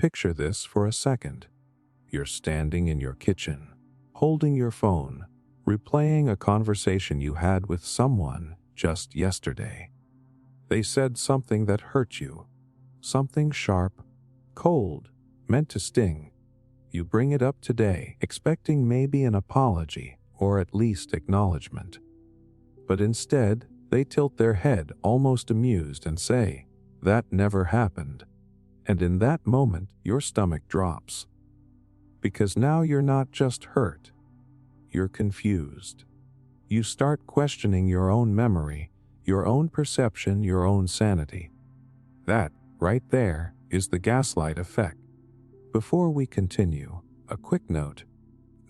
picture this for a second. You're standing in your kitchen, holding your phone, replaying a conversation you had with someone just yesterday. They said something that hurt you, something sharp, cold, meant to sting. You bring it up today, expecting maybe an apology or at least acknowledgement. But instead, they tilt their head, almost amused, and say, "That never happened." And in that moment, your stomach drops. Because now you're not just hurt, you're confused. You start questioning your own memory, your own perception, your own sanity. That, right there, is the gaslight effect. Before we continue, a quick note.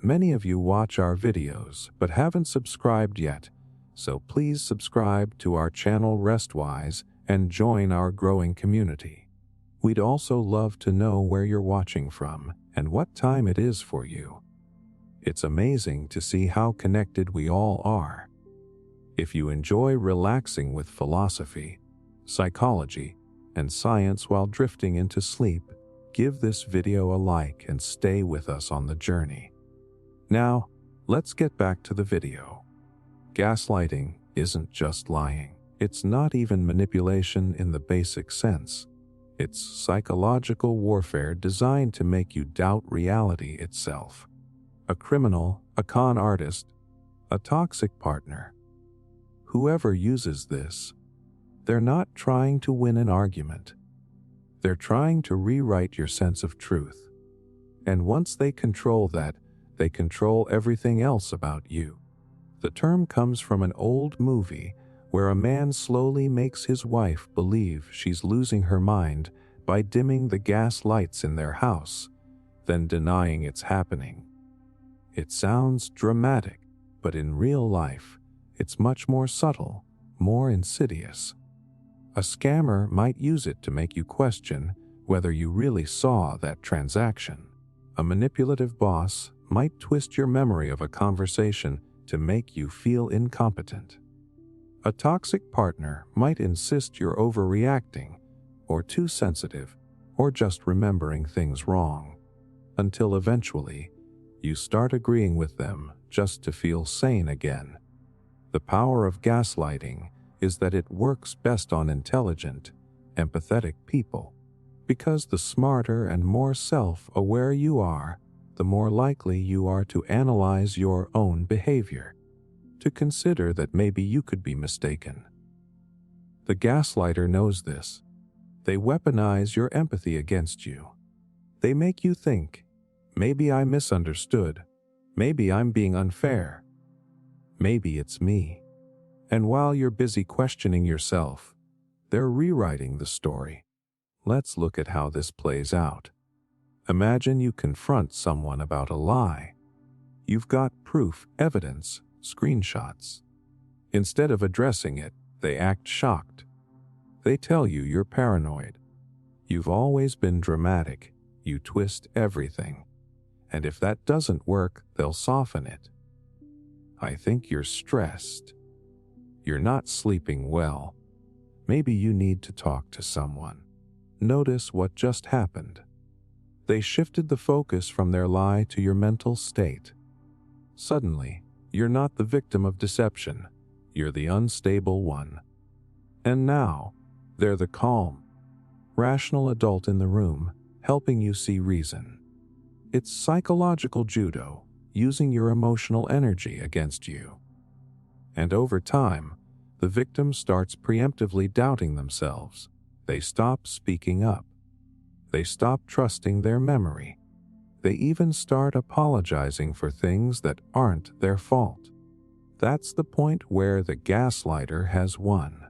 Many of you watch our videos but haven't subscribed yet, so please subscribe to our channel Restwise and join our growing community. We'd also love to know where you're watching from and what time it is for you. It's amazing to see how connected we all are. If you enjoy relaxing with philosophy, psychology, and science while drifting into sleep, give this video a like and stay with us on the journey. Now, let's get back to the video. Gaslighting isn't just lying. It's not even manipulation in the basic sense. It's psychological warfare designed to make you doubt reality itself. A criminal, a con artist, a toxic partner. Whoever uses this, they're not trying to win an argument. They're trying to rewrite your sense of truth. And once they control that, they control everything else about you. The term comes from an old movie where a man slowly makes his wife believe she's losing her mind by dimming the gas lights in their house, then denying it's happening. It sounds dramatic, but in real life, it's much more subtle, more insidious. A scammer might use it to make you question whether you really saw that transaction. A manipulative boss might twist your memory of a conversation to make you feel incompetent. A toxic partner might insist you're overreacting, or too sensitive, or just remembering things wrong, until eventually you start agreeing with them just to feel sane again. The power of gaslighting is that it works best on intelligent, empathetic people, because the smarter and more self-aware you are, the more likely you are to analyze your own behavior, to consider that maybe you could be mistaken. The gaslighter knows this. They weaponize your empathy against you. They make you think, maybe I misunderstood, maybe I'm being unfair, maybe it's me. And while you're busy questioning yourself, they're rewriting the story. Let's look at how this plays out. Imagine you confront someone about a lie. You've got proof, evidence, screenshots. Instead of addressing it, they act shocked. They tell you you're paranoid. You've always been dramatic. You twist everything. And if that doesn't work, they'll soften it. I think you're stressed. You're not sleeping well. Maybe you need to talk to someone. Notice what just happened. They shifted the focus from their lie to your mental state. Suddenly, you're not the victim of deception. You're the unstable one. And now, they're the calm, rational adult in the room, helping you see reason. It's psychological judo, using your emotional energy against you. And over time, the victim starts preemptively doubting themselves. They stop speaking up. They stop trusting their memory. They even start apologizing for things that aren't their fault. That's the point where the gaslighter has won.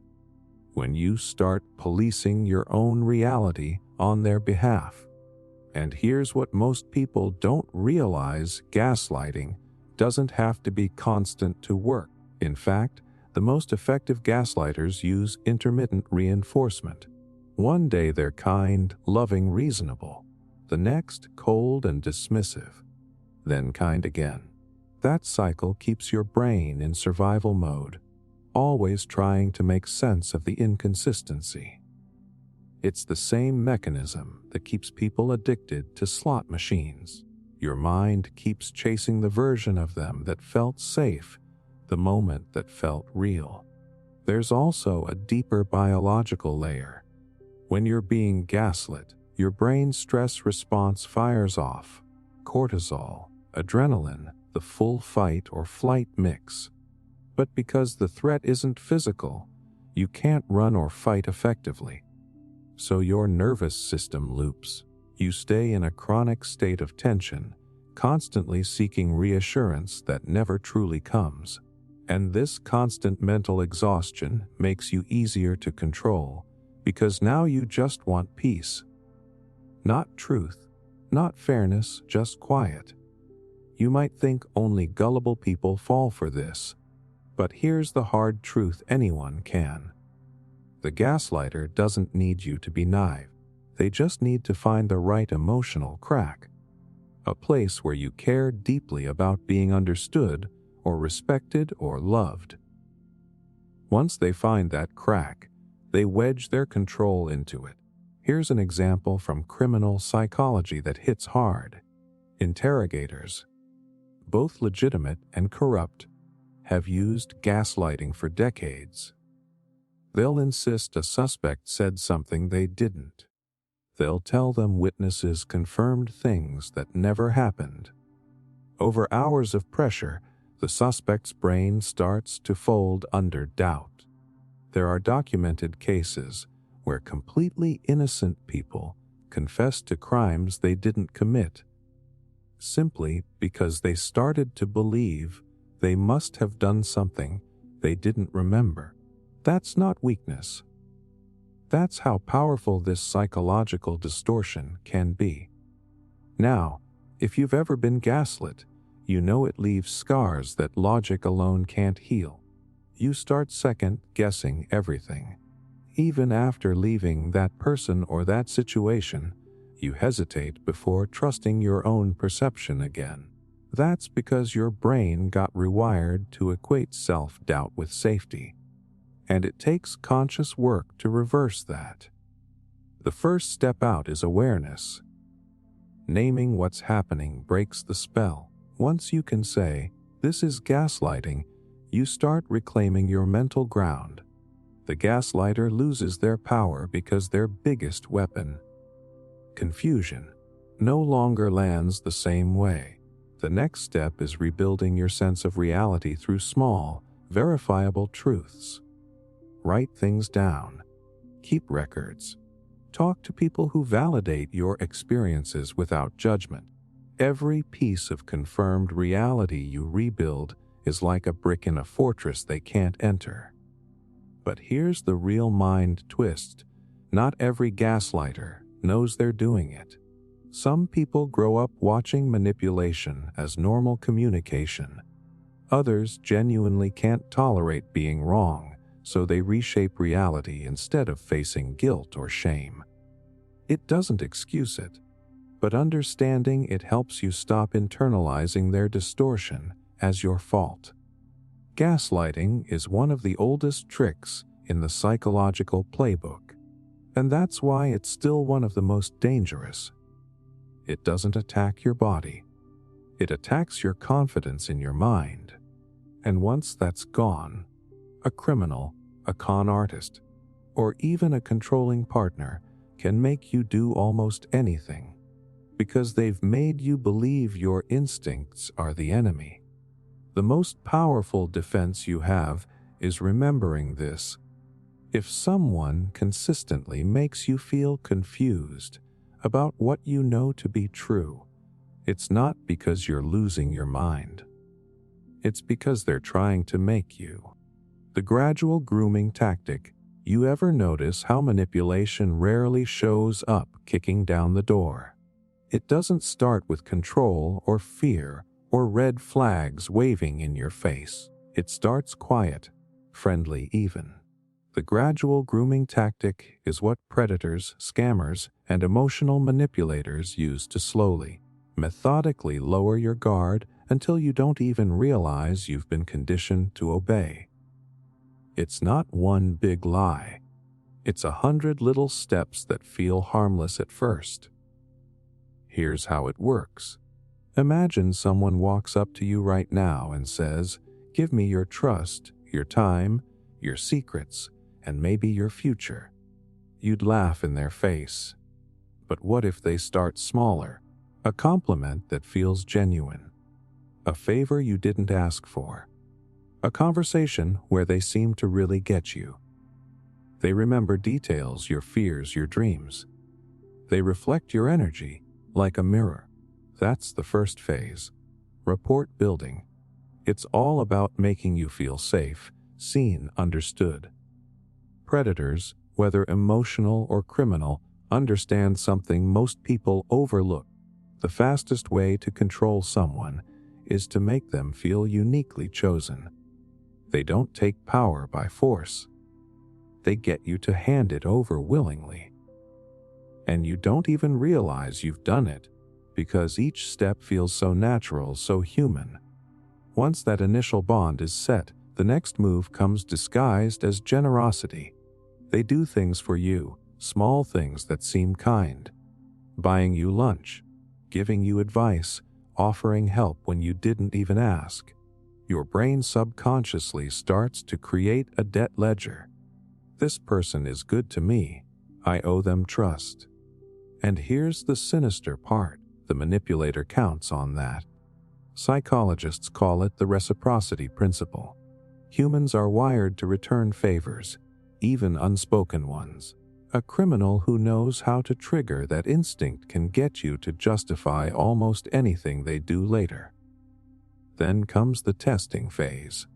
When you start policing your own reality on their behalf. And here's what most people don't realize: gaslighting doesn't have to be constant to work. In fact, the most effective gaslighters use intermittent reinforcement. One day they're kind, loving, reasonable. The next, cold and dismissive. Then kind again. That cycle keeps your brain in survival mode, always trying to make sense of the inconsistency. It's the same mechanism that keeps people addicted to slot machines. Your mind keeps chasing the version of them that felt safe, the moment that felt real. There's also a deeper biological layer. When you're being gaslit, your brain's stress response fires off. Cortisol, adrenaline, the full fight or flight mix. But because the threat isn't physical, you can't run or fight effectively. So your nervous system loops. You stay in a chronic state of tension, constantly seeking reassurance that never truly comes. And this constant mental exhaustion makes you easier to control, because now you just want peace. Not truth, not fairness, just quiet. You might think only gullible people fall for this, but here's the hard truth anyone can. The gaslighter doesn't need you to be naive. They just need to find the right emotional crack. A place where you care deeply about being understood or respected or loved. Once they find that crack, they wedge their control into it. Here's an example from criminal psychology that hits hard. Interrogators, both legitimate and corrupt, have used gaslighting for decades. They'll insist a suspect said something they didn't. They'll tell them witnesses confirmed things that never happened. Over hours of pressure, the suspect's brain starts to fold under doubt. There are documented cases where completely innocent people confess to crimes they didn't commit, simply because they started to believe they must have done something they didn't remember. That's not weakness. That's how powerful this psychological distortion can be. Now, if you've ever been gaslit, you know it leaves scars that logic alone can't heal. You start second-guessing everything. Even after leaving that person or that situation, you hesitate before trusting your own perception again. That's because your brain got rewired to equate self-doubt with safety. And it takes conscious work to reverse that. The first step out is awareness. Naming what's happening breaks the spell. Once you can say, "This is gaslighting," you start reclaiming your mental ground. The gaslighter loses their power because their biggest weapon, confusion, no longer lands the same way. The next step is rebuilding your sense of reality through small, verifiable truths. Write things down. Keep records. Talk to people who validate your experiences without judgment. Every piece of confirmed reality you rebuild is like a brick in a fortress they can't enter. But here's the real mind twist. Not every gaslighter knows they're doing it. Some people grow up watching manipulation as normal communication. Others genuinely can't tolerate being wrong, so they reshape reality instead of facing guilt or shame. It doesn't excuse it, but understanding it helps you stop internalizing their distortion as your fault. Gaslighting is one of the oldest tricks in the psychological playbook, and that's why it's still one of the most dangerous. It doesn't attack your body. It attacks your confidence in your mind. And once that's gone, a criminal, a con artist, or even a controlling partner can make you do almost anything, because they've made you believe your instincts are the enemy. The most powerful defense you have is remembering this. If someone consistently makes you feel confused about what you know to be true, it's not because you're losing your mind. It's because they're trying to make you. The gradual grooming tactic. You ever notice how manipulation rarely shows up kicking down the door? It doesn't start with control or fear or red flags waving in your face. It starts quiet, friendly even. The gradual grooming tactic is what predators, scammers, and emotional manipulators use to slowly, methodically lower your guard until you don't even realize you've been conditioned to obey. It's not one big lie. It's 100 little steps that feel harmless at first. Here's how it works. Imagine someone walks up to you right now and says, "Give me your trust, your time, your secrets, and maybe your future." You'd laugh in their face. But what if they start smaller? A compliment that feels genuine. A favor you didn't ask for. A conversation where they seem to really get you. They remember details, your fears, your dreams. They reflect your energy like a mirror. That's the first phase. Rapport building. It's all about making you feel safe, seen, understood. Predators, whether emotional or criminal, understand something most people overlook. The fastest way to control someone is to make them feel uniquely chosen. They don't take power by force. They get you to hand it over willingly. And you don't even realize you've done it, because each step feels so natural, so human. Once that initial bond is set, the next move comes disguised as generosity. They do things for you, small things that seem kind. Buying you lunch, giving you advice, offering help when you didn't even ask. Your brain subconsciously starts to create a debt ledger. This person is good to me. I owe them trust. And here's the sinister part. The manipulator counts on that. Psychologists call it the reciprocity principle. Humans are wired to return favors, even unspoken ones. A criminal who knows how to trigger that instinct can get you to justify almost anything they do later. Then comes the testing phase.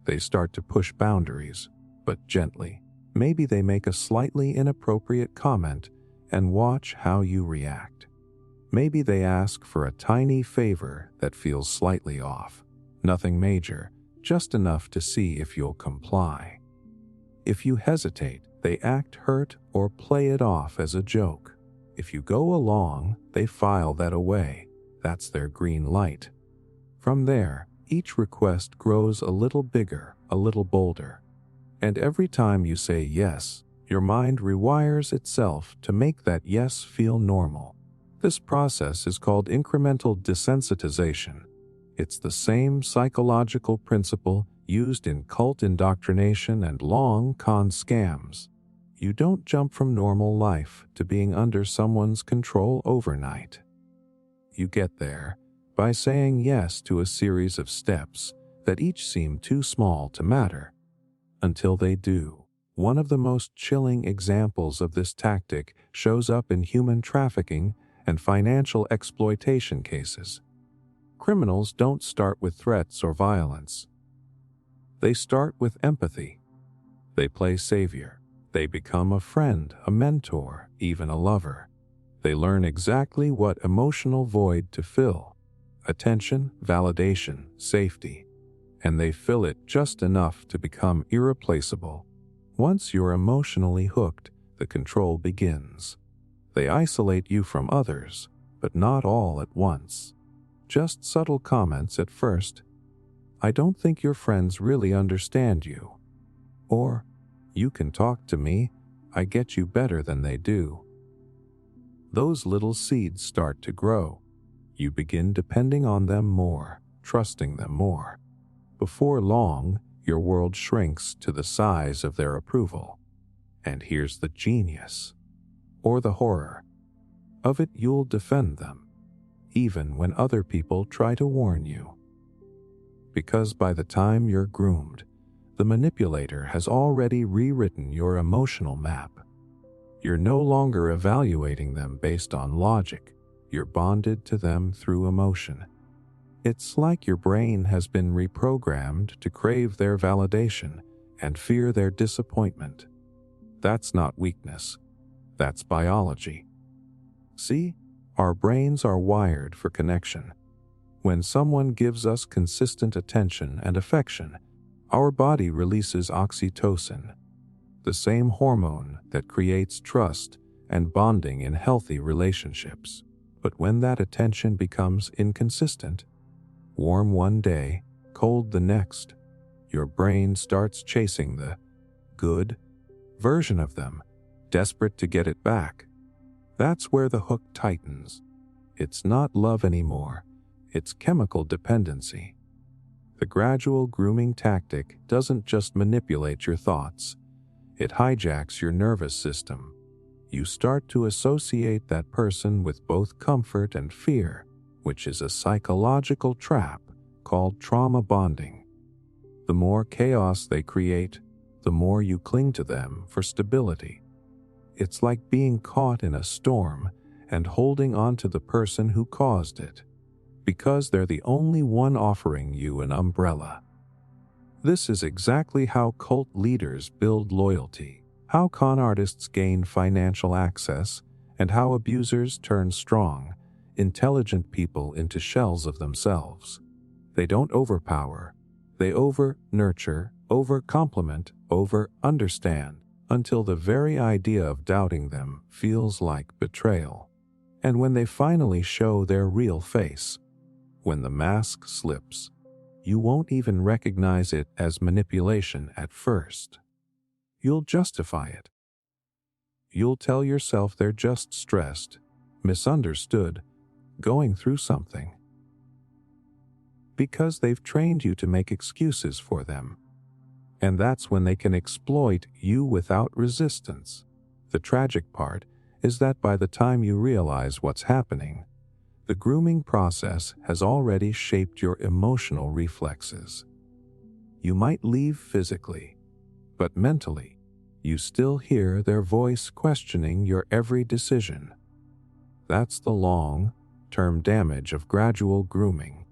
They start to push boundaries, but gently. Maybe they make a slightly inappropriate comment and watch how you react. Maybe they ask for a tiny favor that feels slightly off. Nothing major, just enough to see if you'll comply. If you hesitate, they act hurt or play it off as a joke. If you go along, they file that away. That's their green light. From there, each request grows a little bigger, a little bolder. And every time you say yes, your mind rewires itself to make that yes feel normal. This process is called incremental desensitization. It's the same psychological principle used in cult indoctrination and long-con scams. You don't jump from normal life to being under someone's control overnight. You get there by saying yes to a series of steps that each seem too small to matter, until they do. One of the most chilling examples of this tactic shows up in human trafficking and financial exploitation cases. Criminals don't start with threats or violence. They start with empathy. They play savior. They become a friend, a mentor, even a lover. They learn exactly what emotional void to fill: attention, validation, safety. And they fill it just enough to become irreplaceable. Once you're emotionally hooked, the control begins. They isolate you from others, but not all at once. Just subtle comments at first. "I don't think your friends really understand you." Or, "You can talk to me, I get you better than they do." Those little seeds start to grow. You begin depending on them more, trusting them more. Before long, your world shrinks to the size of their approval. And here's the genius, or the horror, of it: you'll defend them, even when other people try to warn you. Because by the time you're groomed, the manipulator has already rewritten your emotional map. You're no longer evaluating them based on logic. You're bonded to them through emotion. It's like your brain has been reprogrammed to crave their validation and fear their disappointment. That's not weakness. That's biology. See, our brains are wired for connection. When someone gives us consistent attention and affection, our body releases oxytocin, the same hormone that creates trust and bonding in healthy relationships. But when that attention becomes inconsistent, warm one day, cold the next, your brain starts chasing the good version of them, desperate to get it back. That's where the hook tightens. It's not love anymore, it's chemical dependency. The gradual grooming tactic doesn't just manipulate your thoughts, it hijacks your nervous system. You start to associate that person with both comfort and fear, which is a psychological trap called trauma bonding. The more chaos they create, the more you cling to them for stability. It's like being caught in a storm and holding on to the person who caused it, because they're the only one offering you an umbrella. This is exactly how cult leaders build loyalty, how con artists gain financial access, and how abusers turn strong, intelligent people into shells of themselves. They don't overpower, they over-nurture, over-complement, over-understand, until the very idea of doubting them feels like betrayal. And when they finally show their real face, when the mask slips, you won't even recognize it as manipulation at first. You'll justify it. You'll tell yourself they're just stressed, misunderstood, going through something. Because they've trained you to make excuses for them. And that's when they can exploit you without resistance. The tragic part is that by the time you realize what's happening, the grooming process has already shaped your emotional reflexes. You might leave physically, but mentally, you still hear their voice questioning your every decision. That's the long-term damage of gradual grooming.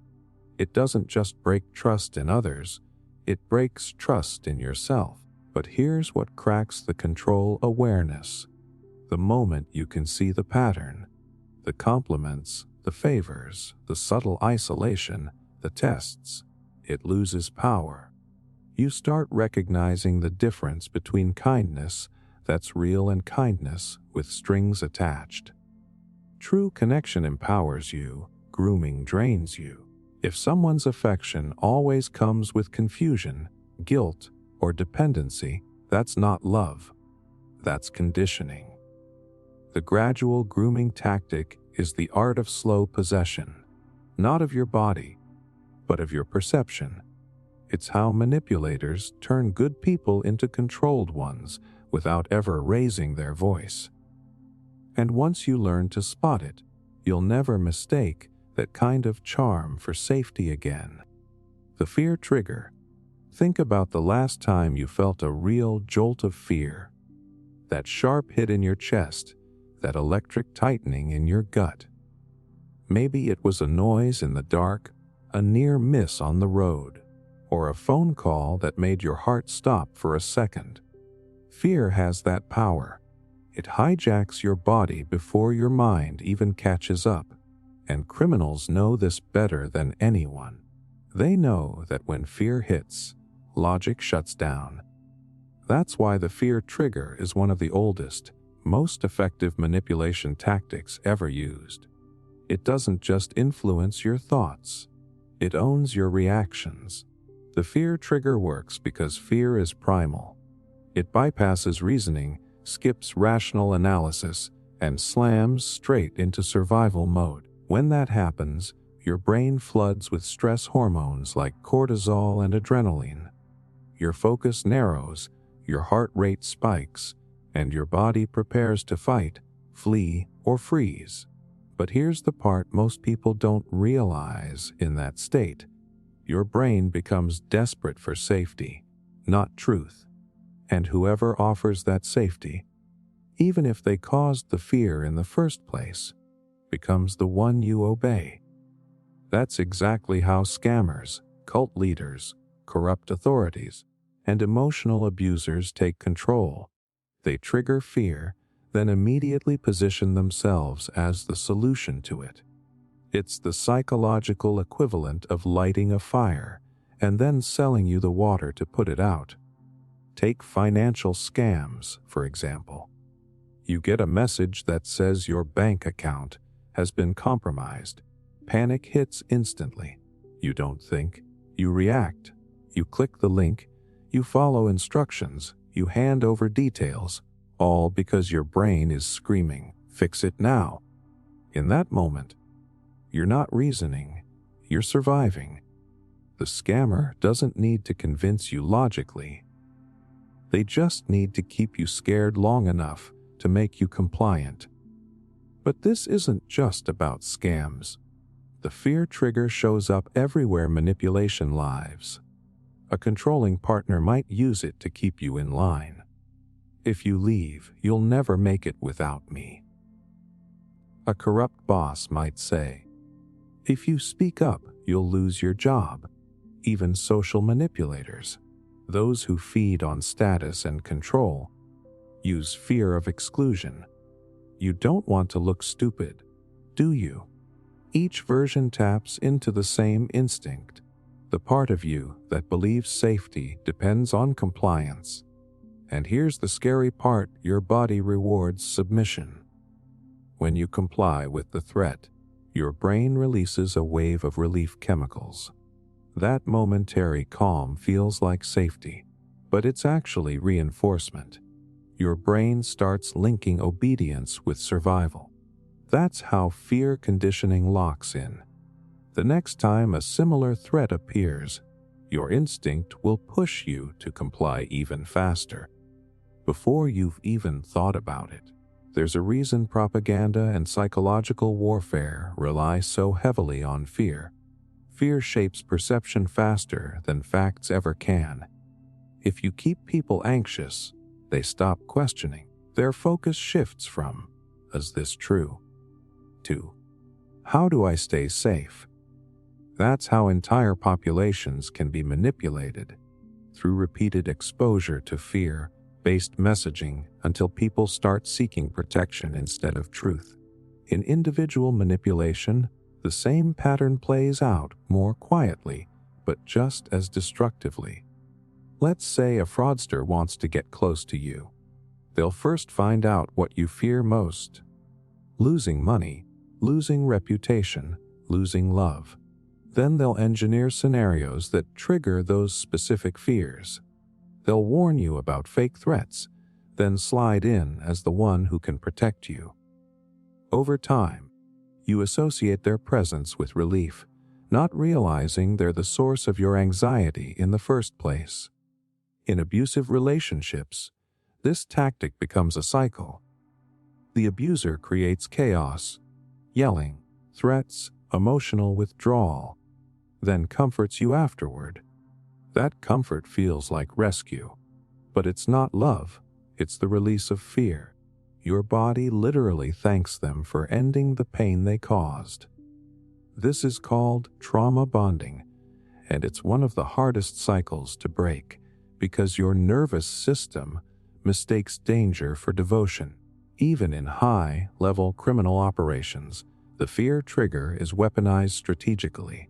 It doesn't just break trust in others, it breaks trust in yourself. But here's what cracks the control awareness. The moment you can see the pattern, the compliments, the favors, the subtle isolation, the tests, it loses power. You start recognizing the difference between kindness that's real and kindness with strings attached. True connection empowers you, grooming drains you. If someone's affection always comes with confusion, guilt, or dependency, that's not love. That's conditioning. The gradual grooming tactic is the art of slow possession, not of your body, but of your perception. It's how manipulators turn good people into controlled ones without ever raising their voice. And once you learn to spot it, you'll never mistake that kind of charm for safety again. The fear trigger. Think about the last time you felt a real jolt of fear. That sharp hit in your chest, that electric tightening in your gut. Maybe it was a noise in the dark, a near miss on the road, or a phone call that made your heart stop for a second. Fear has that power. It hijacks your body before your mind even catches up, and criminals know this better than anyone. They know that when fear hits, logic shuts down. That's why the fear trigger is one of the oldest, most effective manipulation tactics ever used. It doesn't just influence your thoughts, it owns your reactions. The fear trigger works because fear is primal. It bypasses reasoning, skips rational analysis, and slams straight into survival mode. When that happens, your brain floods with stress hormones like cortisol and adrenaline. Your focus narrows, your heart rate spikes, and your body prepares to fight, flee, or freeze. But here's the part most people don't realize in that state. Your brain becomes desperate for safety, not truth. And whoever offers that safety, even if they caused the fear in the first place, becomes the one you obey. That's exactly how scammers, cult leaders, corrupt authorities, and emotional abusers take control. They trigger fear, then immediately position themselves as the solution to it. It's the psychological equivalent of lighting a fire and then selling you the water to put it out. Take financial scams, for example. You get a message that says your bank account has been compromised. Panic hits instantly. You don't think, you react. You click the link, you follow instructions, You hand over details, all because your brain is screaming, "Fix it now." In that moment, you're not reasoning, you're surviving. The scammer doesn't need to convince you logically. They just need to keep you scared long enough to make you compliant. But this isn't just about scams. The fear trigger shows up everywhere manipulation lives. A controlling partner might use it to keep you in line. "If you leave, you'll never make it without me." A corrupt boss might say, "If you speak up, you'll lose your job." Even social manipulators, those who feed on status and control, use fear of exclusion. You don't want to look stupid, do you? Each version taps into the same instinct, the part of you that believes safety depends on compliance. And here's the scary part: your body rewards submission. When you comply with the threat, your brain releases a wave of relief chemicals. That momentary calm feels like safety, but it's actually reinforcement. Your brain starts linking obedience with survival. That's how fear conditioning locks in. The next time a similar threat appears, your instinct will push you to comply even faster, before you've even thought about it. There's a reason propaganda and psychological warfare rely so heavily on fear. Fear shapes perception faster than facts ever can. If you keep people anxious, they stop questioning. Their focus shifts from, "Is this true?" to, "How do I stay safe?" That's how entire populations can be manipulated, through repeated exposure to fear-based messaging until people start seeking protection instead of truth. In individual manipulation, the same pattern plays out more quietly, but just as destructively. Let's say a fraudster wants to get close to you. They'll first find out what you fear most: losing money, losing reputation, losing love. Then they'll engineer scenarios that trigger those specific fears. They'll warn you about fake threats, then slide in as the one who can protect you. Over time, you associate their presence with relief, not realizing they're the source of your anxiety in the first place. In abusive relationships, this tactic becomes a cycle. The abuser creates chaos, yelling, threats, emotional withdrawal, then comforts you afterward. That comfort feels like rescue, but it's not love, it's the release of fear. Your body literally thanks them for ending the pain they caused. This is called trauma bonding, and it's one of the hardest cycles to break because your nervous system mistakes danger for devotion. Even in high-level criminal operations, the fear trigger is weaponized strategically.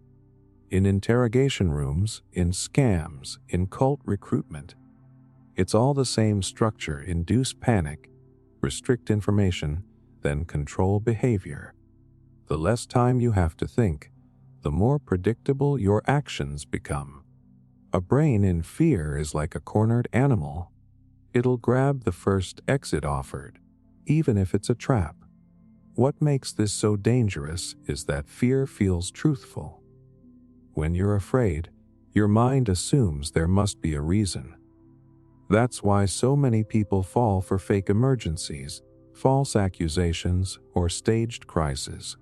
In interrogation rooms, in scams, in cult recruitment, it's all the same structure: induce panic, restrict information, then control behavior. The less time you have to think, the more predictable your actions become. A brain in fear is like a cornered animal. It'll grab the first exit offered, even if it's a trap. What makes this so dangerous is that fear feels truthful. When you're afraid, your mind assumes there must be a reason. That's why so many people fall for fake emergencies, false accusations, or staged crises.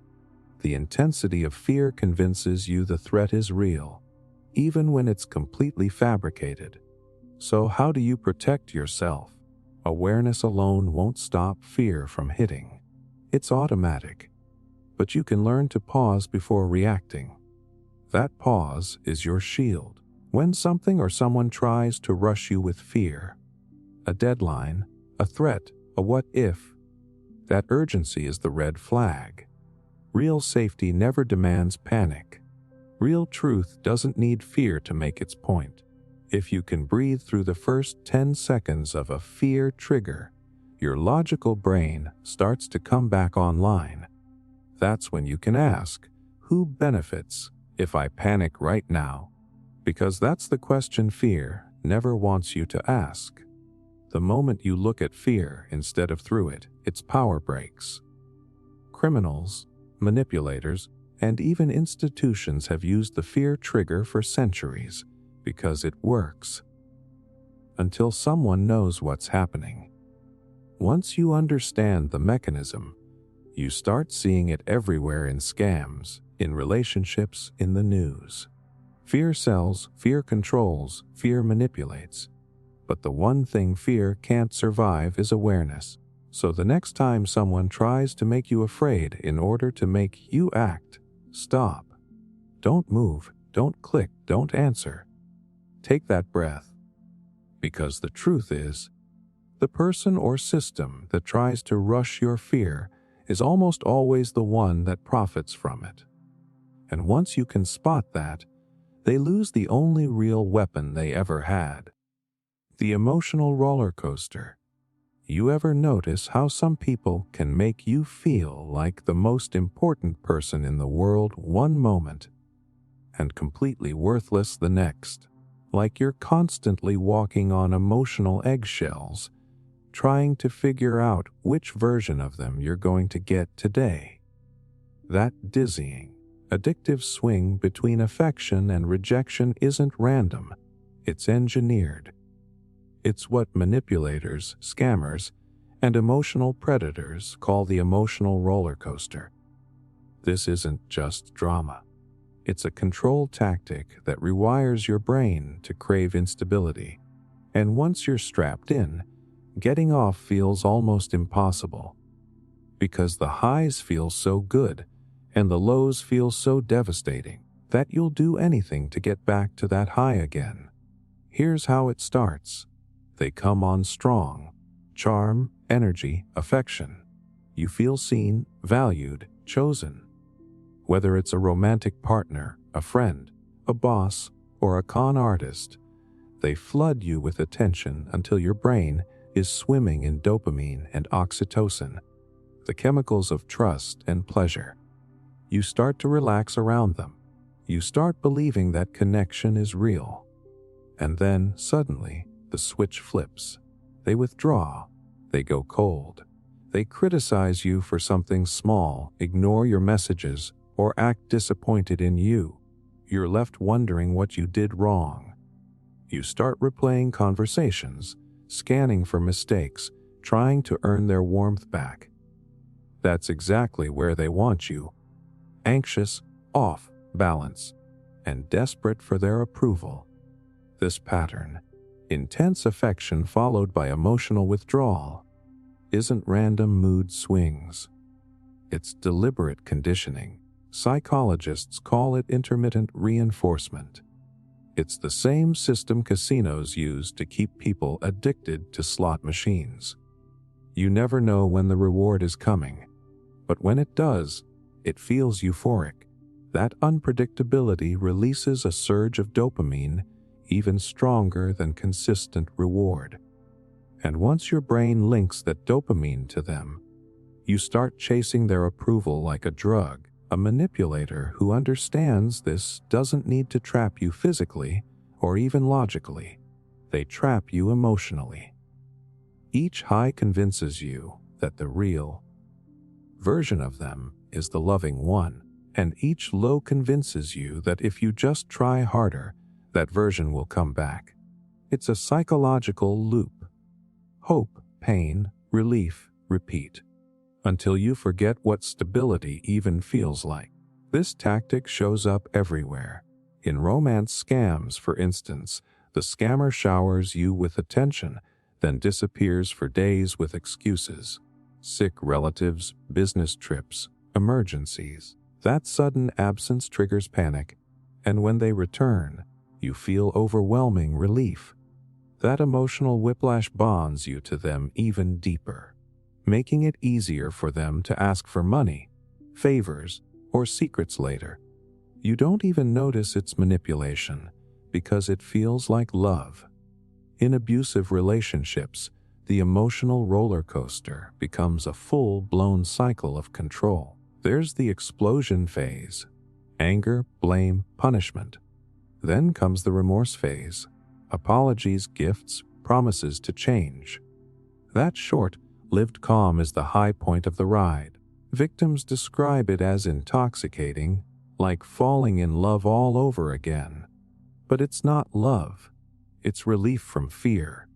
The intensity of fear convinces you the threat is real, even when it's completely fabricated. So how do you protect yourself? Awareness alone won't stop fear from hitting. It's automatic, but you can learn to pause before reacting. That pause is your shield. When something or someone tries to rush you with fear, a deadline, a threat, a what if, that urgency is the red flag. Real safety never demands panic. Real truth doesn't need fear to make its point. If you can breathe through the first 10 seconds of a fear trigger, your logical brain starts to come back online. That's when you can ask, who benefits if I panic right now? Because that's the question fear never wants you to ask. The moment you look at fear instead of through it, its power breaks. Criminals, manipulators, and even institutions have used the fear trigger for centuries because it works. Until someone knows what's happening. Once you understand the mechanism, you start seeing it everywhere in scams, in relationships, in the news. Fear sells, fear controls, fear manipulates. But the one thing fear can't survive is awareness. So the next time someone tries to make you afraid in order to make you act, stop. Don't move, don't click, don't answer. Take that breath. Because the truth is, the person or system that tries to rush your fear is almost always the one that profits from it. And once you can spot that, they lose the only real weapon they ever had. The emotional roller coaster. You ever notice how some people can make you feel like the most important person in the world one moment and completely worthless the next? Like you're constantly walking on emotional eggshells, trying to figure out which version of them you're going to get today. That dizzying, addictive swing between affection and rejection isn't random, it's engineered. It's what manipulators, scammers, and emotional predators call the emotional roller coaster. This isn't just drama. It's a control tactic that rewires your brain to crave instability. And once you're strapped in, getting off feels almost impossible. Because the highs feel so good and the lows feel so devastating that you'll do anything to get back to that high again. Here's how it starts. They come on strong. Charm, energy, affection. You feel seen, valued, chosen. Whether it's a romantic partner, a friend, a boss, or a con artist, they flood you with attention until your brain is swimming in dopamine and oxytocin, the chemicals of trust and pleasure. You start to relax around them. You start believing that connection is real. And then, suddenly, the switch flips. They withdraw. They go cold. They criticize you for something small, ignore your messages, or act disappointed in you. You're left wondering what you did wrong. You start replaying conversations, scanning for mistakes, trying to earn their warmth back. That's exactly where they want you. Anxious, off balance, and desperate for their approval. This pattern, intense affection followed by emotional withdrawal, isn't random mood swings. It's deliberate conditioning. Psychologists call it intermittent reinforcement. It's the same system casinos use to keep people addicted to slot machines. You never know when the reward is coming, but when it does, it feels euphoric. That unpredictability releases a surge of dopamine even stronger than consistent reward. And once your brain links that dopamine to them, you start chasing their approval like a drug. A manipulator who understands this doesn't need to trap you physically or even logically. They trap you emotionally. Each high convinces you that the real version of them is the loving one, and each low convinces you that if you just try harder, that version will come back. It's a psychological loop. Hope, pain, relief, repeat. Until you forget what stability even feels like. This tactic shows up everywhere. In romance scams, for instance, the scammer showers you with attention, then disappears for days with excuses. Sick relatives, business trips, emergencies. That sudden absence triggers panic, and when they return, you feel overwhelming relief. That emotional whiplash bonds you to them even deeper, making it easier for them to ask for money, favors, or secrets later. You don't even notice it's manipulation because it feels like love. In abusive relationships, the emotional roller coaster becomes a full-blown cycle of control. There's the explosion phase, anger, blame, punishment. Then comes the remorse phase, apologies, gifts, promises to change. That short-lived calm is the high point of the ride. Victims describe it as intoxicating, like falling in love all over again. But it's not love. It's relief from fear.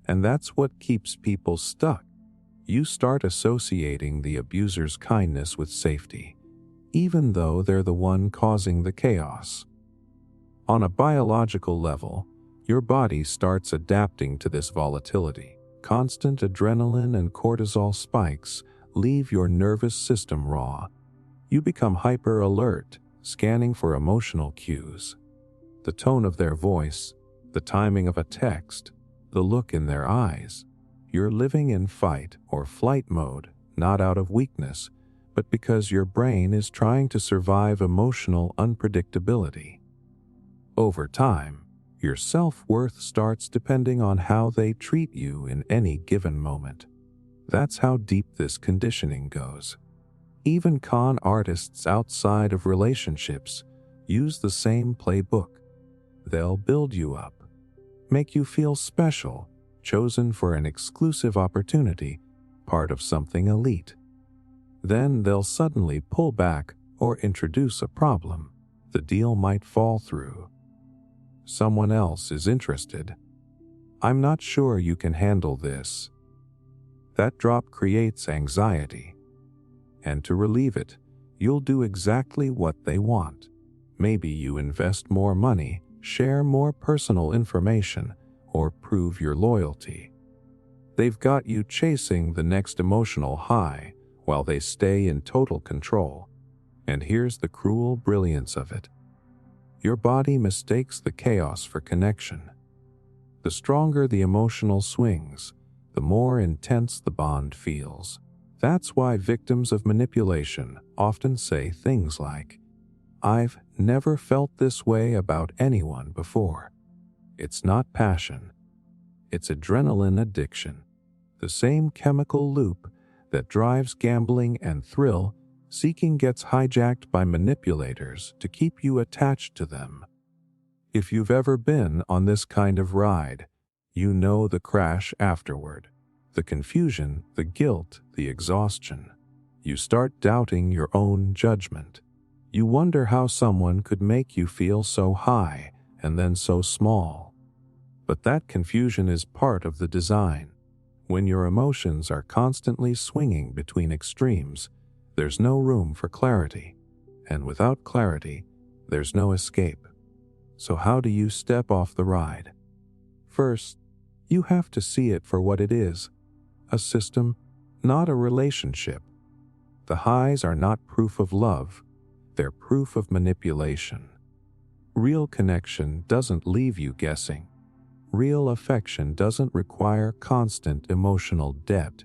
And that's what keeps people stuck. You start associating the abuser's kindness with safety, even though they're the one causing the chaos. On a biological level, your body starts adapting to this volatility. Constant adrenaline and cortisol spikes leave your nervous system raw. You become hyper-alert, scanning for emotional cues. The tone of their voice, the timing of a text, the look in their eyes. You're living in fight or flight mode, not out of weakness, but because your brain is trying to survive emotional unpredictability. Over time, your self-worth starts depending on how they treat you in any given moment. That's how deep this conditioning goes. Even con artists outside of relationships use the same playbook. They'll build you up, make you feel special, chosen for an exclusive opportunity, part of something elite. Then they'll suddenly pull back or introduce a problem. The deal might fall through. Someone else is interested. I'm not sure you can handle this. That drop creates anxiety. And to relieve it, you'll do exactly what they want. Maybe you invest more money, share more personal information, or prove your loyalty. They've got you chasing the next emotional high while they stay in total control. And here's the cruel brilliance of it. Your body mistakes the chaos for connection. The stronger the emotional swings, the more intense the bond feels. That's why victims of manipulation often say things like, "I've never felt this way about anyone before." It's not passion. It's adrenaline addiction. The same chemical loop that drives gambling and thrill-seeking gets hijacked by manipulators to keep you attached to them. If you've ever been on this kind of ride, you know the crash afterward. The confusion, the guilt, the exhaustion. You start doubting your own judgment. You wonder how someone could make you feel so high and then so small. But that confusion is part of the design. When your emotions are constantly swinging between extremes, there's no room for clarity. And without clarity, there's no escape. So how do you step off the ride? First, you have to see it for what it is. A system, not a relationship. The highs are not proof of love. They're proof of manipulation. Real connection doesn't leave you guessing. Real affection doesn't require constant emotional debt.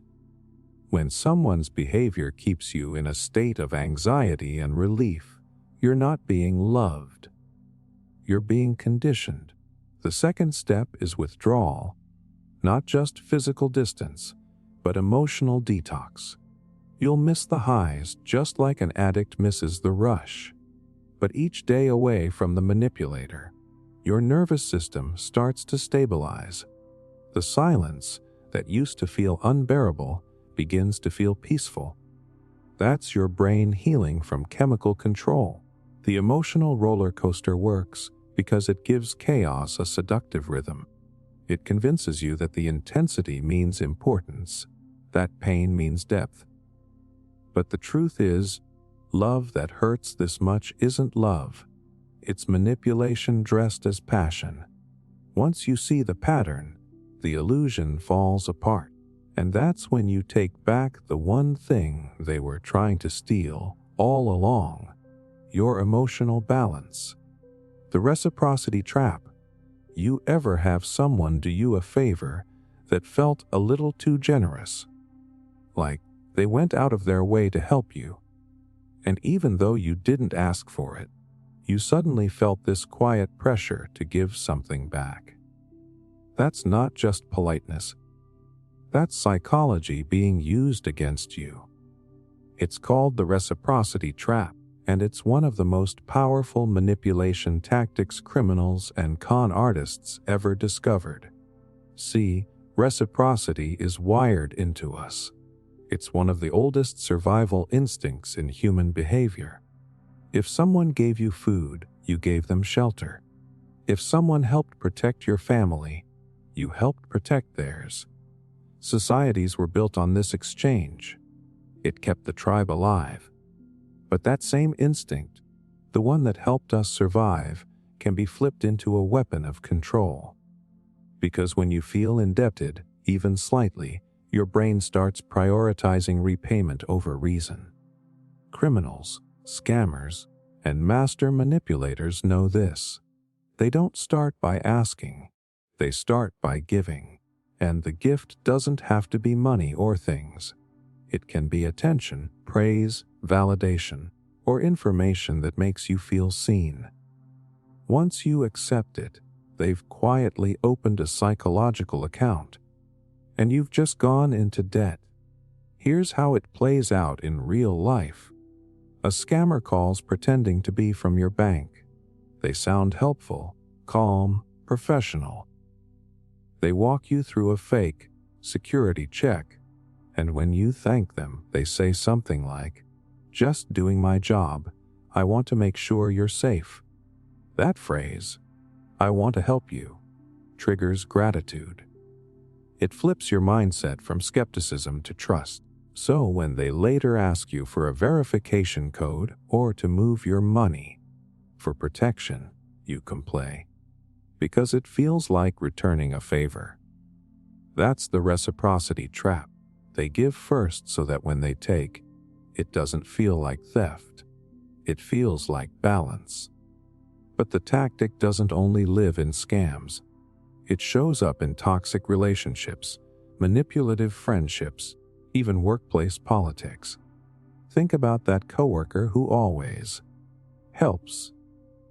When someone's behavior keeps you in a state of anxiety and relief, you're not being loved. You're being conditioned. The second step is withdrawal, not just physical distance, but emotional detox. You'll miss the highs just like an addict misses the rush. But each day away from the manipulator, your nervous system starts to stabilize. The silence that used to feel unbearable begins to feel peaceful. That's your brain healing from chemical control. The emotional roller coaster works because it gives chaos a seductive rhythm. It convinces you that the intensity means importance, that pain means depth. But the truth is, love that hurts this much isn't love. It's manipulation dressed as passion. Once you see the pattern, the illusion falls apart. And that's when you take back the one thing they were trying to steal all along: your emotional balance. The reciprocity trap. You ever have someone do you a favor that felt a little too generous? Like they went out of their way to help you. And even though you didn't ask for it, you suddenly felt this quiet pressure to give something back. That's not just politeness. That's psychology being used against you. It's called the reciprocity trap, and it's one of the most powerful manipulation tactics criminals and con artists ever discovered. See, reciprocity is wired into us. It's one of the oldest survival instincts in human behavior. If someone gave you food, you gave them shelter. If someone helped protect your family, you helped protect theirs. Societies were built on this exchange. It kept the tribe alive. But that same instinct, the one that helped us survive, can be flipped into a weapon of control. Because when you feel indebted, even slightly, your brain starts prioritizing repayment over reason. Criminals, scammers, and master manipulators know this. They don't start by asking. They start by giving. And the gift doesn't have to be money or things. It can be attention, praise, validation, or information that makes you feel seen. Once you accept it, they've quietly opened a psychological account, and you've just gone into debt. Here's how it plays out in real life. A scammer calls pretending to be from your bank. They sound helpful, calm, professional. They walk you through a fake security check, and when you thank them, they say something like, "Just doing my job. I want to make sure you're safe." That phrase, "I want to help you," triggers gratitude. It flips your mindset from skepticism to trust. So when they later ask you for a verification code or to move your money for protection, you complain. Because it feels like returning a favor. That's the reciprocity trap. They give first so that when they take, it doesn't feel like theft. It feels like balance. But the tactic doesn't only live in scams. It shows up in toxic relationships, manipulative friendships, even workplace politics. Think about that coworker who always helps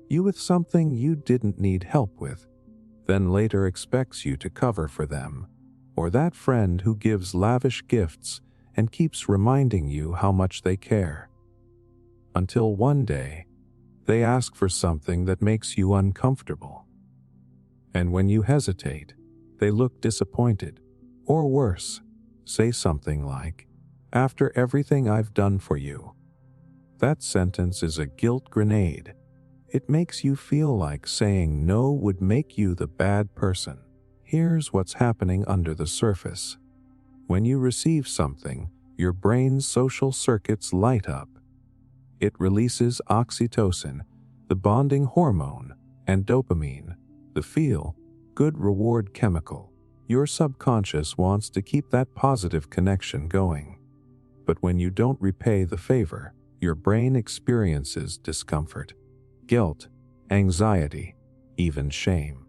you with something you didn't need help with, then later expects you to cover for them. Or that friend who gives lavish gifts and keeps reminding you how much they care. Until one day, they ask for something that makes you uncomfortable. And when you hesitate, they look disappointed. Or worse, say something like, "After everything I've done for you." That sentence is a guilt grenade. It makes you feel like saying no would make you the bad person. Here's what's happening under the surface. When you receive something, your brain's social circuits light up. It releases oxytocin, the bonding hormone, and dopamine, the feel-good reward chemical. Your subconscious wants to keep that positive connection going. But when you don't repay the favor, your brain experiences discomfort, guilt, anxiety, even shame.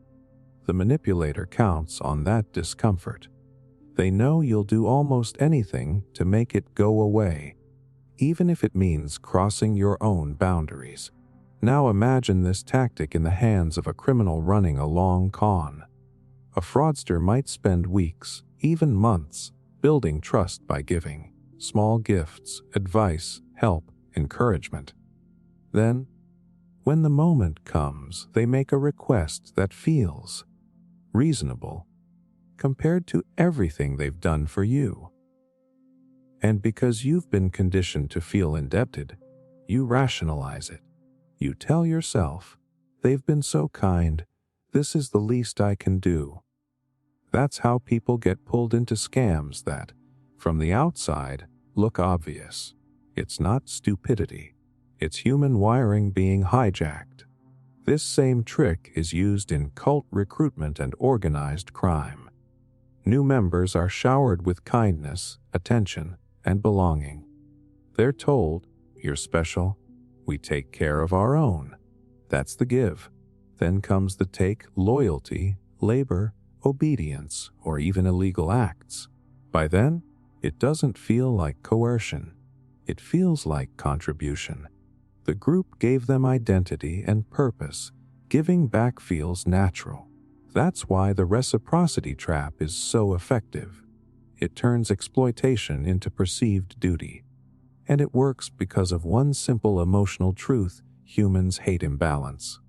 The manipulator counts on that discomfort. They know you'll do almost anything to make it go away, even if it means crossing your own boundaries. Now imagine this tactic in the hands of a criminal running a long con. A fraudster might spend weeks, even months, building trust by giving small gifts, advice, help, encouragement. Then, when the moment comes, they make a request that feels reasonable compared to everything they've done for you. And because you've been conditioned to feel indebted, you rationalize it. You tell yourself, "They've been so kind, this is the least I can do." That's how people get pulled into scams that, from the outside, look obvious. It's not stupidity. It's human wiring being hijacked. This same trick is used in cult recruitment and organized crime. New members are showered with kindness, attention, and belonging. They're told, "You're special. We take care of our own." That's the give. Then comes the take: loyalty, labor, obedience, or even illegal acts. By then, it doesn't feel like coercion. It feels like contribution. The group gave them identity and purpose. Giving back feels natural. That's why the reciprocity trap is so effective. It turns exploitation into perceived duty. And it works because of one simple emotional truth: humans hate imbalance.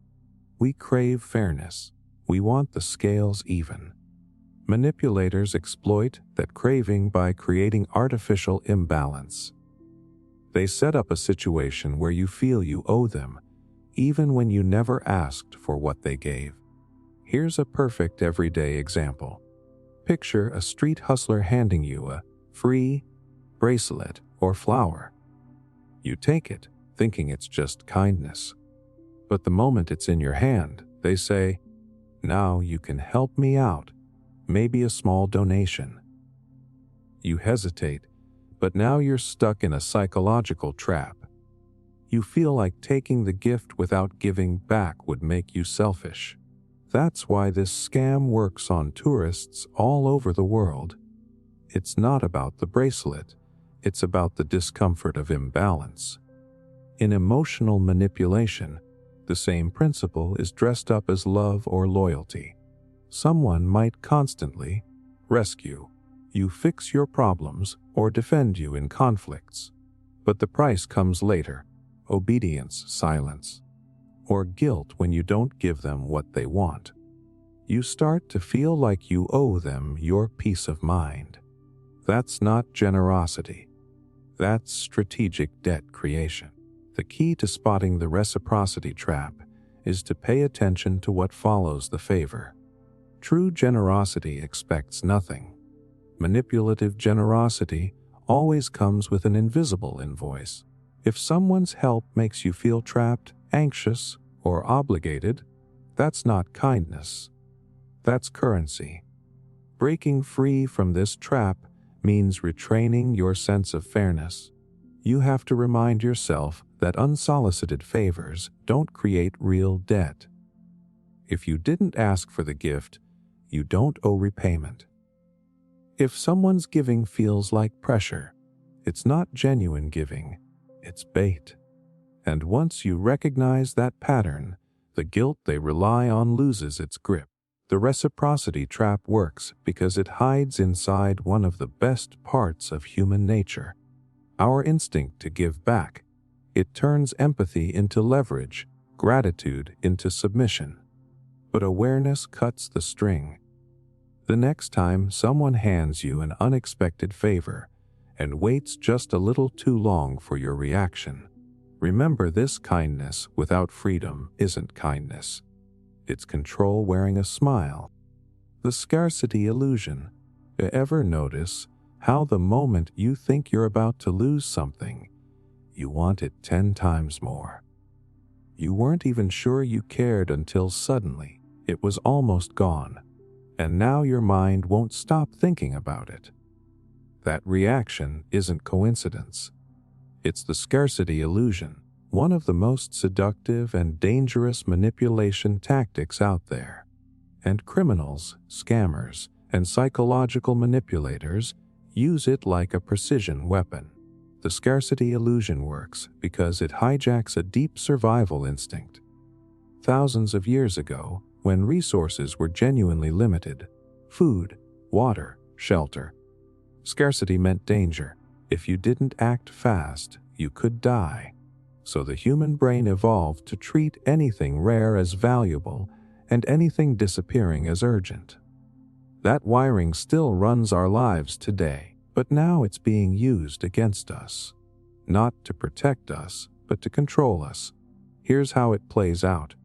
We crave fairness. We want the scales even. Manipulators exploit that craving by creating artificial imbalance. They set up a situation where you feel you owe them, even when you never asked for what they gave. Here's a perfect everyday example. Picture a street hustler handing you a free bracelet or flower. You take it, thinking it's just kindness. But the moment it's in your hand, they say, "Now you can help me out. Maybe a small donation." You hesitate, but now you're stuck in a psychological trap. You feel like taking the gift without giving back would make you selfish. That's why this scam works on tourists all over the world. It's not about the bracelet, it's about the discomfort of imbalance. In emotional manipulation, the same principle is dressed up as love or loyalty. Someone might constantly rescue you, fix your problems, or defend you in conflicts. But the price comes later: obedience, silence, or guilt when you don't give them what they want. You start to feel like you owe them your peace of mind. That's not generosity. That's strategic debt creation. The key to spotting the reciprocity trap is to pay attention to what follows the favor. True generosity expects nothing. Manipulative generosity always comes with an invisible invoice. If someone's help makes you feel trapped, anxious, or obligated, that's not kindness. That's currency. Breaking free from this trap means retraining your sense of fairness. You have to remind yourself that unsolicited favors don't create real debt. If you didn't ask for the gift, you don't owe repayment. If someone's giving feels like pressure, it's not genuine giving, it's bait. And once you recognize that pattern, the guilt they rely on loses its grip. The reciprocity trap works because it hides inside one of the best parts of human nature: our instinct to give back. It turns empathy into leverage, gratitude into submission. But awareness cuts the string. The next time someone hands you an unexpected favor and waits just a little too long for your reaction, remember this: kindness without freedom isn't kindness. It's control wearing a smile. The scarcity illusion. Ever notice how the moment you think you're about to lose something, you want it 10 times more? You weren't even sure you cared until suddenly it was almost gone, and now your mind won't stop thinking about it. That reaction isn't coincidence. It's the scarcity illusion, one of the most seductive and dangerous manipulation tactics out there. And criminals, scammers, and psychological manipulators use it like a precision weapon. The scarcity illusion works because it hijacks a deep survival instinct. Thousands of years ago, when resources were genuinely limited, food, water, shelter, scarcity meant danger. If you didn't act fast, you could die. So the human brain evolved to treat anything rare as valuable and anything disappearing as urgent. That wiring still runs our lives today, but now it's being used against us. Not to protect us, but to control us. Here's how it plays out.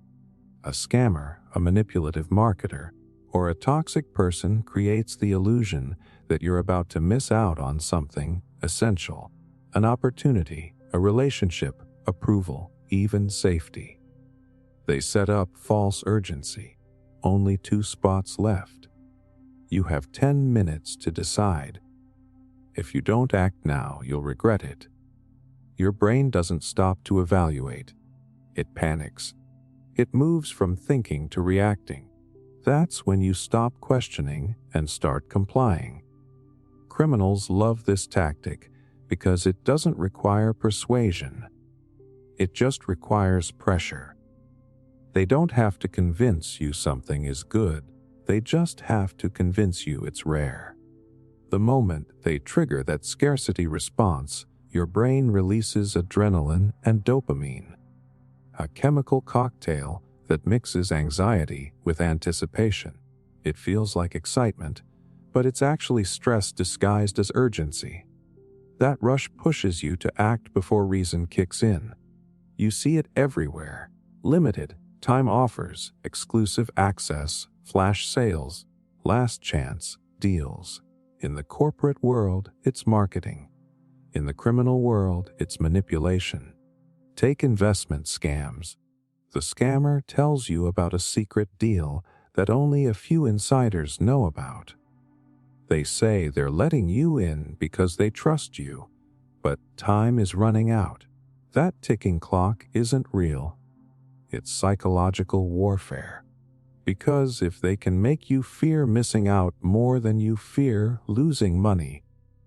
A scammer, a manipulative marketer, or a toxic person creates the illusion that you're about to miss out on something essential: an opportunity, a relationship, approval, even safety. They set up false urgency. Only 2 spots left. You have 10 minutes to decide. If you don't act now, you'll regret it. Your brain doesn't stop to evaluate. It panics. It moves from thinking to reacting. That's when you stop questioning and start complying. Criminals love this tactic because it doesn't require persuasion. It just requires pressure. They don't have to convince you something is good. They just have to convince you it's rare. The moment they trigger that scarcity response, your brain releases adrenaline and dopamine, a chemical cocktail that mixes anxiety with anticipation. It feels like excitement, but it's actually stress disguised as urgency. That rush pushes you to act before reason kicks in. You see it everywhere. Limited time offers, exclusive access, flash sales, last chance deals. In the corporate world, it's marketing. In the criminal world, it's manipulation. Take investment scams. The scammer tells you about a secret deal that only a few insiders know about. They say they're letting you in because they trust you, but time is running out. That ticking clock isn't real. It's psychological warfare. Because if they can make you fear missing out more than you fear losing money,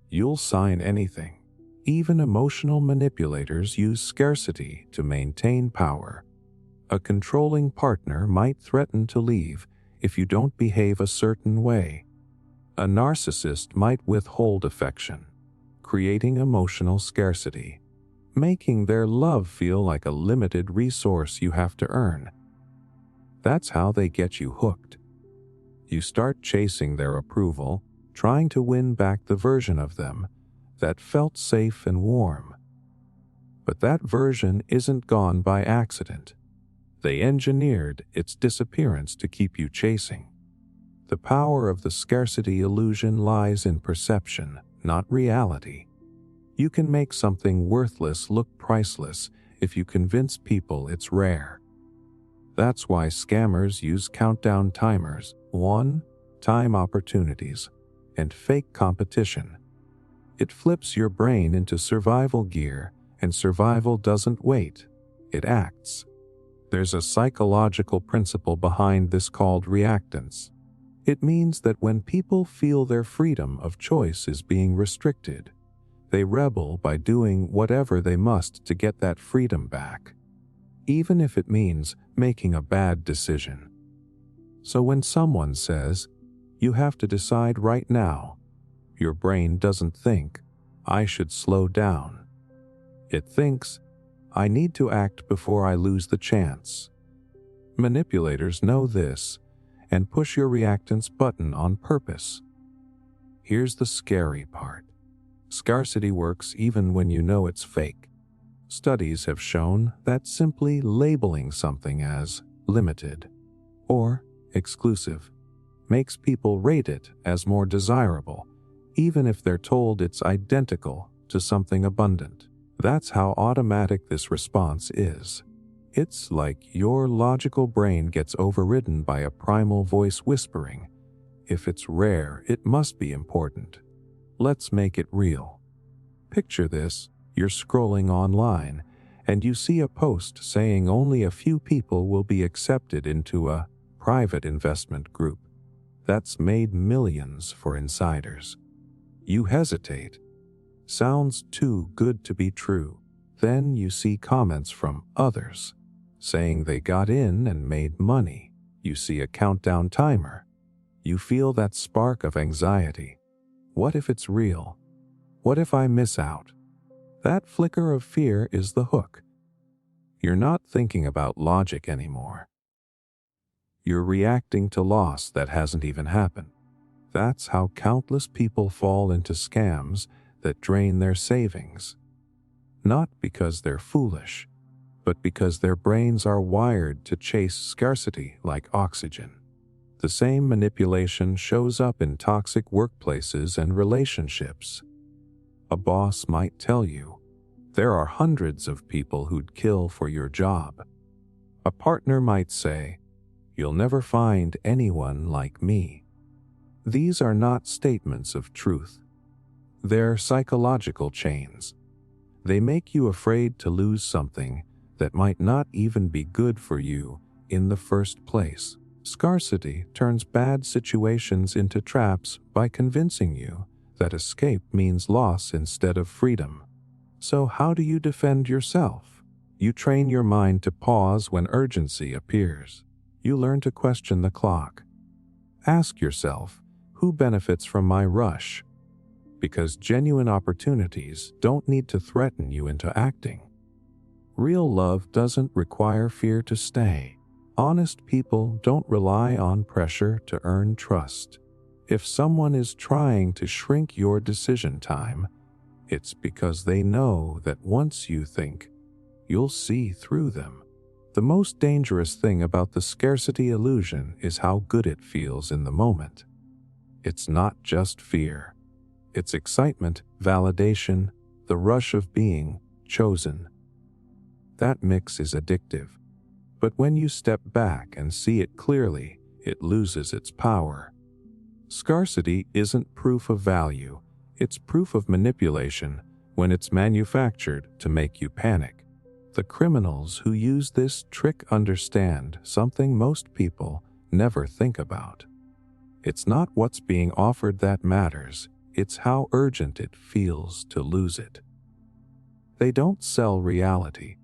you'll sign anything. Even emotional manipulators use scarcity to maintain power. A controlling partner might threaten to leave if you don't behave a certain way. A narcissist might withhold affection, creating emotional scarcity, making their love feel like a limited resource you have to earn. That's how they get you hooked. You start chasing their approval, trying to win back the version of them that felt safe and warm. But that version isn't gone by accident. They engineered its disappearance to keep you chasing. The power of the scarcity illusion lies in perception, not reality. You can make something worthless look priceless if you convince people it's rare. That's why scammers use countdown timers, one-time opportunities, and fake competition. It flips your brain into survival gear, and survival doesn't wait, it acts. There's a psychological principle behind this called reactance. It means that when people feel their freedom of choice is being restricted, they rebel by doing whatever they must to get that freedom back, even if it means making a bad decision. So when someone says, "You have to decide right now," your brain doesn't think, "I should slow down." It thinks, "I need to act before I lose the chance." Manipulators know this and push your reactance button on purpose. Here's the scary part. Scarcity works even when you know it's fake. Studies have shown that simply labeling something as limited or exclusive makes people rate it as more desirable, even if they're told it's identical to something abundant. That's how automatic this response is. It's like your logical brain gets overridden by a primal voice whispering, "If it's rare, it must be important. Let's make it real." Picture this. You're scrolling online, and you see a post saying only a few people will be accepted into a private investment group that's made millions for insiders. You hesitate. Sounds too good to be true. Then you see comments from others saying they got in and made money. You see a countdown timer. You feel that spark of anxiety. What if it's real? What if I miss out? That flicker of fear is the hook. You're not thinking about logic anymore. You're reacting to loss that hasn't even happened. That's how countless people fall into scams that drain their savings. Not because they're foolish, but because their brains are wired to chase scarcity like oxygen. The same manipulation shows up in toxic workplaces and relationships. A boss might tell you, "There are hundreds of people who'd kill for your job." A partner might say, "You'll never find anyone like me." These are not statements of truth. They're psychological chains. They make you afraid to lose something that might not even be good for you in the first place. Scarcity turns bad situations into traps by convincing you that escape means loss instead of freedom. So how do you defend yourself? You train your mind to pause when urgency appears. You learn to question the clock. Ask yourself, who benefits from my rush? Because genuine opportunities don't need to threaten you into acting. Real love doesn't require fear to stay. Honest people don't rely on pressure to earn trust. If someone is trying to shrink your decision time, it's because they know that once you think, you'll see through them. The most dangerous thing about the scarcity illusion is how good it feels in the moment. It's not just fear. It's excitement, validation, the rush of being chosen. That mix is addictive. But when you step back and see it clearly, it loses its power. Scarcity isn't proof of value. It's proof of manipulation when it's manufactured to make you panic. The criminals who use this trick understand something most people never think about. It's not what's being offered that matters, it's how urgent it feels to lose it. They don't sell reality,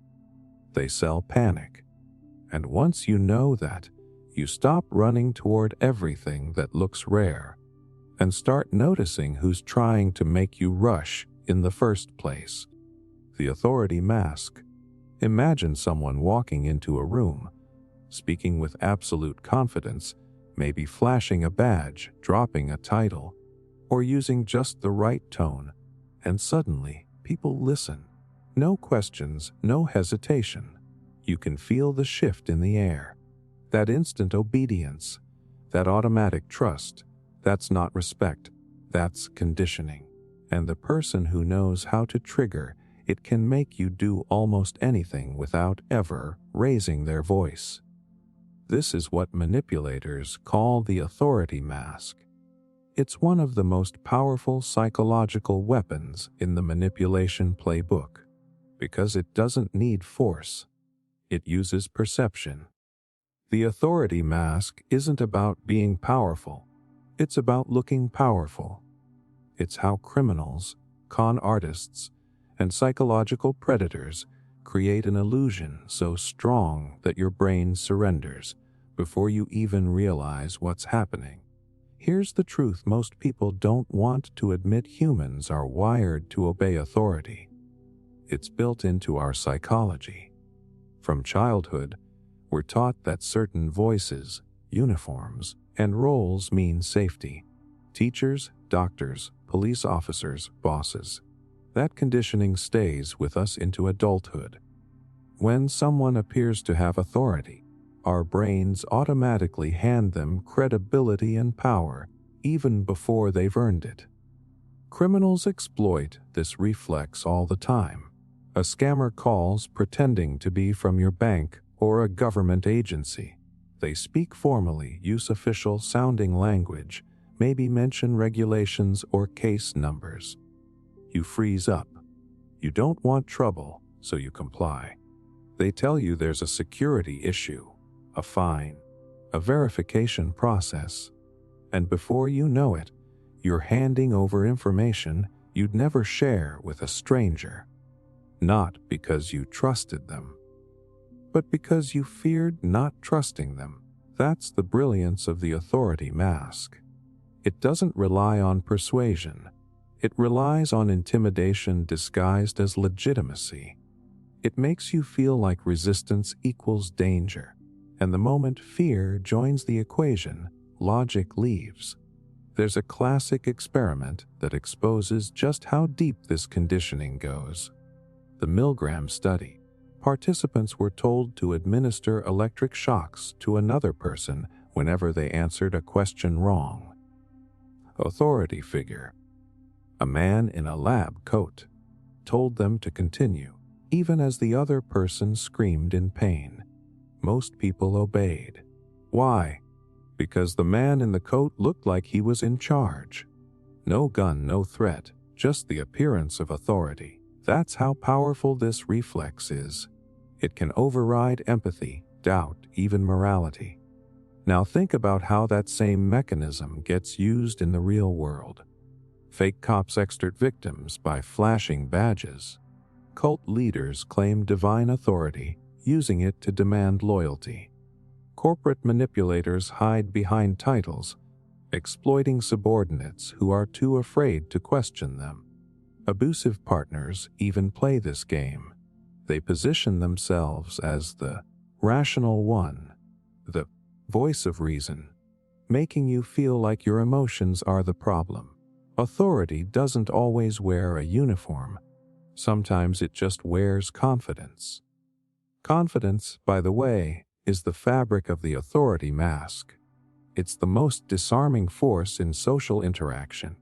they sell panic. And once you know that, you stop running toward everything that looks rare and start noticing who's trying to make you rush in the first place. The authority mask. Imagine someone walking into a room, speaking with absolute confidence, maybe flashing a badge, dropping a title, or using just the right tone, and suddenly people listen. No questions, no hesitation. You can feel the shift in the air. That instant obedience, that automatic trust, that's not respect, that's conditioning. And the person who knows how to trigger it can make you do almost anything without ever raising their voice. This is what manipulators call the authority mask. It's one of the most powerful psychological weapons in the manipulation playbook, because it doesn't need force. It uses perception. The authority mask isn't about being powerful. It's about looking powerful. It's how criminals, con artists, and psychological predators create an illusion so strong that your brain surrenders before you even realize what's happening. Here's the truth most people don't want to admit: humans are wired to obey authority. It's built into our psychology. From childhood, we're taught that certain voices, uniforms, and roles mean safety. Teachers, doctors, police officers, bosses. That conditioning stays with us into adulthood. When someone appears to have authority, our brains automatically hand them credibility and power, even before they've earned it. Criminals exploit this reflex all the time. A scammer calls pretending to be from your bank or a government agency. They speak formally, use official-sounding language, maybe mention regulations or case numbers. You freeze up. You don't want trouble, so you comply. They tell you there's a security issue, a fine, a verification process, and before you know it, you're handing over information you'd never share with a stranger. Not because you trusted them, but because you feared not trusting them. That's the brilliance of the authority mask. It doesn't rely on persuasion. It relies on intimidation disguised as legitimacy. It makes you feel like resistance equals danger, and the moment fear joins the equation, logic leaves. There's a classic experiment that exposes just how deep this conditioning goes. The Milgram study. Participants were told to administer electric shocks to another person whenever they answered a question wrong. Authority figure, a man in a lab coat, told them to continue, even as the other person screamed in pain. Most people obeyed. Why? Because the man in the coat looked like he was in charge. No gun, no threat, just the appearance of authority. That's how powerful this reflex is. It can override empathy, doubt, even morality. Now think about how that same mechanism gets used in the real world. Fake cops extort victims by flashing badges. Cult leaders claim divine authority, using it to demand loyalty. Corporate manipulators hide behind titles, exploiting subordinates who are too afraid to question them. Abusive partners even play this game. They position themselves as the rational one, the voice of reason, making you feel like your emotions are the problem. Authority doesn't always wear a uniform. Sometimes it just wears confidence. Confidence, by the way, is the fabric of the authority mask. It's the most disarming force in social interaction.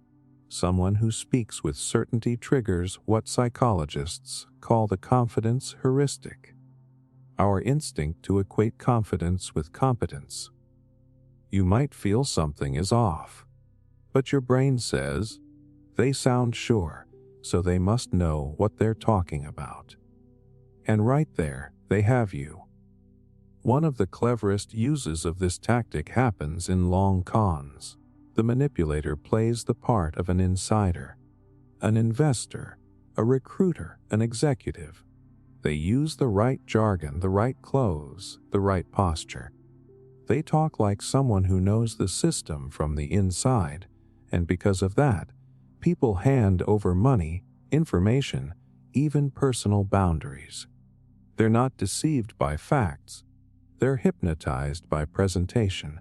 Someone who speaks with certainty triggers what psychologists call the confidence heuristic, our instinct to equate confidence with competence. You might feel something is off, but your brain says, they sound sure, so they must know what they're talking about. And right there, they have you. One of the cleverest uses of this tactic happens in long cons. The manipulator plays the part of an insider, an investor, a recruiter, an executive. They use the right jargon, the right clothes, the right posture. They talk like someone who knows the system from the inside, and because of that, people hand over money, information, even personal boundaries. They're not deceived by facts. They're hypnotized by presentation.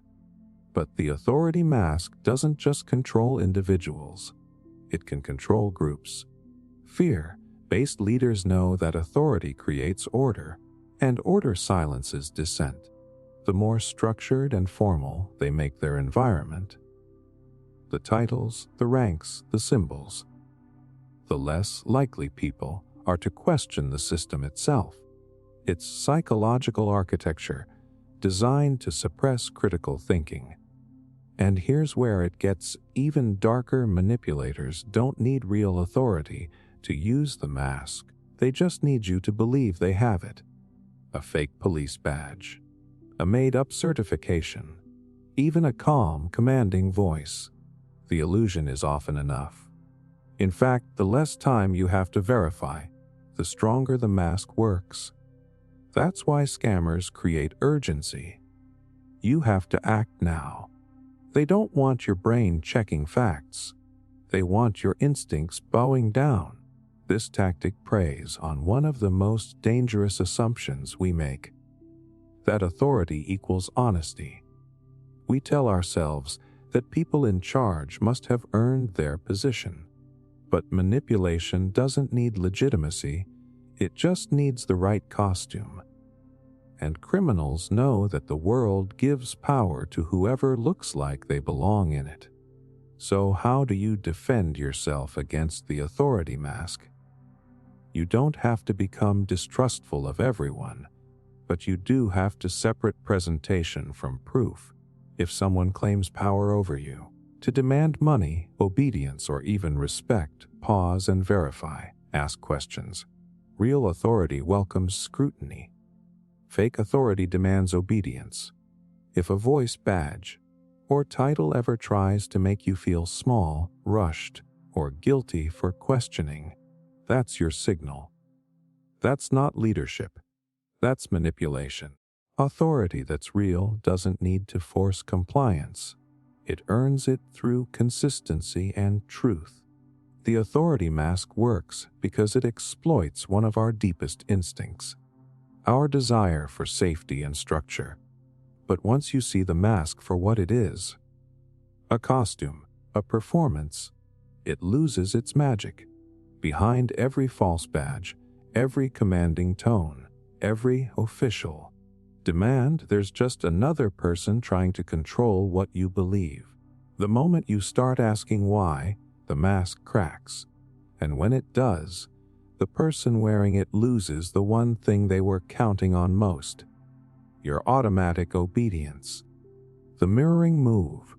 But the authority mask doesn't just control individuals. It can control groups. Fear-based leaders know that authority creates order, and order silences dissent. The more structured and formal they make their environment, the titles, the ranks, the symbols, the less likely people are to question the system itself. It's psychological architecture designed to suppress critical thinking. And here's where it gets even darker. Manipulators don't need real authority to use the mask. They just need you to believe they have it. A fake police badge, a made-up certification, even a calm, commanding voice. The illusion is often enough. In fact, the less time you have to verify, the stronger the mask works. That's why scammers create urgency. You have to act now. They don't want your brain checking facts. They want your instincts bowing down. This tactic preys on one of the most dangerous assumptions we make, that authority equals honesty. We tell ourselves that people in charge must have earned their position. But manipulation doesn't need legitimacy, it just needs the right costume. And criminals know that the world gives power to whoever looks like they belong in it. So how do you defend yourself against the authority mask? You don't have to become distrustful of everyone, but you do have to separate presentation from proof. If someone claims power over you, to demand money, obedience, or even respect, pause and verify. Ask questions. Real authority welcomes scrutiny. Fake authority demands obedience. If a voice, badge, or title ever tries to make you feel small, rushed, or guilty for questioning, that's your signal. That's not leadership. That's manipulation. Authority that's real doesn't need to force compliance. It earns it through consistency and truth. The authority mask works because it exploits one of our deepest instincts, our desire for safety and structure. But once you see the mask for what it is, a costume, a performance, it loses its magic. Behind every false badge, every commanding tone, every official demand, there's just another person trying to control what you believe. The moment you start asking why, the mask cracks. And when it does, the person wearing it loses the one thing they were counting on most: your automatic obedience. The mirroring move.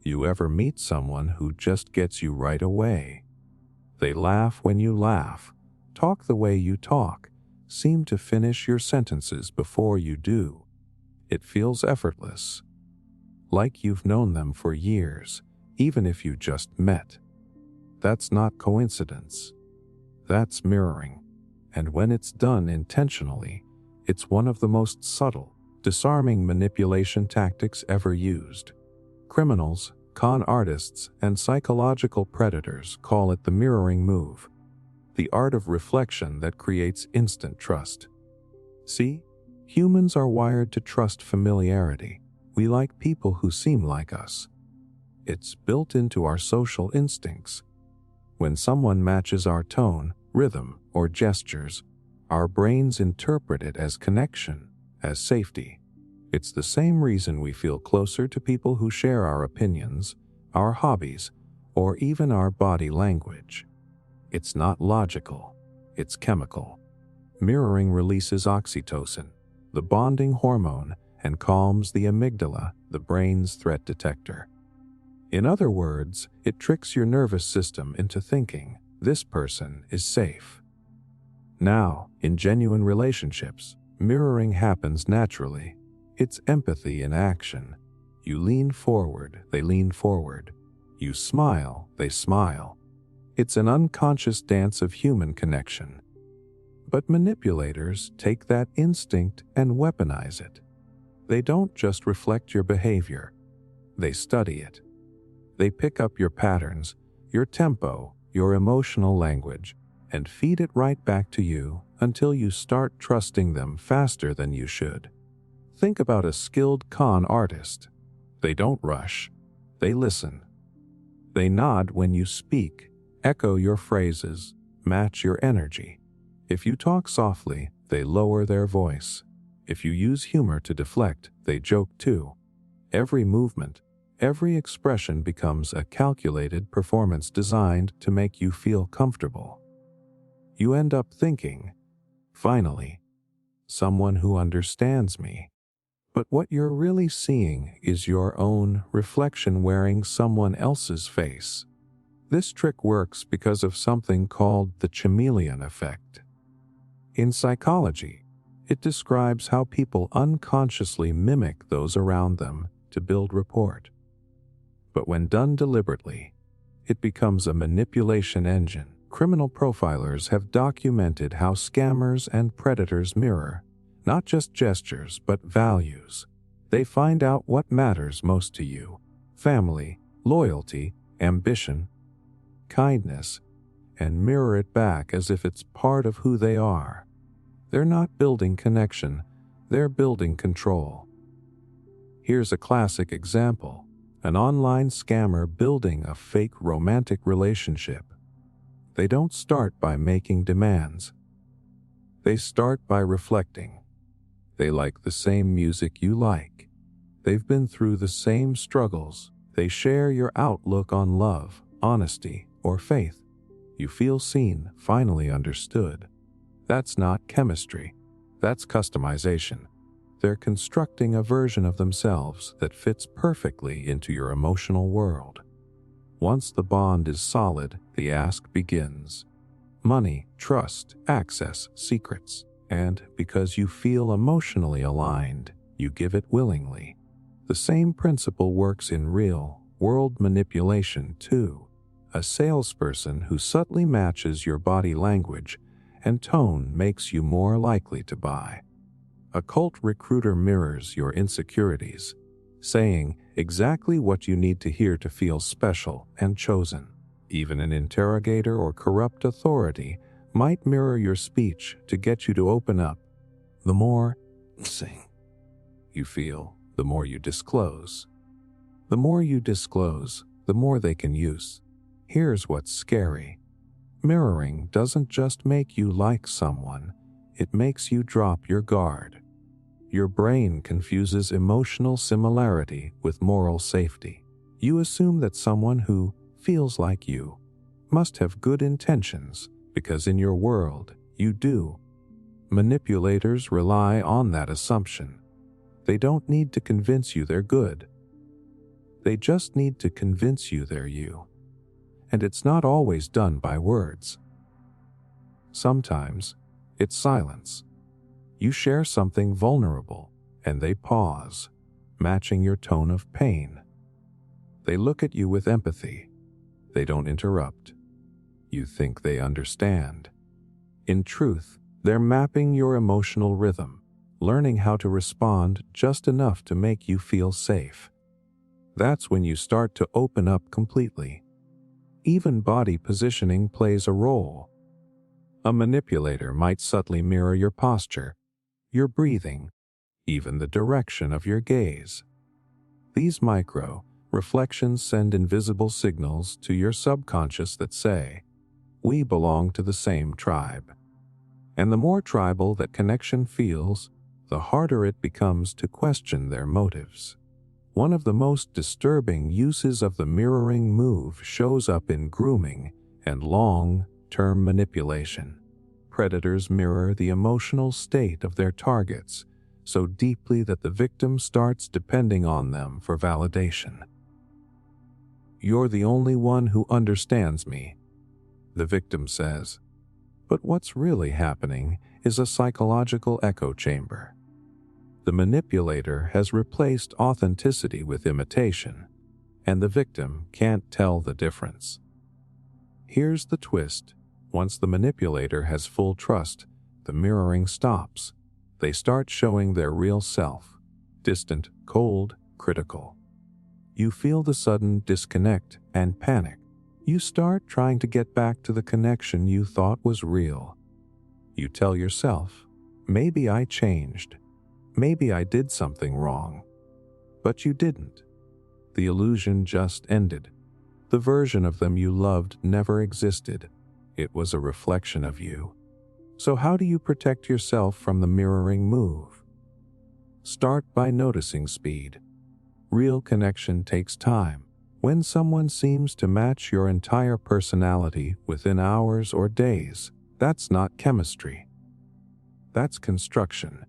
You ever meet someone who just gets you right away? They laugh when you laugh, talk the way you talk, seem to finish your sentences before you do. It feels effortless, like you've known them for years, even if you just met. That's not coincidence. That's mirroring. And when it's done intentionally, it's one of the most subtle, disarming manipulation tactics ever used. Criminals, con artists, and psychological predators call it the mirroring move, the art of reflection that creates instant trust. See, Humans are wired to trust familiarity. We like people who seem like us. It's built into our social instincts. When someone matches our tone, rhythm, or gestures, our brains interpret it as connection, as safety. It's the same reason we feel closer to people who share our opinions, our hobbies, or even our body language. It's not logical, it's chemical. Mirroring releases oxytocin, the bonding hormone, and calms the amygdala, the brain's threat detector. In other words, it tricks your nervous system into thinking, this person is safe. Now, in genuine relationships, mirroring happens naturally. It's empathy in action. You lean forward, they lean forward. You smile, they smile. It's an unconscious dance of human connection. But manipulators take that instinct and weaponize it. They don't just reflect your behavior, they study it. They pick up your patterns, your tempo, your emotional language, and feed it right back to you until you start trusting them faster than you should. Think about a skilled con artist. They don't rush, they listen. They nod when you speak, echo your phrases, match your energy. If you talk softly, they lower their voice. If you use humor to deflect, they joke too. Every movement, every expression becomes a calculated performance designed to make you feel comfortable. You end up thinking, finally, someone who understands me. But what you're really seeing is your own reflection wearing someone else's face. This trick works because of something called the chameleon effect. In psychology, it describes how people unconsciously mimic those around them to build rapport. But when done deliberately, it becomes a manipulation engine. Criminal profilers have documented how scammers and predators mirror, not just gestures, but values. They find out what matters most to you: family, loyalty, ambition, kindness, and mirror it back as if it's part of who they are. They're not building connection, they're building control. Here's a classic example: an online scammer building a fake romantic relationship. They don't start by making demands. They start by reflecting. They like the same music you like. They've been through the same struggles. They share your outlook on love, honesty, or faith. You feel seen, finally understood. That's not chemistry. That's customization. They're constructing a version of themselves that fits perfectly into your emotional world. Once the bond is solid, the ask begins. Money, trust, access, secrets. And because you feel emotionally aligned, you give it willingly. The same principle works in real-world manipulation too. A salesperson who subtly matches your body language and tone makes you more likely to buy. A cult recruiter mirrors your insecurities, saying exactly what you need to hear to feel special and chosen. Even an interrogator or corrupt authority might mirror your speech to get you to open up. The more you feel, the more you disclose. The more you disclose, the more they can use. Here's what's scary. Mirroring doesn't just make you like someone, it makes you drop your guard. Your brain confuses emotional similarity with moral safety. You assume that someone who feels like you must have good intentions, because in your world, you do. Manipulators rely on that assumption. They don't need to convince you they're good. They just need to convince you they're you. And it's not always done by words. Sometimes, it's silence. You share something vulnerable, and they pause, matching your tone of pain. They look at you with empathy. They don't interrupt. You think they understand. In truth, they're mapping your emotional rhythm, learning how to respond just enough to make you feel safe. That's when you start to open up completely. Even body positioning plays a role. A manipulator might subtly mirror your posture, your breathing, even the direction of your gaze. These micro reflections send invisible signals to your subconscious that say, "We belong to the same tribe." And the more tribal that connection feels, the harder it becomes to question their motives. One of the most disturbing uses of the mirroring move shows up in grooming and long-term manipulation. Predators mirror the emotional state of their targets so deeply that the victim starts depending on them for validation. "You're the only one who understands me," the victim says. But what's really happening is a psychological echo chamber. The manipulator has replaced authenticity with imitation, and the victim can't tell the difference. Here's the twist. Once the manipulator has full trust, the mirroring stops. They start showing their real self, distant, cold, critical. You feel the sudden disconnect and panic. You start trying to get back to the connection you thought was real. You tell yourself, "Maybe I changed. Maybe I did something wrong." But you didn't. The illusion just ended. The version of them you loved never existed. It was a reflection of you. So how do you protect yourself from the mirroring move? Start by noticing speed. Real connection takes time. When someone seems to match your entire personality within hours or days, that's not chemistry. That's construction.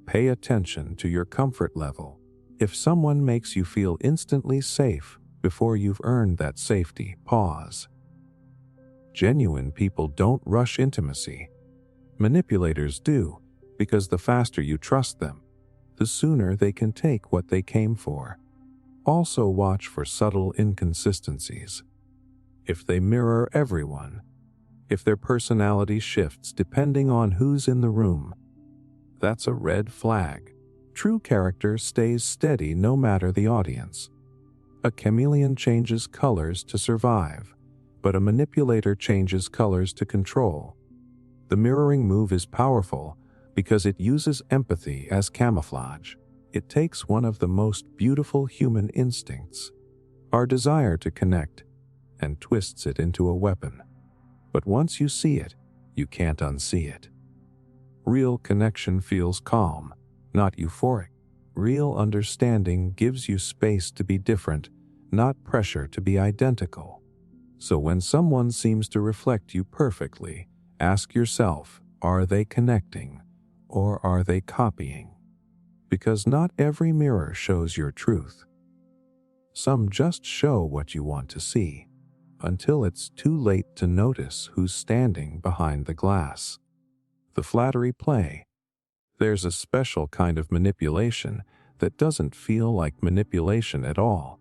Pay attention to your comfort level. If someone makes you feel instantly safe before you've earned that safety, pause. Genuine people don't rush intimacy. Manipulators do, because the faster you trust them, the sooner they can take what they came for. Also watch for subtle inconsistencies. If they mirror everyone, if their personality shifts depending on who's in the room, that's a red flag. True character stays steady no matter the audience. A chameleon changes colors to survive, but a manipulator changes colors to control. The mirroring move is powerful because it uses empathy as camouflage. It takes one of the most beautiful human instincts, our desire to connect, and twists it into a weapon. But once you see it, you can't unsee it. Real connection feels calm, not euphoric. Real understanding gives you space to be different, not pressure to be identical. So when someone seems to reflect you perfectly, ask yourself, are they connecting or are they copying? Because not every mirror shows your truth. Some just show what you want to see, until it's too late to notice who's standing behind the glass. The flattery play. There's a special kind of manipulation that doesn't feel like manipulation at all.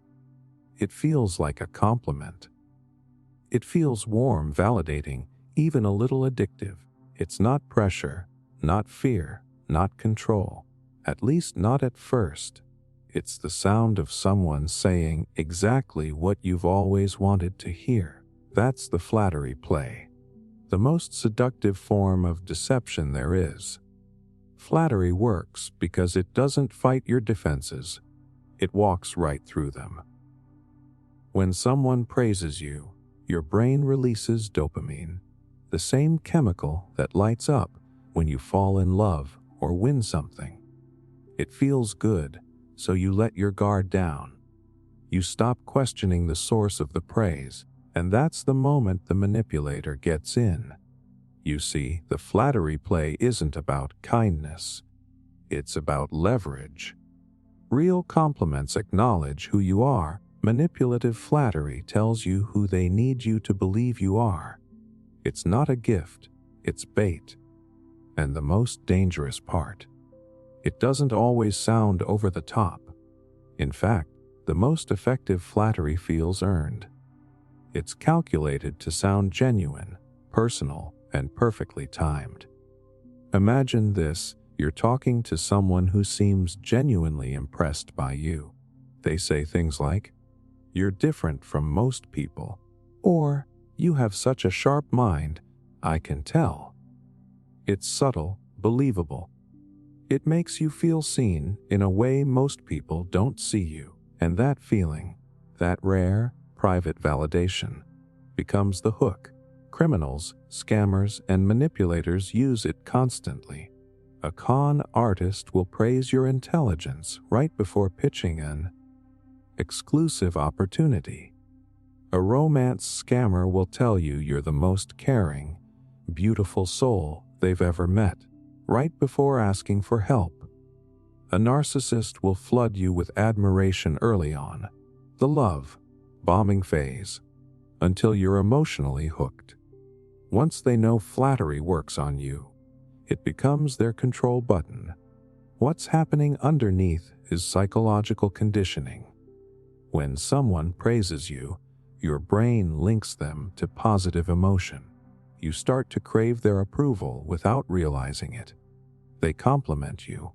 It feels like a compliment. It feels warm, validating, even a little addictive. It's not pressure, not fear, not control. At least not at first. It's the sound of someone saying exactly what you've always wanted to hear. That's the flattery play. The most seductive form of deception there is. Flattery works because it doesn't fight your defenses. It walks right through them. When someone praises you, your brain releases dopamine, the same chemical that lights up when you fall in love or win something. It feels good, so you let your guard down. You stop questioning the source of the praise, and that's the moment the manipulator gets in. You see, the flattery play isn't about kindness. It's about leverage. Real compliments acknowledge who you are. Manipulative flattery tells you who they need you to believe you are. It's not a gift, it's bait. And the most dangerous part, it doesn't always sound over the top. In fact, the most effective flattery feels earned. It's calculated to sound genuine, personal, and perfectly timed. Imagine this, you're talking to someone who seems genuinely impressed by you. They say things like, "You're different from most people," or "You have such a sharp mind, I can tell." It's subtle, believable. It makes you feel seen in a way most people don't see you, and that feeling, that rare, private validation, becomes the hook. Criminals, scammers, and manipulators use it constantly. A con artist will praise your intelligence right before pitching an exclusive opportunity. A romance scammer will tell you you're the most caring, beautiful soul they've ever met, right before asking for help. A narcissist will flood you with admiration early on, the love bombing phase, until you're emotionally hooked. Once they know flattery works on you, it becomes their control button. What's happening underneath is psychological conditioning. When someone praises you, your brain links them to positive emotion. You start to crave their approval without realizing it. They compliment you.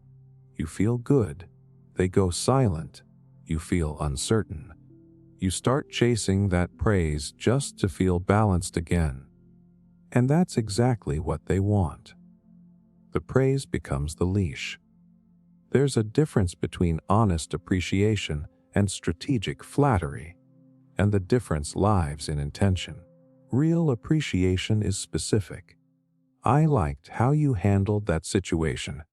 You feel good. They go silent. You feel uncertain. You start chasing that praise just to feel balanced again. And that's exactly what they want. The praise becomes the leash. There's a difference between honest appreciation and strategic flattery, and the difference lies in intention. Real appreciation is specific. I liked how you handled that situation.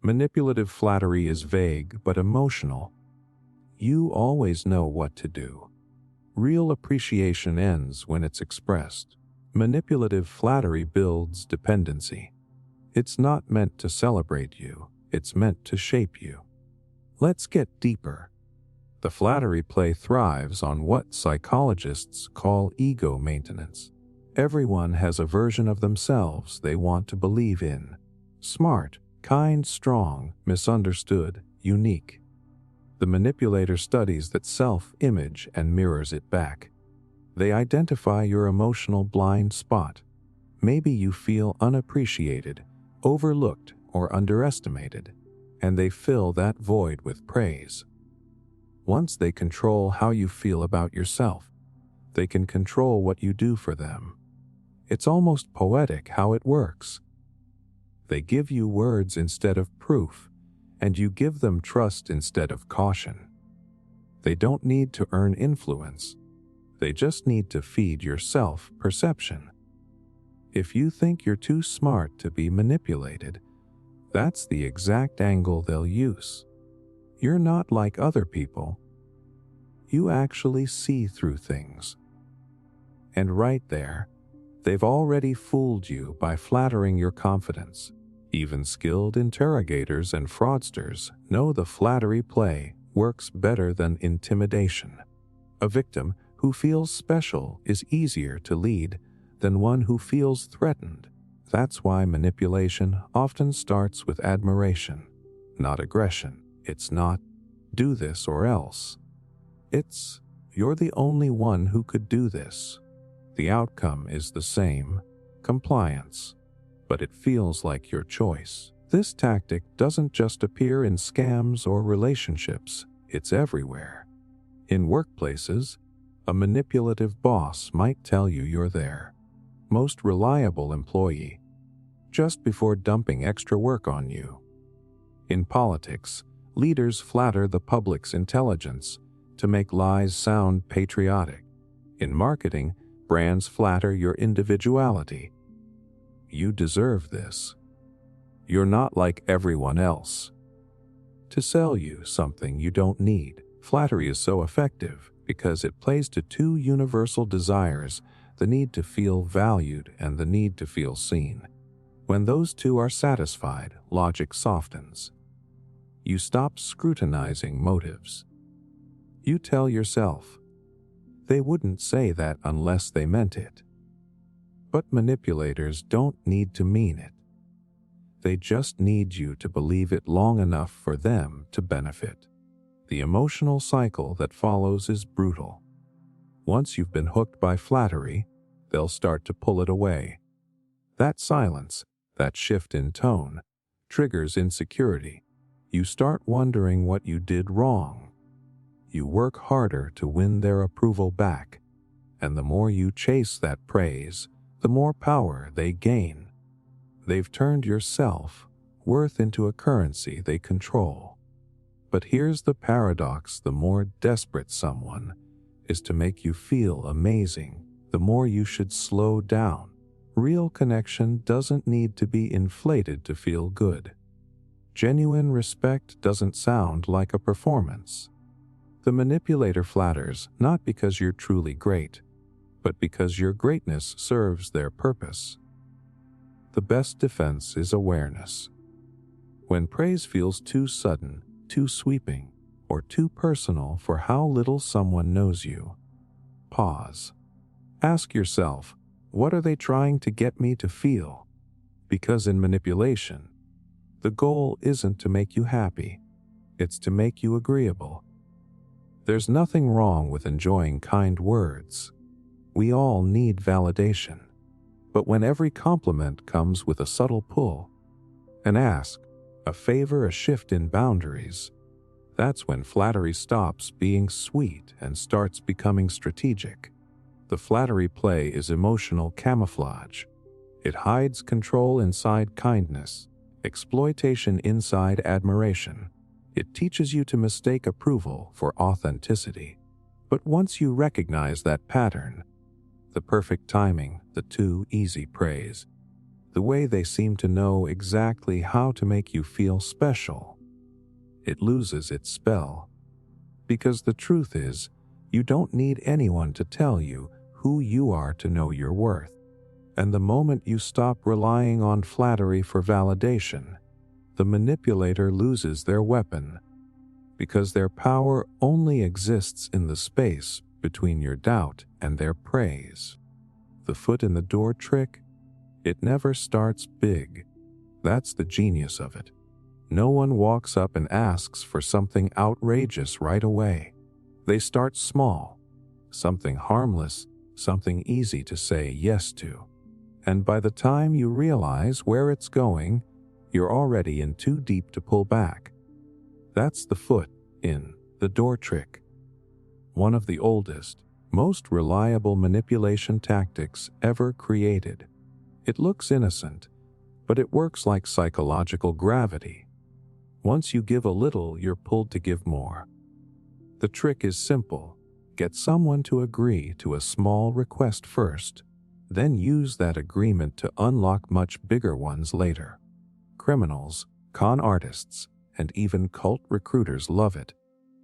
Manipulative flattery is vague but emotional. You always know what to do. Real appreciation ends when it's expressed. Manipulative flattery builds dependency. It's not meant to celebrate you, it's meant to shape you. Let's get deeper. The flattery play thrives on what psychologists call ego maintenance. Everyone has a version of themselves they want to believe in. Smart, kind, strong, misunderstood, unique. The manipulator studies that self-image and mirrors it back. They identify your emotional blind spot. Maybe you feel unappreciated, overlooked, or underestimated, and they fill that void with praise. Once they control how you feel about yourself, they can control what you do for them. It's almost poetic how it works. They give you words instead of proof, and you give them trust instead of caution. They don't need to earn influence. They just need to feed your self-perception. If you think you're too smart to be manipulated, that's the exact angle they'll use. You're not like other people. You actually see through things. And right there, they've already fooled you by flattering your confidence. Even skilled interrogators and fraudsters know the flattery play works better than intimidation. A victim who feels special is easier to lead than one who feels threatened. That's why manipulation often starts with admiration, not aggression. It's not, do this or else. It's, you're the only one who could do this. The outcome is the same, compliance, but it feels like your choice. This tactic doesn't just appear in scams or relationships, it's everywhere. In workplaces, a manipulative boss might tell you you're their most reliable employee just before dumping extra work on you. In politics, leaders flatter the public's intelligence to make lies sound patriotic. In marketing, brands flatter your individuality. You deserve this. You're not like everyone else. To sell you something you don't need. Flattery is so effective because it plays to two universal desires, the need to feel valued and the need to feel seen. When those two are satisfied, logic softens. You stop scrutinizing motives. You tell yourself, they wouldn't say that unless they meant it. But manipulators don't need to mean it. They just need you to believe it long enough for them to benefit. The emotional cycle that follows is brutal. Once you've been hooked by flattery, they'll start to pull it away. That silence, that shift in tone, triggers insecurity. You start wondering what you did wrong. You work harder to win their approval back, and the more you chase that praise, the more power they gain. They've turned your self worth into a currency they control. But here's the paradox: the more desperate someone is to make you feel amazing, the more you should slow down. Real connection doesn't need to be inflated to feel good. Genuine respect doesn't sound like a performance. The manipulator flatters not because you're truly great, but because your greatness serves their purpose. The best defense is awareness. When praise feels too sudden, too sweeping, or too personal for how little someone knows you, pause. Ask yourself, what are they trying to get me to feel? Because in manipulation, the goal isn't to make you happy, it's to make you agreeable. There's nothing wrong with enjoying kind words. We all need validation. But when every compliment comes with a subtle pull, an ask, a favor, a shift in boundaries, that's when flattery stops being sweet and starts becoming strategic. The flattery play is emotional camouflage. It hides control inside kindness, exploitation inside admiration. It teaches you to mistake approval for authenticity. But once you recognize that pattern, the perfect timing, the too easy praise, the way they seem to know exactly how to make you feel special, it loses its spell. Because the truth is, you don't need anyone to tell you who you are to know your worth. And the moment you stop relying on flattery for validation, the manipulator loses their weapon, because their power only exists in the space between your doubt and their praise. The foot in the door trick, it never starts big. That's the genius of it. No one walks up and asks for something outrageous right away. They start small, something harmless, something easy to say yes to. And by the time you realize where it's going, you're already in too deep to pull back. That's the foot in the door trick. One of the oldest, most reliable manipulation tactics ever created. It looks innocent, but it works like psychological gravity. Once you give a little, you're pulled to give more. The trick is simple. Get someone to agree to a small request first, then use that agreement to unlock much bigger ones later. Criminals, con artists, and even cult recruiters love it,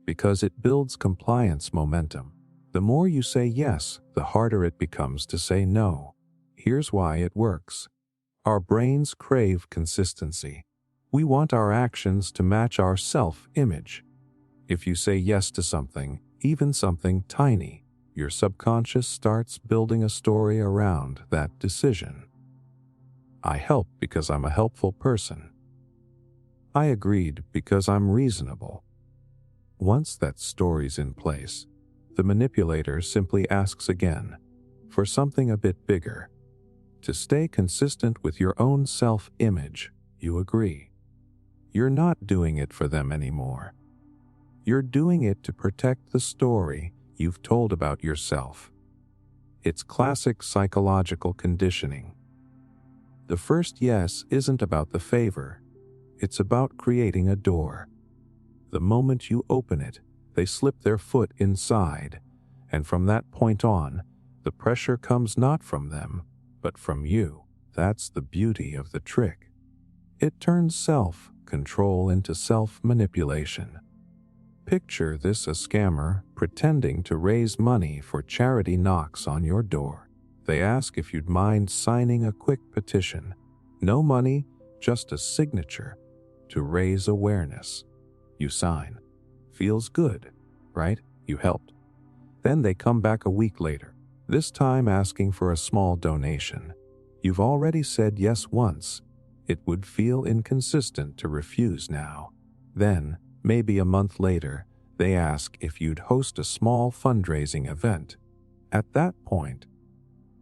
because it builds compliance momentum. The more you say yes, the harder it becomes to say no. Here's why it works. Our brains crave consistency. We want our actions to match our self-image. If you say yes to something, even something tiny, your subconscious starts building a story around that decision. I help because I'm a helpful person. I agreed because I'm reasonable. Once that story's in place, the manipulator simply asks again, for something a bit bigger. To stay consistent with your own self-image, you agree. You're not doing it for them anymore. You're doing it to protect the story you've told about yourself. It's classic psychological conditioning. The first yes isn't about the favor. It's about creating a door. The moment you open it, they slip their foot inside, and from that point on, the pressure comes not from them, but from you. That's the beauty of the trick. It turns self-control into self-manipulation. Picture this: a scammer pretending to raise money for charity knocks on your door. They ask if you'd mind signing a quick petition. No money, just a signature to raise awareness. You sign. Feels good, right? You helped. Then they come back a week later, this time asking for a small donation. You've already said yes once. It would feel inconsistent to refuse now. Then, maybe a month later, they ask if you'd host a small fundraising event. At that point,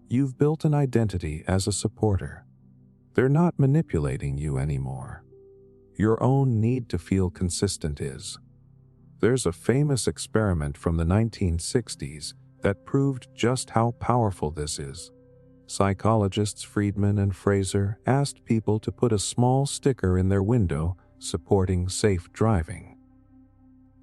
you've built an identity as a supporter. They're not manipulating you anymore. Your own need to feel consistent is. There's a famous experiment from the 1960s that proved just how powerful this is. Psychologists Friedman and Fraser asked people to put a small sticker in their window supporting safe driving.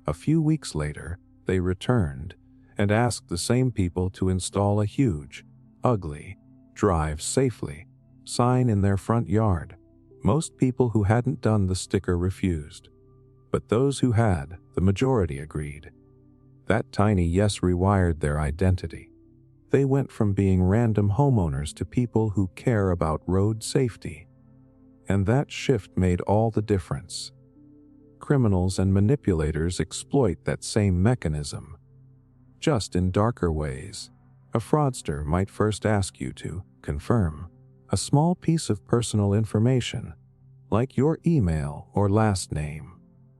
A few weeks later, they returned and asked the same people to install a huge, ugly, "Drive safely" sign in their front yard. Most people who hadn't done the sticker refused, but those who had, the majority agreed. That tiny yes rewired their identity. They went from being random homeowners to people who care about road safety. And that shift made all the difference. Criminals and manipulators exploit that same mechanism, just in darker ways. A fraudster might first ask you to confirm a small piece of personal information, like your email or last name.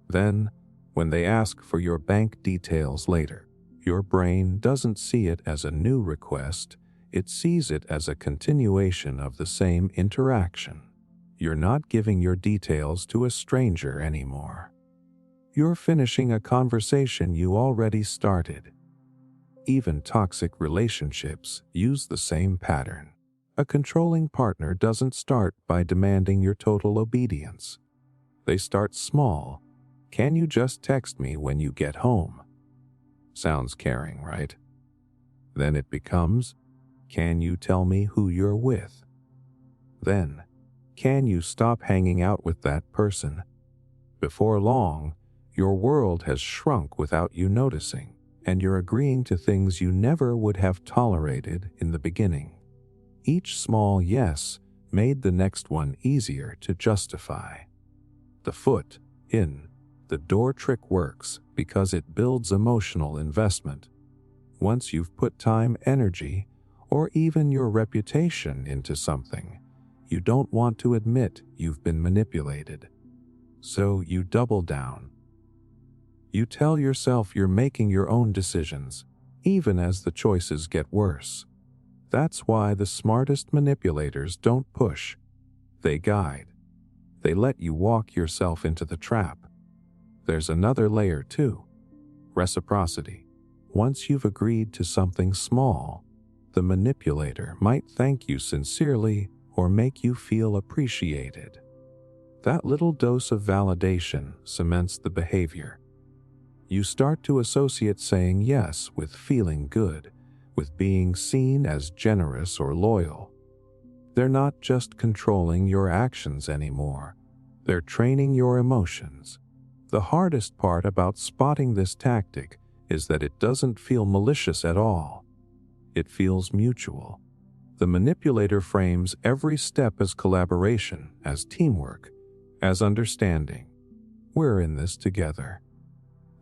Then, when they ask for your bank details later, your brain doesn't see it as a new request, it sees it as a continuation of the same interaction. You're not giving your details to a stranger anymore. You're finishing a conversation you already started. Even toxic relationships use the same pattern. A controlling partner doesn't start by demanding your total obedience. They start small. "Can you just text me when you get home?" Sounds caring, right? Then it becomes, "Can you tell me who you're with?" Then, "Can you stop hanging out with that person?" Before long, your world has shrunk without you noticing, and you're agreeing to things you never would have tolerated in the beginning. Each small yes made the next one easier to justify. The foot in the door trick works because it builds emotional investment. Once you've put time, energy, or even your reputation into something, you don't want to admit you've been manipulated. So you double down. You tell yourself you're making your own decisions, even as the choices get worse. That's why the smartest manipulators don't push. They guide. They let you walk yourself into the trap. There's another layer too. Reciprocity. Once you've agreed to something small, the manipulator might thank you sincerely or make you feel appreciated. That little dose of validation cements the behavior. You start to associate saying yes with feeling good, with being seen as generous or loyal. They're not just controlling your actions anymore. They're training your emotions. The hardest part about spotting this tactic is that it doesn't feel malicious at all. It feels mutual. The manipulator frames every step as collaboration, as teamwork, as understanding. We're in this together.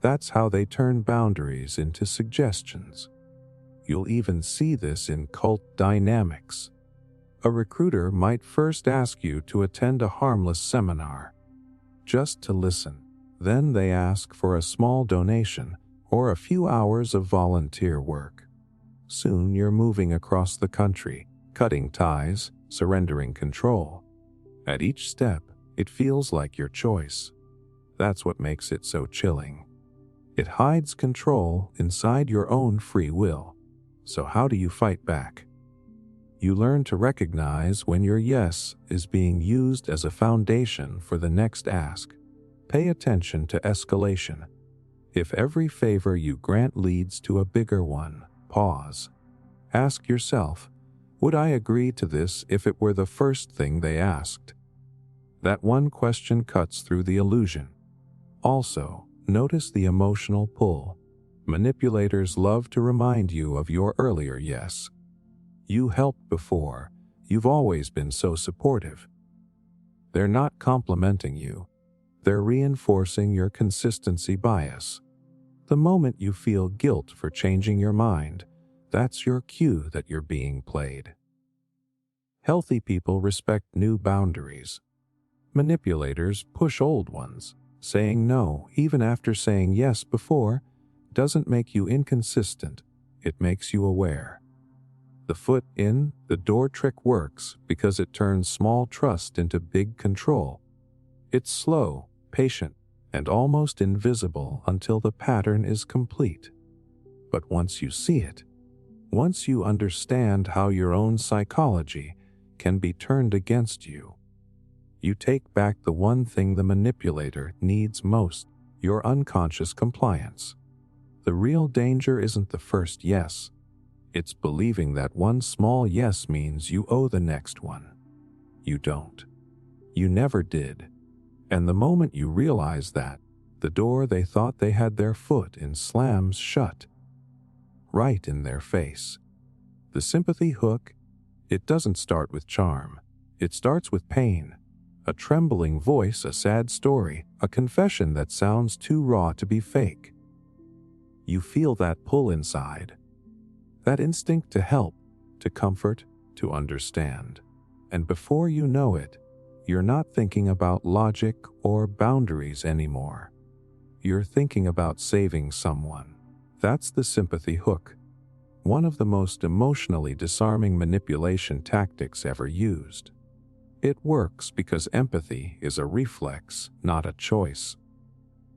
That's how they turn boundaries into suggestions. You'll even see this in cult dynamics. A recruiter might first ask you to attend a harmless seminar, just to listen. Then they ask for a small donation or a few hours of volunteer work. Soon you're moving across the country, cutting ties, surrendering control. At each step, it feels like your choice. That's what makes it so chilling. It hides control inside your own free will. So how do you fight back? You learn to recognize when your yes is being used as a foundation for the next ask. Pay attention to escalation. If every favor you grant leads to a bigger one, pause. Ask yourself, would I agree to this if it were the first thing they asked? That one question cuts through the illusion. Also, notice the emotional pull. Manipulators love to remind you of your earlier yes. You helped before. You've always been so supportive. They're not complimenting you. They're reinforcing your consistency bias. The moment you feel guilt for changing your mind, that's your cue that you're being played. Healthy people respect new boundaries. Manipulators push old ones. Saying no, even after saying yes before, doesn't make you inconsistent. It makes you aware. The foot in the door trick works because it turns small trust into big control. It's slow, patient, and almost invisible until the pattern is complete. But once you see it, Once you understand how your own psychology can be turned against you, you take back the one thing the manipulator needs most: your unconscious compliance. The real danger isn't the first yes. It's believing that one small yes means you owe the next one. You don't. You never did. And the moment you realize that, the door they thought they had their foot in slams shut, right in their face. The sympathy hook, it doesn't start with charm. It starts with pain. A trembling voice, a sad story, a confession that sounds too raw to be fake. You feel that pull inside. That instinct to help, to comfort, to understand. And before you know it, you're not thinking about logic or boundaries anymore. You're thinking about saving someone. That's the sympathy hook. One of the most emotionally disarming manipulation tactics ever used. It works because empathy is a reflex, not a choice.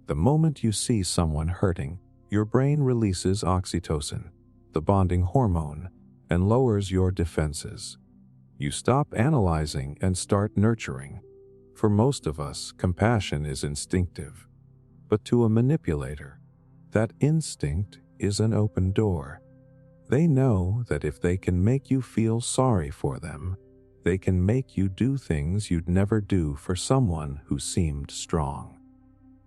The moment you see someone hurting, your brain releases oxytocin, the bonding hormone, and lowers your defenses. You stop analyzing and start nurturing. For most of us, compassion is instinctive. But to a manipulator, that instinct is an open door. They know that if they can make you feel sorry for them, they can make you do things you'd never do for someone who seemed strong.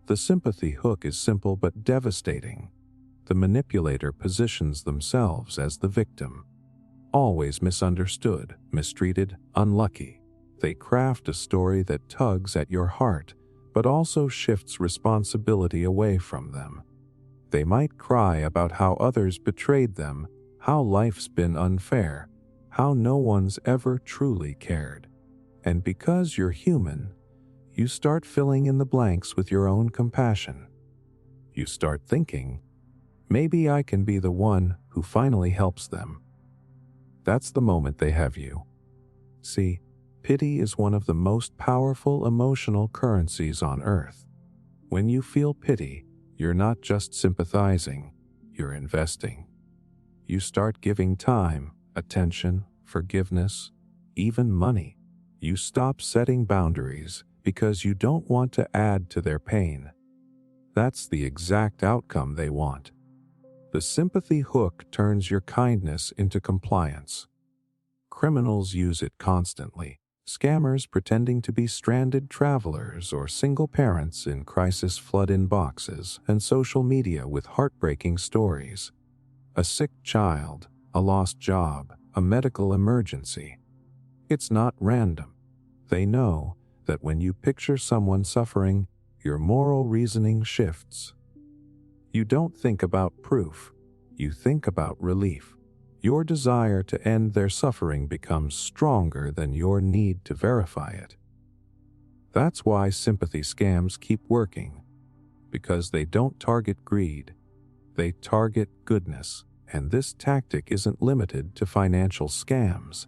The sympathy hook is simple but devastating. The manipulator positions themselves as the victim. Always misunderstood, mistreated, unlucky. They craft a story that tugs at your heart, but also shifts responsibility away from them. They might cry about how others betrayed them, how life's been unfair, how no one's ever truly cared. And because you're human, you start filling in the blanks with your own compassion. You start thinking, maybe I can be the one who finally helps them. That's the moment they have you. See, pity is one of the most powerful emotional currencies on earth. When you feel pity, you're not just sympathizing, you're investing. You start giving time, attention, forgiveness, even money. You stop setting boundaries because you don't want to add to their pain. That's the exact outcome they want. The sympathy hook turns your kindness into compliance. Criminals use it constantly. Scammers pretending to be stranded travelers or single parents in crisis flood inboxes, and social media with heartbreaking stories. A sick child, a lost job, a medical emergency. It's not random. They know that when you picture someone suffering, your moral reasoning shifts. You don't think about proof, you think about relief. Your desire to end their suffering becomes stronger than your need to verify it. That's why sympathy scams keep working, because they don't target greed, they target goodness. And this tactic isn't limited to financial scams.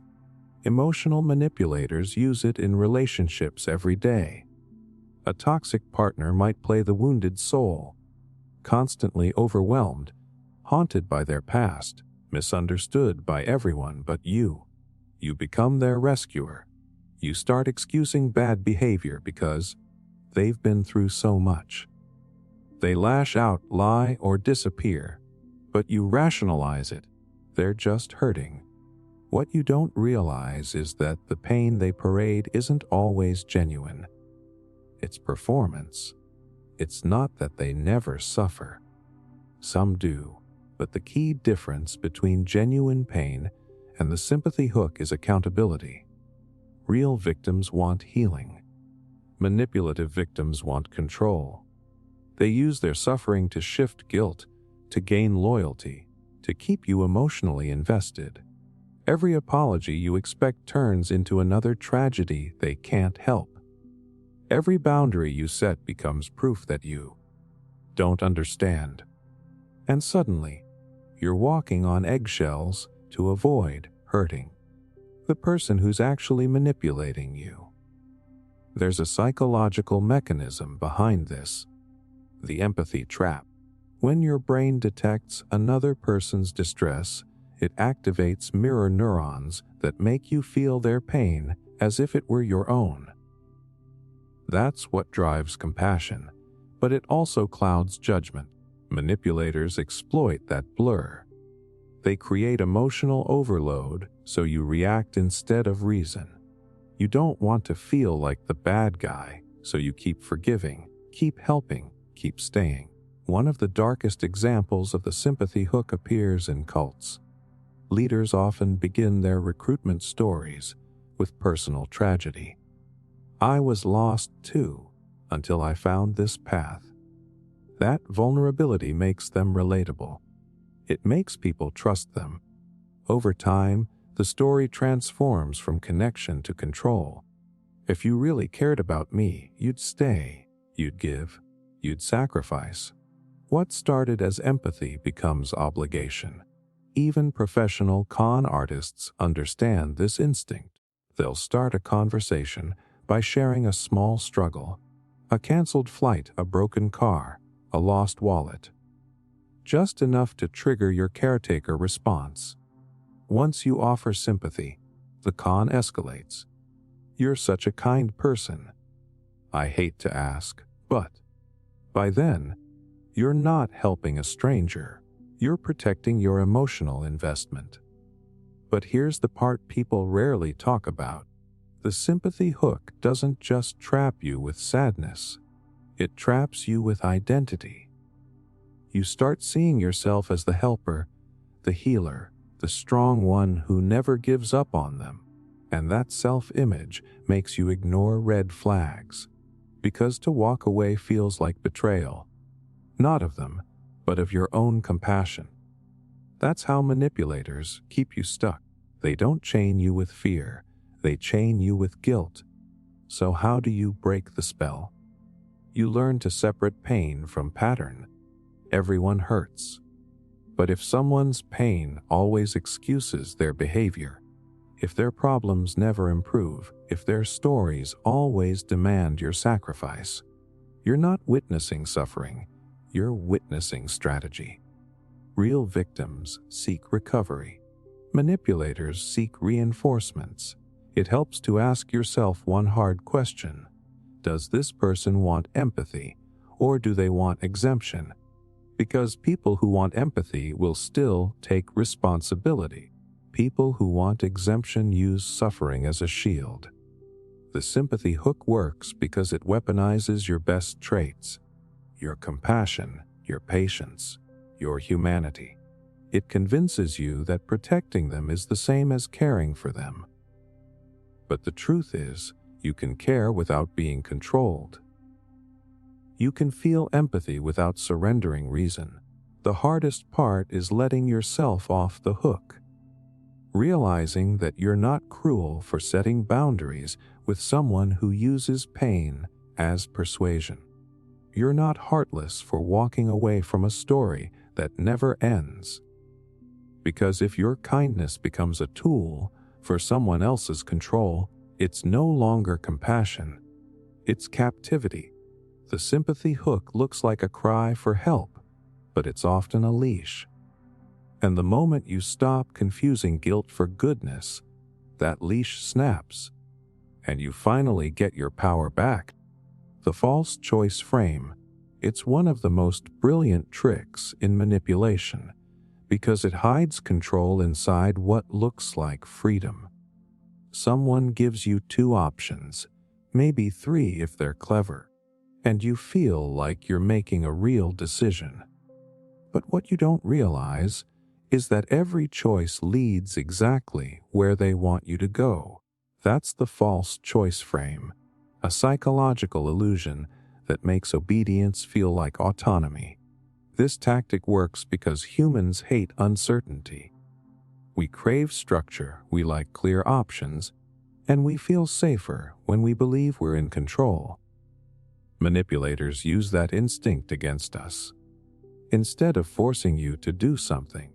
Emotional manipulators use it in relationships every day. A toxic partner might play the wounded soul, constantly overwhelmed, haunted by their past, misunderstood by everyone but you. You become their rescuer. You start excusing bad behavior because they've been through so much. They lash out, lie, or disappear, but you rationalize it. They're just hurting. What you don't realize is that the pain they parade isn't always genuine. It's performance. It's not that they never suffer. Some do, but the key difference between genuine pain and the sympathy hook is accountability. Real victims want healing. Manipulative victims want control. They use their suffering to shift guilt, to gain loyalty, to keep you emotionally invested. Every apology you expect turns into another tragedy they can't help. Every boundary you set becomes proof that you don't understand. And suddenly, you're walking on eggshells to avoid hurting the person who's actually manipulating you. There's a psychological mechanism behind this: the empathy trap. When your brain detects another person's distress, it activates mirror neurons that make you feel their pain as if it were your own. That's what drives compassion, but it also clouds judgment. Manipulators exploit that blur. They create emotional overload so you react instead of reason. You don't want to feel like the bad guy, so you keep forgiving, keep helping, keep staying. One of the darkest examples of the sympathy hook appears in cults. Leaders often begin their recruitment stories with personal tragedy. I was lost too, until I found this path. That vulnerability makes them relatable. It makes people trust them. Over time, the story transforms from connection to control. If you really cared about me, you'd stay, you'd give, you'd sacrifice. What started as empathy becomes obligation. Even professional con artists understand this instinct. They'll start a conversation by sharing a small struggle, a canceled flight, a broken car, a lost wallet. Just enough to trigger your caretaker response. Once you offer sympathy, the con escalates. You're such a kind person. I hate to ask, but by then, you're not helping a stranger. You're protecting your emotional investment. But here's the part people rarely talk about. The sympathy hook doesn't just trap you with sadness. It traps you with identity. You start seeing yourself as the helper, the healer, the strong one who never gives up on them. And that self-image makes you ignore red flags. Because to walk away feels like betrayal. Not of them, but of your own compassion. That's how manipulators keep you stuck. They don't chain you with fear. They chain you with guilt. So how do you break the spell? You learn to separate pain from pattern. Everyone hurts. But if someone's pain always excuses their behavior, if their problems never improve, if their stories always demand your sacrifice, you're not witnessing suffering, you're witnessing strategy. Real victims seek recovery. Manipulators seek reinforcements. It helps to ask yourself one hard question. Does this person want empathy, or do they want exemption? Because people who want empathy will still take responsibility. People who want exemption use suffering as a shield. The sympathy hook works because it weaponizes your best traits, your compassion, your patience, your humanity. It convinces you that protecting them is the same as caring for them. But the truth is, you can care without being controlled. You can feel empathy without surrendering reason. The hardest part is letting yourself off the hook. Realizing that you're not cruel for setting boundaries with someone who uses pain as persuasion. You're not heartless for walking away from a story that never ends. Because if your kindness becomes a tool for someone else's control, it's no longer compassion. It's captivity. The sympathy hook looks like a cry for help, but it's often a leash. And the moment you stop confusing guilt for goodness, that leash snaps, and you finally get your power back. The false choice frame. It's one of the most brilliant tricks in manipulation, because it hides control inside what looks like freedom. Someone gives you two options, maybe three if they're clever, and you feel like you're making a real decision. But what you don't realize is that every choice leads exactly where they want you to go. That's the false choice frame, a psychological illusion that makes obedience feel like autonomy. This tactic works because humans hate uncertainty. We crave structure, we like clear options, and we feel safer when we believe we're in control. Manipulators use that instinct against us. Instead of forcing you to do something,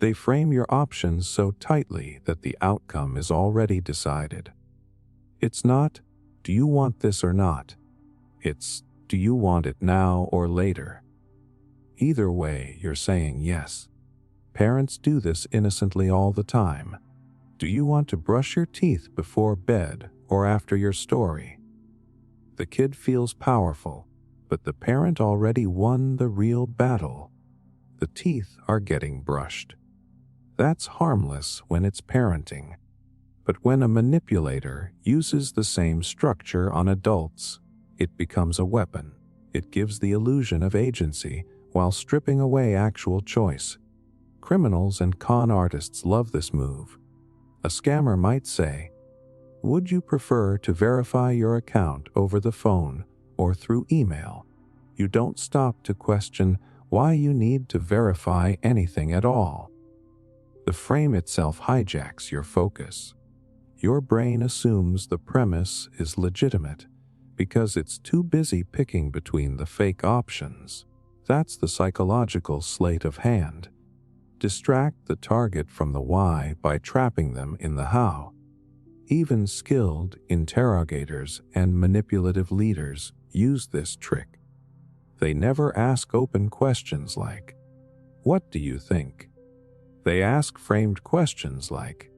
they frame your options so tightly that the outcome is already decided. It's not, do you want this or not? It's, do you want it now or later? Either way, you're saying yes. Parents do this innocently all the time. Do you want to brush your teeth before bed or after your story? The kid feels powerful, but the parent already won the real battle. The teeth are getting brushed. That's harmless when it's parenting. But when a manipulator uses the same structure on adults, it becomes a weapon. It gives the illusion of agency while stripping away actual choice. Criminals and con artists love this move. A scammer might say, "Would you prefer to verify your account over the phone or through email?" You don't stop to question why you need to verify anything at all. The frame itself hijacks your focus. Your brain assumes the premise is legitimate because it's too busy picking between the fake options. That's the psychological sleight of hand. Distract the target from the why by trapping them in the how. Even skilled interrogators and manipulative leaders use this trick. They never ask open questions like, "What do you think?" They ask framed questions like,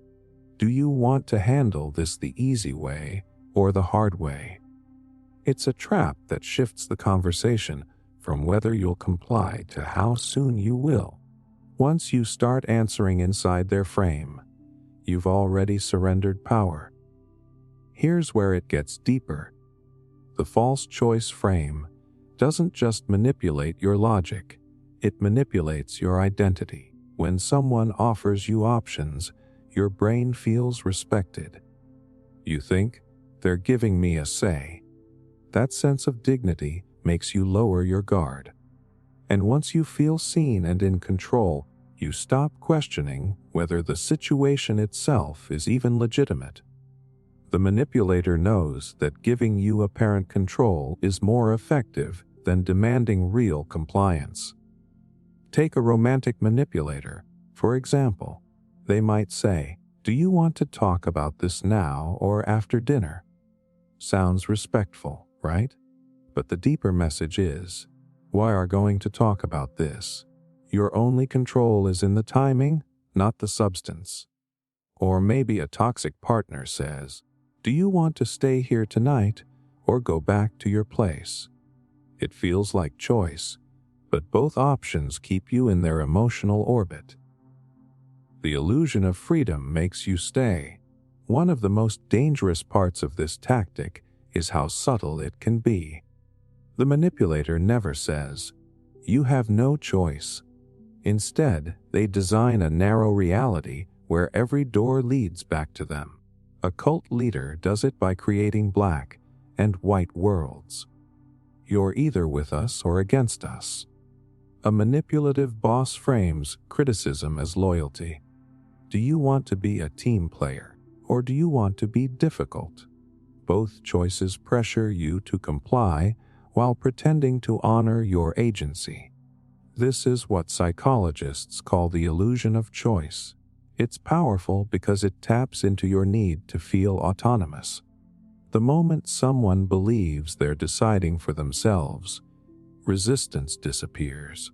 "Do you want to handle this the easy way or the hard way?" It's a trap that shifts the conversation from whether you'll comply to how soon you will. Once you start answering inside their frame, you've already surrendered power. Here's where it gets deeper. The false choice frame doesn't just manipulate your logic, it manipulates your identity. When someone offers you options, your brain feels respected. You think, "They're giving me a say." That sense of dignity makes you lower your guard. And once you feel seen and in control, you stop questioning whether the situation itself is even legitimate. The manipulator knows that giving you apparent control is more effective than demanding real compliance. Take a romantic manipulator, for example. They might say, "Do you want to talk about this now or after dinner?" Sounds respectful, right? But the deeper message is, why are going to talk about this? Your only control is in the timing, not the substance. Or maybe a toxic partner says, "Do you want to stay here tonight or go back to your place?" It feels like choice, but both options keep you in their emotional orbit. The illusion of freedom makes you stay. One of the most dangerous parts of this tactic is how subtle it can be. The manipulator never says, "You have no choice." Instead, they design a narrow reality where every door leads back to them. A cult leader does it by creating black and white worlds. You're either with us or against us. A manipulative boss frames criticism as loyalty. Do you want to be a team player, or do you want to be difficult? Both choices pressure you to comply while pretending to honor your agency. This is what psychologists call the illusion of choice. It's powerful because it taps into your need to feel autonomous. The moment someone believes they're deciding for themselves, resistance disappears.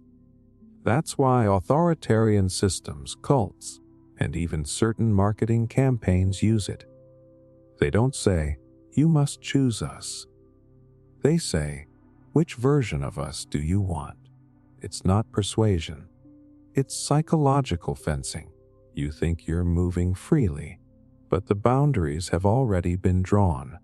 That's why authoritarian systems, cults, and even certain marketing campaigns use it. They don't say, "You must choose us." They say, "Which version of us do you want?" It's not persuasion. It's psychological fencing. You think you're moving freely, but the boundaries have already been drawn.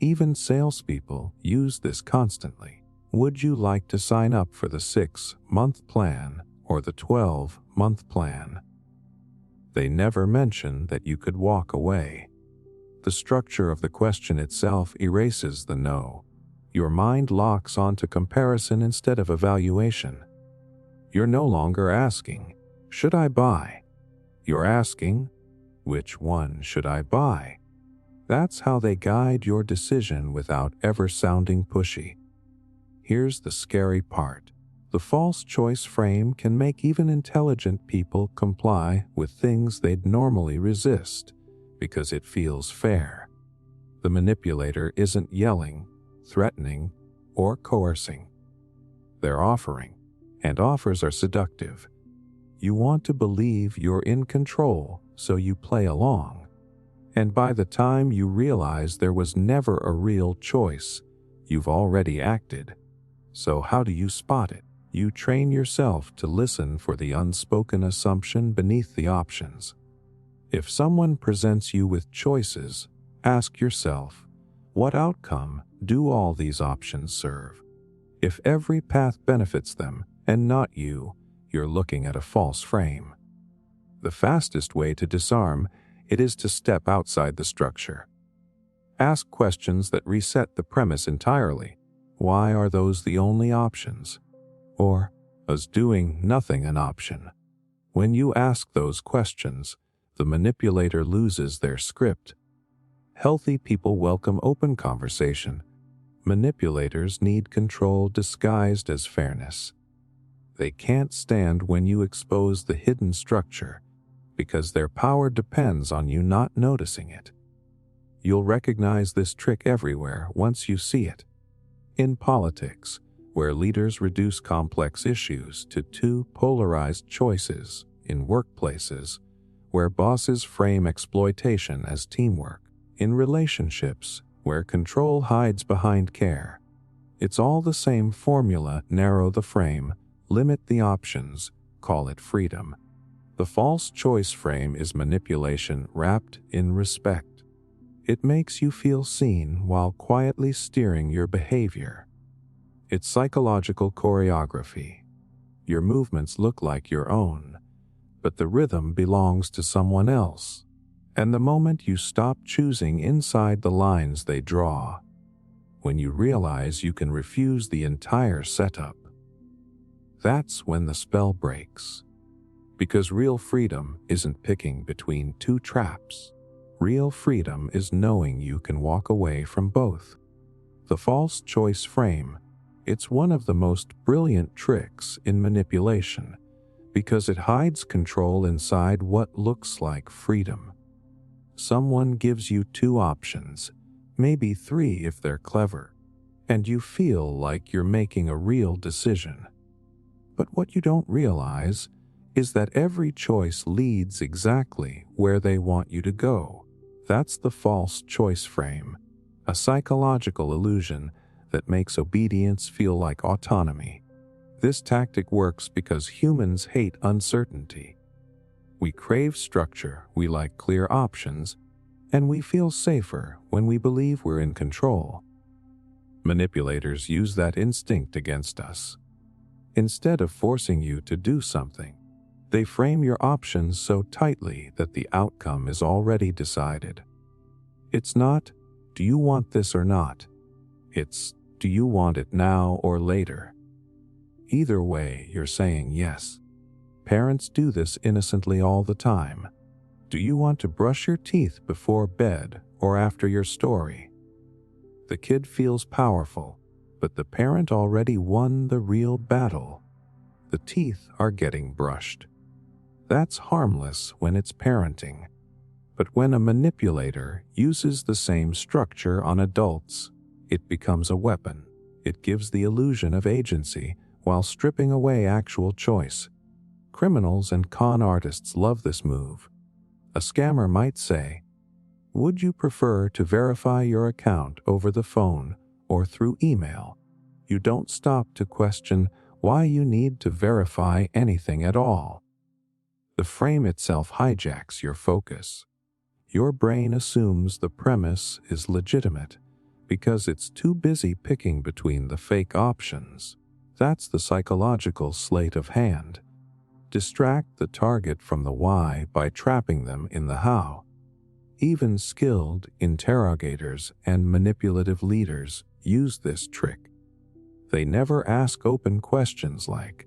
Even salespeople use this constantly. Would you like to sign up for the 6-month plan or the 12-month plan? They never mention that you could walk away. The structure of the question itself erases the no. Your mind locks onto comparison instead of evaluation. You're no longer asking, "Should I buy?" You're asking, "Which one should I buy?" That's how they guide your decision without ever sounding pushy. Here's the scary part. The false choice frame can make even intelligent people comply with things they'd normally resist because it feels fair. The manipulator isn't yelling, threatening, or coercing. They're offering, and offers are seductive. You want to believe you're in control, so you play along. And by the time you realize there was never a real choice, you've already acted. So how do you spot it? You train yourself to listen for the unspoken assumption beneath the options. If someone presents you with choices, ask yourself, what outcome do all these options serve? If every path benefits them and not you, you're looking at a false frame. The fastest way to disarm it is to step outside the structure. Ask questions that reset the premise entirely. Why are those the only options? Or, is doing nothing an option? When you ask those questions, the manipulator loses their script. Healthy people welcome open conversation. Manipulators need control disguised as fairness. They can't stand when you expose the hidden structure, because their power depends on you not noticing it. You'll recognize this trick everywhere once you see it. In politics, where leaders reduce complex issues to two polarized choices, in workplaces, where bosses frame exploitation as teamwork, in relationships, where control hides behind care. It's all the same formula: narrow the frame, limit the options, call it freedom. The false choice frame is manipulation wrapped in respect. It makes you feel seen while quietly steering your behavior. It's psychological choreography. Your movements look like your own, but the rhythm belongs to someone else. And the moment you stop choosing inside the lines they draw, when you realize you can refuse the entire setup, that's when the spell breaks. Because real freedom isn't picking between two traps. Real freedom is knowing you can walk away from both. The false choice frame, it's one of the most brilliant tricks in manipulation, because it hides control inside what looks like freedom. Someone gives you two options, maybe three if they're clever, and you feel like you're making a real decision. But what you don't realize is that every choice leads exactly where they want you to go. That's the false choice frame, a psychological illusion that makes obedience feel like autonomy. This tactic works because humans hate uncertainty. We crave structure, we like clear options, and we feel safer when we believe we're in control. Manipulators use that instinct against us. Instead of forcing you to do something, they frame your options so tightly that the outcome is already decided. It's not, do you want this or not? It's, do you want it now or later? Either way, you're saying yes. Parents do this innocently all the time. Do you want to brush your teeth before bed or after your story? The kid feels powerful, but the parent already won the real battle. The teeth are getting brushed. That's harmless when it's parenting. But when a manipulator uses the same structure on adults, it becomes a weapon. It gives the illusion of agency while stripping away actual choice. Criminals and con artists love this move. A scammer might say, would you prefer to verify your account over the phone or through email? You don't stop to question why you need to verify anything at all. The frame itself hijacks your focus. Your brain assumes the premise is legitimate because it's too busy picking between the fake options. That's the psychological sleight of hand. Distract the target from the why by trapping them in the how. Even skilled interrogators and manipulative leaders use this trick. They never ask open questions like,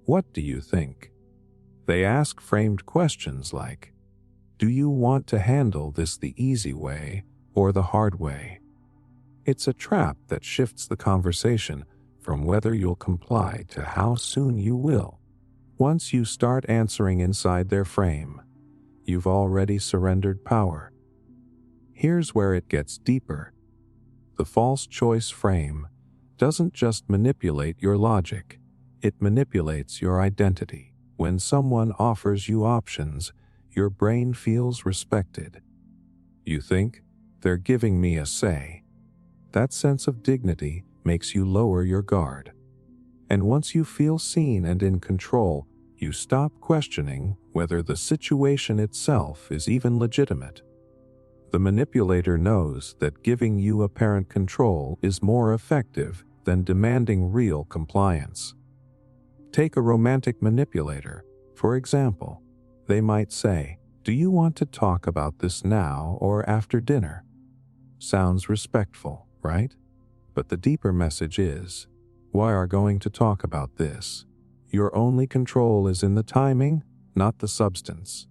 what do you think? They ask framed questions like, do you want to handle this the easy way or the hard way? It's a trap that shifts the conversation from whether you'll comply to how soon you will. Once you start answering inside their frame, you've already surrendered power. Here's where it gets deeper. The false choice frame doesn't just manipulate your logic, it manipulates your identity. When someone offers you options, your brain feels respected. You think, they're giving me a say. That sense of dignity makes you lower your guard. And once you feel seen and in control, you stop questioning whether the situation itself is even legitimate. The manipulator knows that giving you apparent control is more effective than demanding real compliance. Take a romantic manipulator, for example. They might say, "Do you want to talk about this now or after dinner?" Sounds respectful, right? But the deeper message is, why are going to talk about this? Your only control is in the timing, not the substance.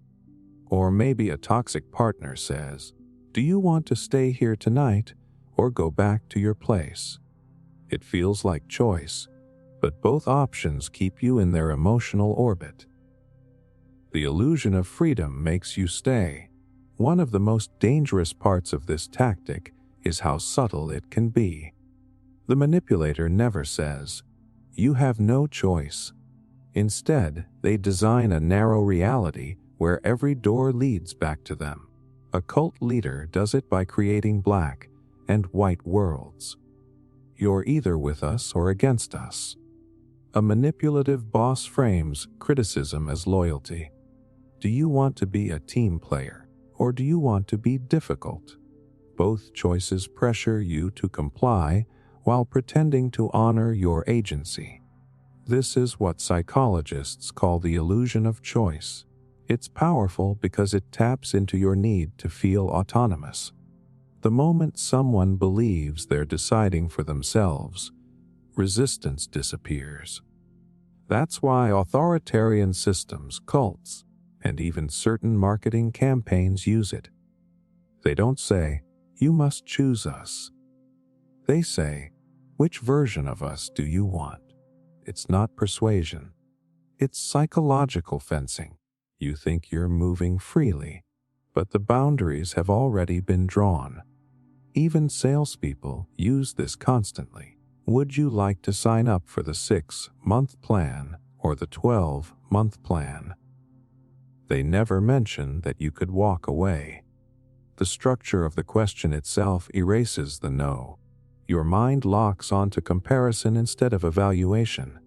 Or maybe a toxic partner says, "Do you want to stay here tonight or go back to your place?" It feels like choice, but both options keep you in their emotional orbit. The illusion of freedom makes you stay. One of the most dangerous parts of this tactic is how subtle it can be. The manipulator never says, "You have no choice." Instead, they design a narrow reality where every door leads back to them. A cult leader does it by creating black and white worlds. You're either with us or against us. A manipulative boss frames criticism as loyalty. Do you want to be a team player, or do you want to be difficult? Both choices pressure you to comply while pretending to honor your agency. This is what psychologists call the illusion of choice. It's powerful because it taps into your need to feel autonomous. The moment someone believes they're deciding for themselves, resistance disappears. That's why authoritarian systems, cults, and even certain marketing campaigns use it. They don't say, "You must choose us." They say, "Which version of us do you want?" It's not persuasion. It's psychological fencing. You think you're moving freely, but the boundaries have already been drawn. Even salespeople use this constantly. Would you like to sign up for the 6-month plan or the 12-month plan? They never mention that you could walk away. The structure of the question itself erases the no. Your mind locks onto comparison instead of evaluation.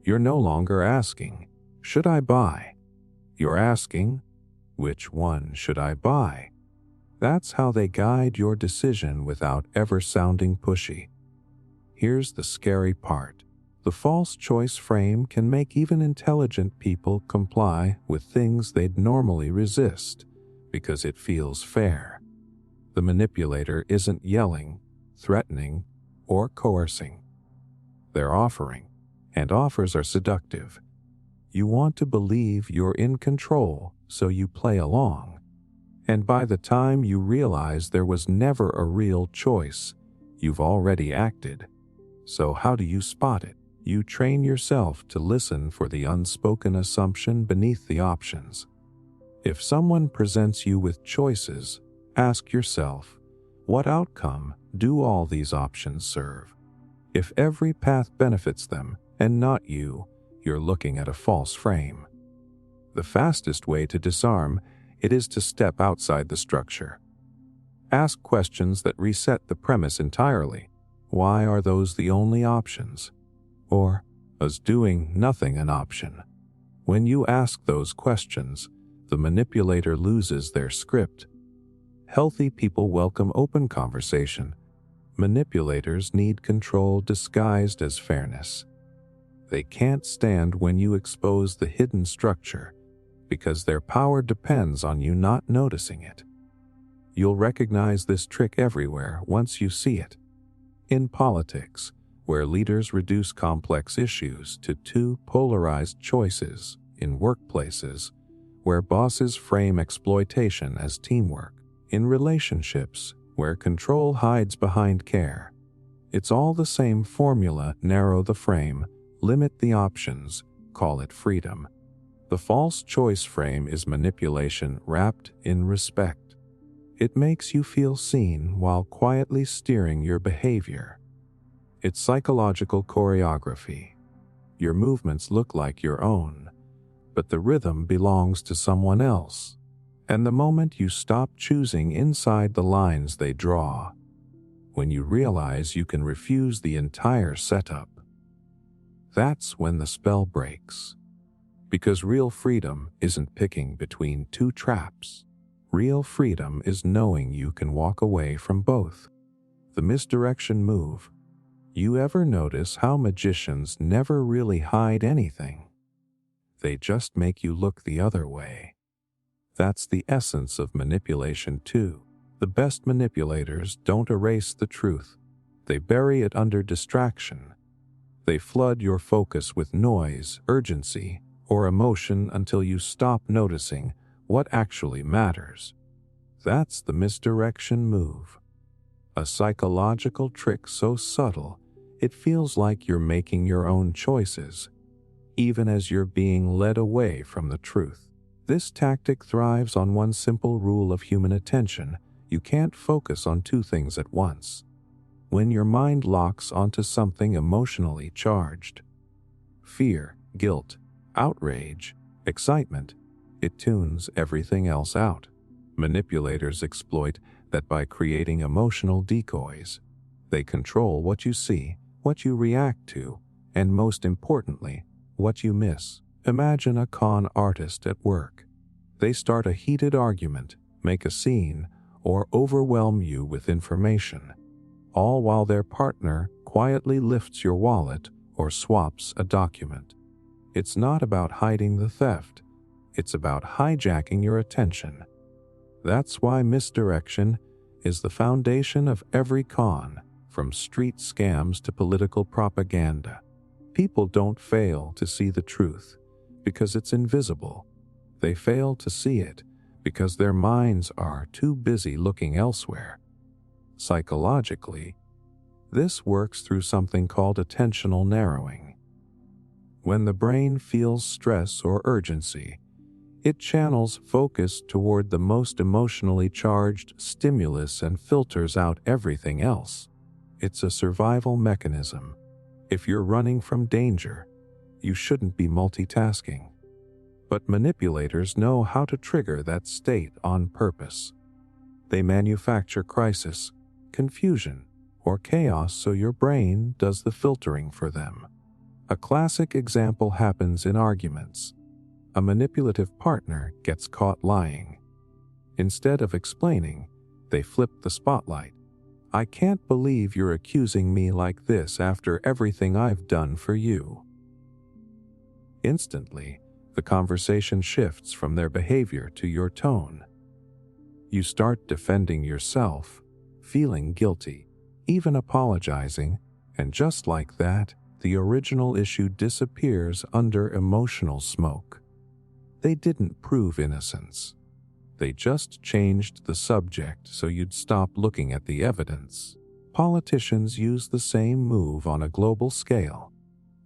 You're no longer asking, "Should I buy?" You're asking, "Which one should I buy?" That's how they guide your decision without ever sounding pushy. Here's the scary part. The false choice frame can make even intelligent people comply with things they'd normally resist because it feels fair. The manipulator isn't yelling, threatening, or coercing. They're offering, and offers are seductive. You want to believe you're in control, so you play along. And by the time you realize there was never a real choice, you've already acted. So how do you spot it? You train yourself to listen for the unspoken assumption beneath the options. If someone presents you with choices, ask yourself, what outcome do all these options serve? If every path benefits them and not you, you're looking at a false frame. The fastest way to disarm it is to step outside the structure. Ask questions that reset the premise entirely. Why are those the only options? Or, is doing nothing an option? When you ask those questions, the manipulator loses their script. Healthy people welcome open conversation. Manipulators need control disguised as fairness. They can't stand when you expose the hidden structure, because their power depends on you not noticing it. You'll recognize this trick everywhere once you see it. In politics, where leaders reduce complex issues to two polarized choices, in workplaces, where bosses frame exploitation as teamwork, in relationships, where control hides behind care. It's all the same formula: narrow the frame, limit the options, call it freedom. The false choice frame is manipulation wrapped in respect. It makes you feel seen while quietly steering your behavior. It's psychological choreography. Your movements look like your own, but the rhythm belongs to someone else. And the moment you stop choosing inside the lines they draw, when you realize you can refuse the entire setup, that's when the spell breaks. Because real freedom isn't picking between two traps. Real freedom is knowing you can walk away from both. The misdirection move. You ever notice how magicians never really hide anything? They just make you look the other way. That's the essence of manipulation too. The best manipulators don't erase the truth. They bury it under distraction. They flood your focus with noise, urgency, or emotion until you stop noticing what actually matters. That's the misdirection move. A psychological trick so subtle, it feels like you're making your own choices, even as you're being led away from the truth. This tactic thrives on one simple rule of human attention: you can't focus on two things at once. When your mind locks onto something emotionally charged, fear, guilt, outrage, excitement, it tunes everything else out. Manipulators exploit that by creating emotional decoys. They control what you see, what you react to, and most importantly, what you miss. Imagine a con artist at work. They start a heated argument, make a scene, or overwhelm you with information, all while their partner quietly lifts your wallet or swaps a document. It's not about hiding the theft. It's about hijacking your attention. That's why misdirection is the foundation of every con, from street scams to political propaganda. People don't fail to see the truth because it's invisible. They fail to see it because their minds are too busy looking elsewhere. Psychologically, this works through something called attentional narrowing. When the brain feels stress or urgency, it channels focus toward the most emotionally charged stimulus and filters out everything else. It's a survival mechanism. If you're running from danger, you shouldn't be multitasking. But manipulators know how to trigger that state on purpose. They manufacture crisis, confusion, or chaos so your brain does the filtering for them. A classic example happens in arguments. A manipulative partner gets caught lying. Instead of explaining, they flip the spotlight. "I can't believe you're accusing me like this after everything I've done for you." Instantly, the conversation shifts from their behavior to your tone. You start defending yourself, feeling guilty, even apologizing, and just like that, the original issue disappears under emotional smoke. They didn't prove innocence. They just changed the subject so you'd stop looking at the evidence. Politicians use the same move on a global scale.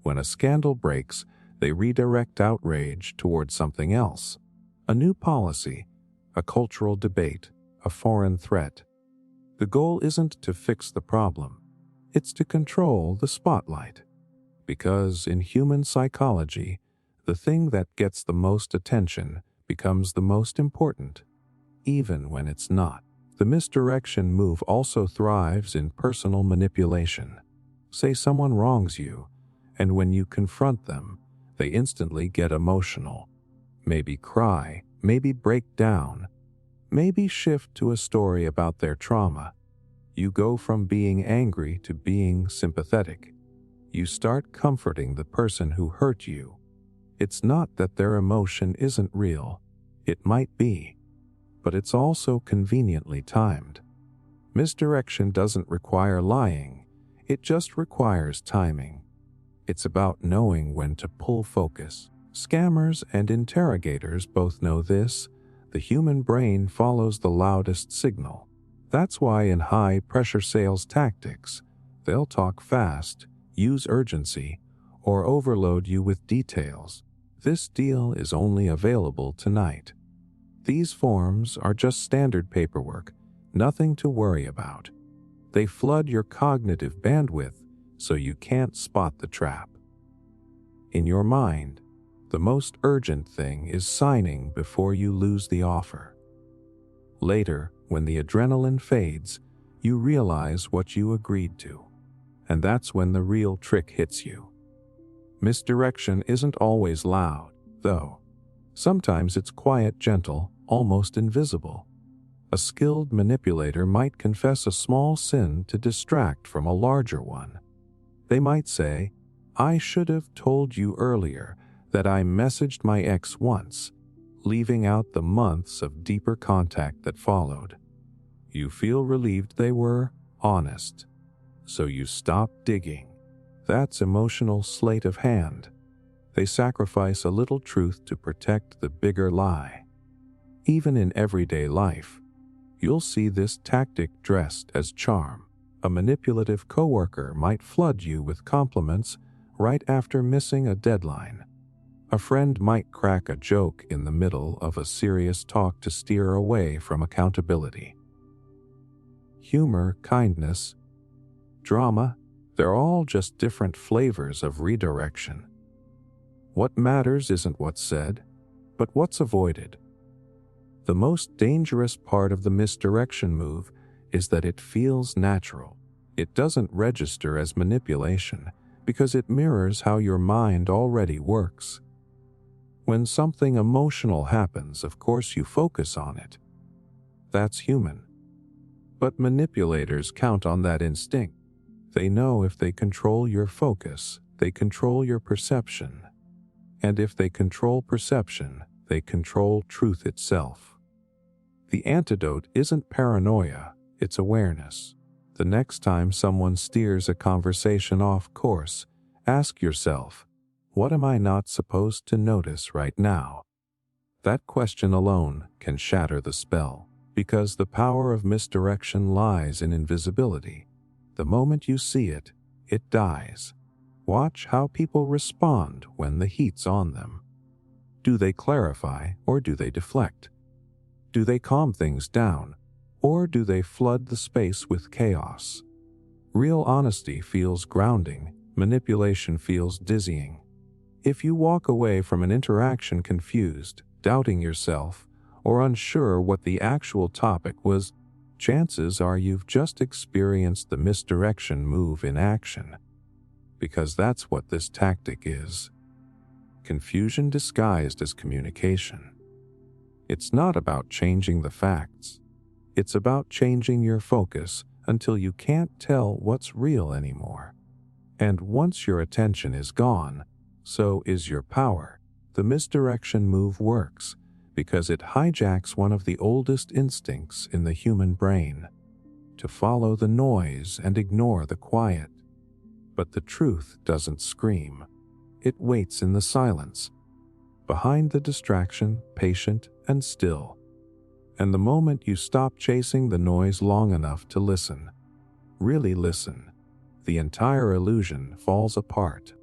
When a scandal breaks, they redirect outrage toward something else. A new policy, a cultural debate, a foreign threat. The goal isn't to fix the problem. It's to control the spotlight. Because in human psychology, the thing that gets the most attention becomes the most important, even when it's not. The misdirection move also thrives in personal manipulation. Say someone wrongs you, and when you confront them, they instantly get emotional. Maybe cry, maybe break down, maybe shift to a story about their trauma. You go from being angry to being sympathetic. You start comforting the person who hurt you. It's not that their emotion isn't real. It might be, but it's also conveniently timed. Misdirection doesn't require lying. It just requires timing. It's about knowing when to pull focus. Scammers and interrogators both know this. The human brain follows the loudest signal. That's why in high-pressure sales tactics, they'll talk fast, use urgency, or overload you with details. This deal is only available tonight. These forms are just standard paperwork, nothing to worry about. They flood your cognitive bandwidth so you can't spot the trap. In your mind, The most urgent thing is signing before you lose the offer. Later, when the adrenaline fades, you realize what you agreed to. And that's when the real trick hits you. Misdirection isn't always loud, though. Sometimes it's quiet, gentle, almost invisible. A skilled manipulator might confess a small sin to distract from a larger one. They might say, "I should have told you earlier that I messaged my ex once," leaving out the months of deeper contact that followed. You feel relieved they were honest, so you stop digging. That's emotional sleight of hand. They sacrifice a little truth to protect the bigger lie. Even in everyday life, you'll see this tactic dressed as charm. A manipulative coworker might flood you with compliments right after missing a deadline. A friend might crack a joke in the middle of a serious talk to steer away from accountability. Humor, kindness, drama, they're all just different flavors of redirection. What matters isn't what's said, but what's avoided. The most dangerous part of the misdirection move is that it feels natural. It doesn't register as manipulation because it mirrors how your mind already works. When something emotional happens, of course you focus on it. That's human. But manipulators count on that instinct. They know if they control your focus, they control your perception. And if they control perception, they control truth itself. The antidote isn't paranoia, it's awareness. The next time someone steers a conversation off course, ask yourself, what am I not supposed to notice right now? That question alone can shatter the spell, because the power of misdirection lies in invisibility. The moment you see it, it dies. Watch how people respond when the heat's on them. Do they clarify or do they deflect? Do they calm things down or do they flood the space with chaos? Real honesty feels grounding, manipulation feels dizzying. If you walk away from an interaction confused, doubting yourself, or unsure what the actual topic was, chances are you've just experienced the misdirection move in action. Because that's what this tactic is. Confusion disguised as communication. It's not about changing the facts. It's about changing your focus until you can't tell what's real anymore. And once your attention is gone, so is your power. The misdirection move works because it hijacks one of the oldest instincts in the human brain, to follow the noise and ignore the quiet. But the truth doesn't scream. It waits in the silence, behind the distraction, patient and still. And the moment you stop chasing the noise long enough to listen, really listen, the entire illusion falls apart.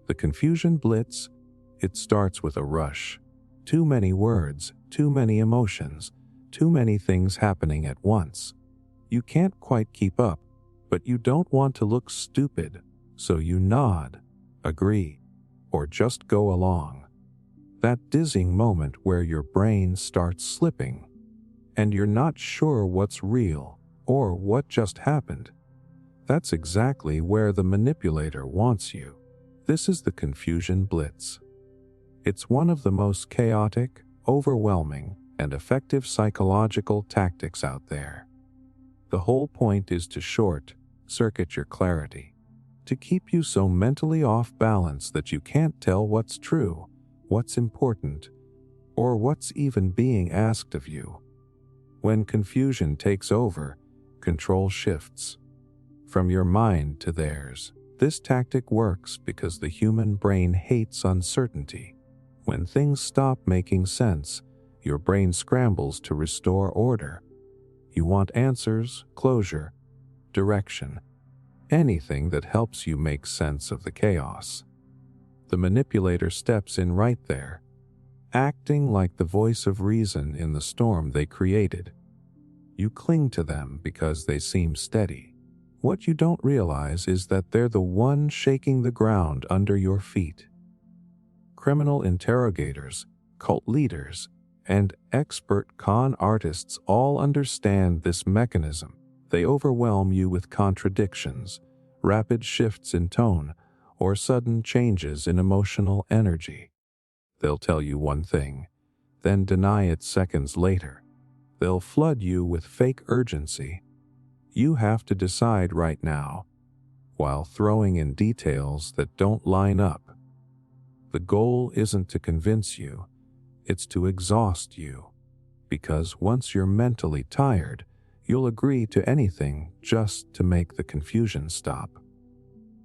The Confusion Blitz, it starts with a rush. Too many words, too many emotions, too many things happening at once. You can't quite keep up, but you don't want to look stupid, so you nod, agree, or just go along. That dizzying moment where your brain starts slipping, and you're not sure what's real or what just happened. That's exactly where the manipulator wants you. This is the Confusion Blitz. It's one of the most chaotic, overwhelming, and effective psychological tactics out there. The whole point is to short-circuit your clarity, to keep you so mentally off balance that you can't tell what's true, what's important, or what's even being asked of you. When confusion takes over, control shifts from your mind to theirs. This tactic works because the human brain hates uncertainty. When things stop making sense, your brain scrambles to restore order. You want answers, closure, direction, anything that helps you make sense of the chaos. The manipulator steps in right there, acting like the voice of reason in the storm they created. You cling to them because they seem steady. What you don't realize is that they're the one shaking the ground under your feet. criminal interrogators, cult leaders, and expert con artists all understand this mechanism. They overwhelm you with contradictions, rapid shifts in tone, or sudden changes in emotional energy. They'll tell you one thing, then deny it seconds later. They'll flood you with fake urgency. You have to decide right now, while throwing in details that don't line up. The goal isn't to convince you, it's to exhaust you. Because once you're mentally tired, you'll agree to anything just to make the confusion stop.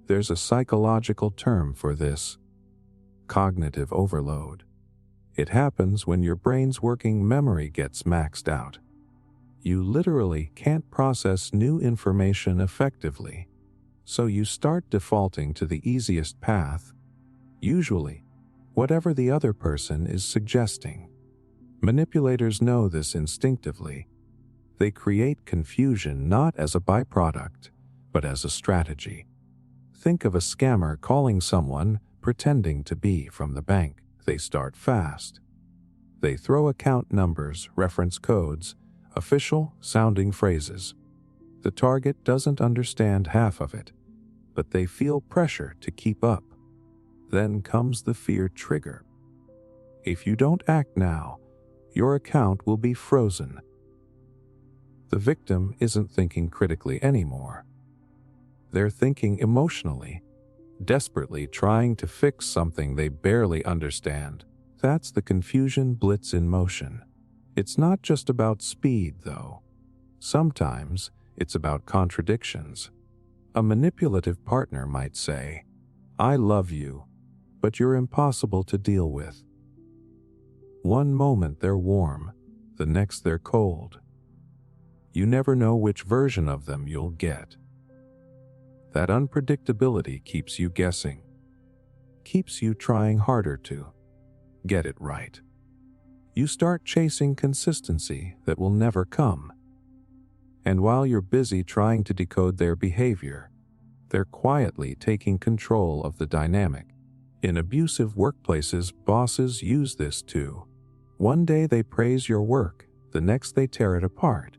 There's a psychological term for this: cognitive overload. It happens when your brain's working memory gets maxed out. You literally can't process new information effectively, so you start defaulting to the easiest path, usually whatever the other person is suggesting. Manipulators know this instinctively. They create confusion not as a byproduct, but as a strategy. Think of a scammer calling someone pretending to be from the bank. They start fast. They throw account numbers, reference codes, official-sounding phrases. The target doesn't understand half of it, but they feel pressure to keep up. Then comes the fear trigger. If you don't act now, your account will be frozen. The victim isn't thinking critically anymore. They're thinking emotionally, desperately trying to fix something they barely understand. That's the confusion blitz in motion. It's not just about speed, though. Sometimes it's about contradictions. A manipulative partner might say, "I love you, but you're impossible to deal with." One moment they're warm, the next they're cold. You never know which version of them you'll get. That unpredictability keeps you guessing, keeps you trying harder to get it right. You start chasing consistency that will never come. And while you're busy trying to decode their behavior, they're quietly taking control of the dynamic. In abusive workplaces, bosses use this too. One day they praise your work, the next they tear it apart.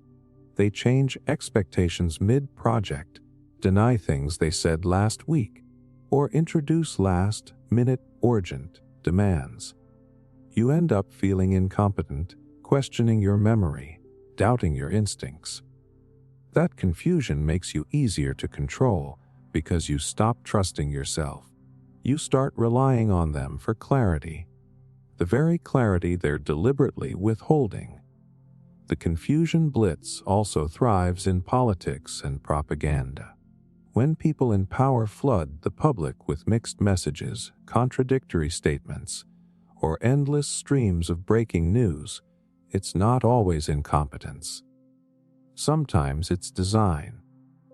They change expectations mid-project, deny things they said last week, or introduce last-minute urgent demands. You end up feeling incompetent, questioning your memory, doubting your instincts. That confusion makes you easier to control because you stop trusting yourself. You start relying on them for clarity, the very clarity they're deliberately withholding. The confusion blitz also thrives in politics and propaganda. When people in power flood the public with mixed messages, contradictory statements, or endless streams of breaking news, it's not always incompetence. Sometimes it's design.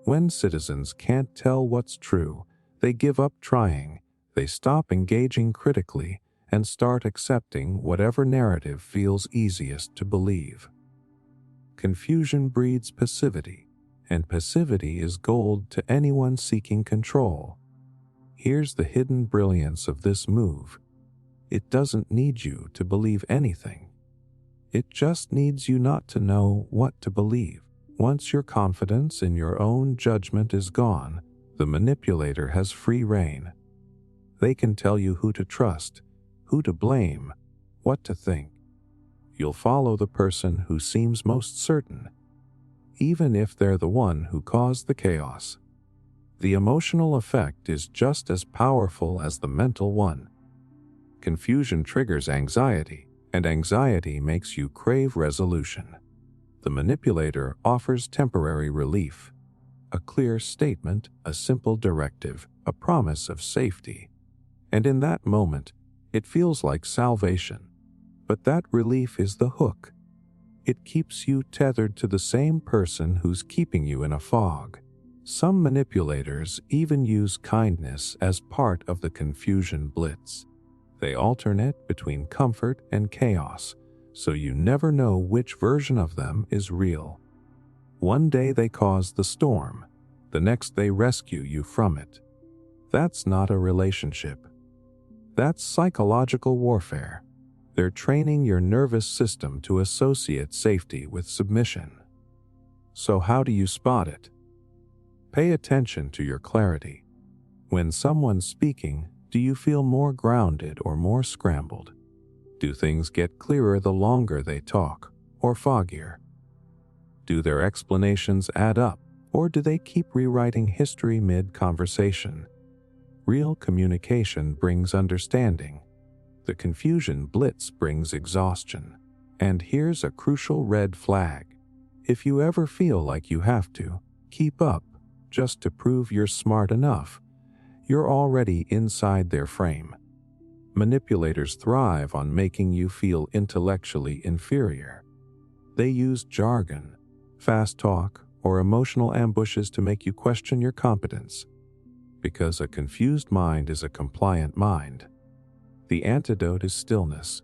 When citizens can't tell what's true, they give up trying, they stop engaging critically, and start accepting whatever narrative feels easiest to believe. Confusion breeds passivity, and passivity is gold to anyone seeking control. Here's the hidden brilliance of this move. It doesn't need you to believe anything. It just needs you not to know what to believe. Once your confidence in your own judgment is gone, the manipulator has free rein. They can tell you who to trust, who to blame, what to think. You'll follow the person who seems most certain, even if they're the one who caused the chaos. The emotional effect is just as powerful as the mental one. Confusion triggers anxiety, and anxiety makes you crave resolution. The manipulator offers temporary relief, a clear statement, a simple directive, a promise of safety. And in that moment, it feels like salvation. But that relief is the hook. It keeps you tethered to the same person who's keeping you in a fog. Some manipulators even use kindness as part of the confusion blitz. They alternate between comfort and chaos, so you never know which version of them is real. One day they cause the storm, the next they rescue you from it. That's not a relationship. That's psychological warfare. They're training your nervous system to associate safety with submission. So how do you spot it? Pay attention to your clarity. When someone's speaking, do you feel more grounded or more scrambled? Do things get clearer the longer they talk, or foggier? Do their explanations add up, or do they keep rewriting history mid-conversation? Real communication brings understanding. The confusion blitz brings exhaustion. And here's a crucial red flag. If you ever feel like you have to keep up just to prove you're smart enough, you're already inside their frame. Manipulators thrive on making you feel intellectually inferior. They use jargon, fast talk, or emotional ambushes to make you question your competence. Because a confused mind is a compliant mind. The antidote is stillness.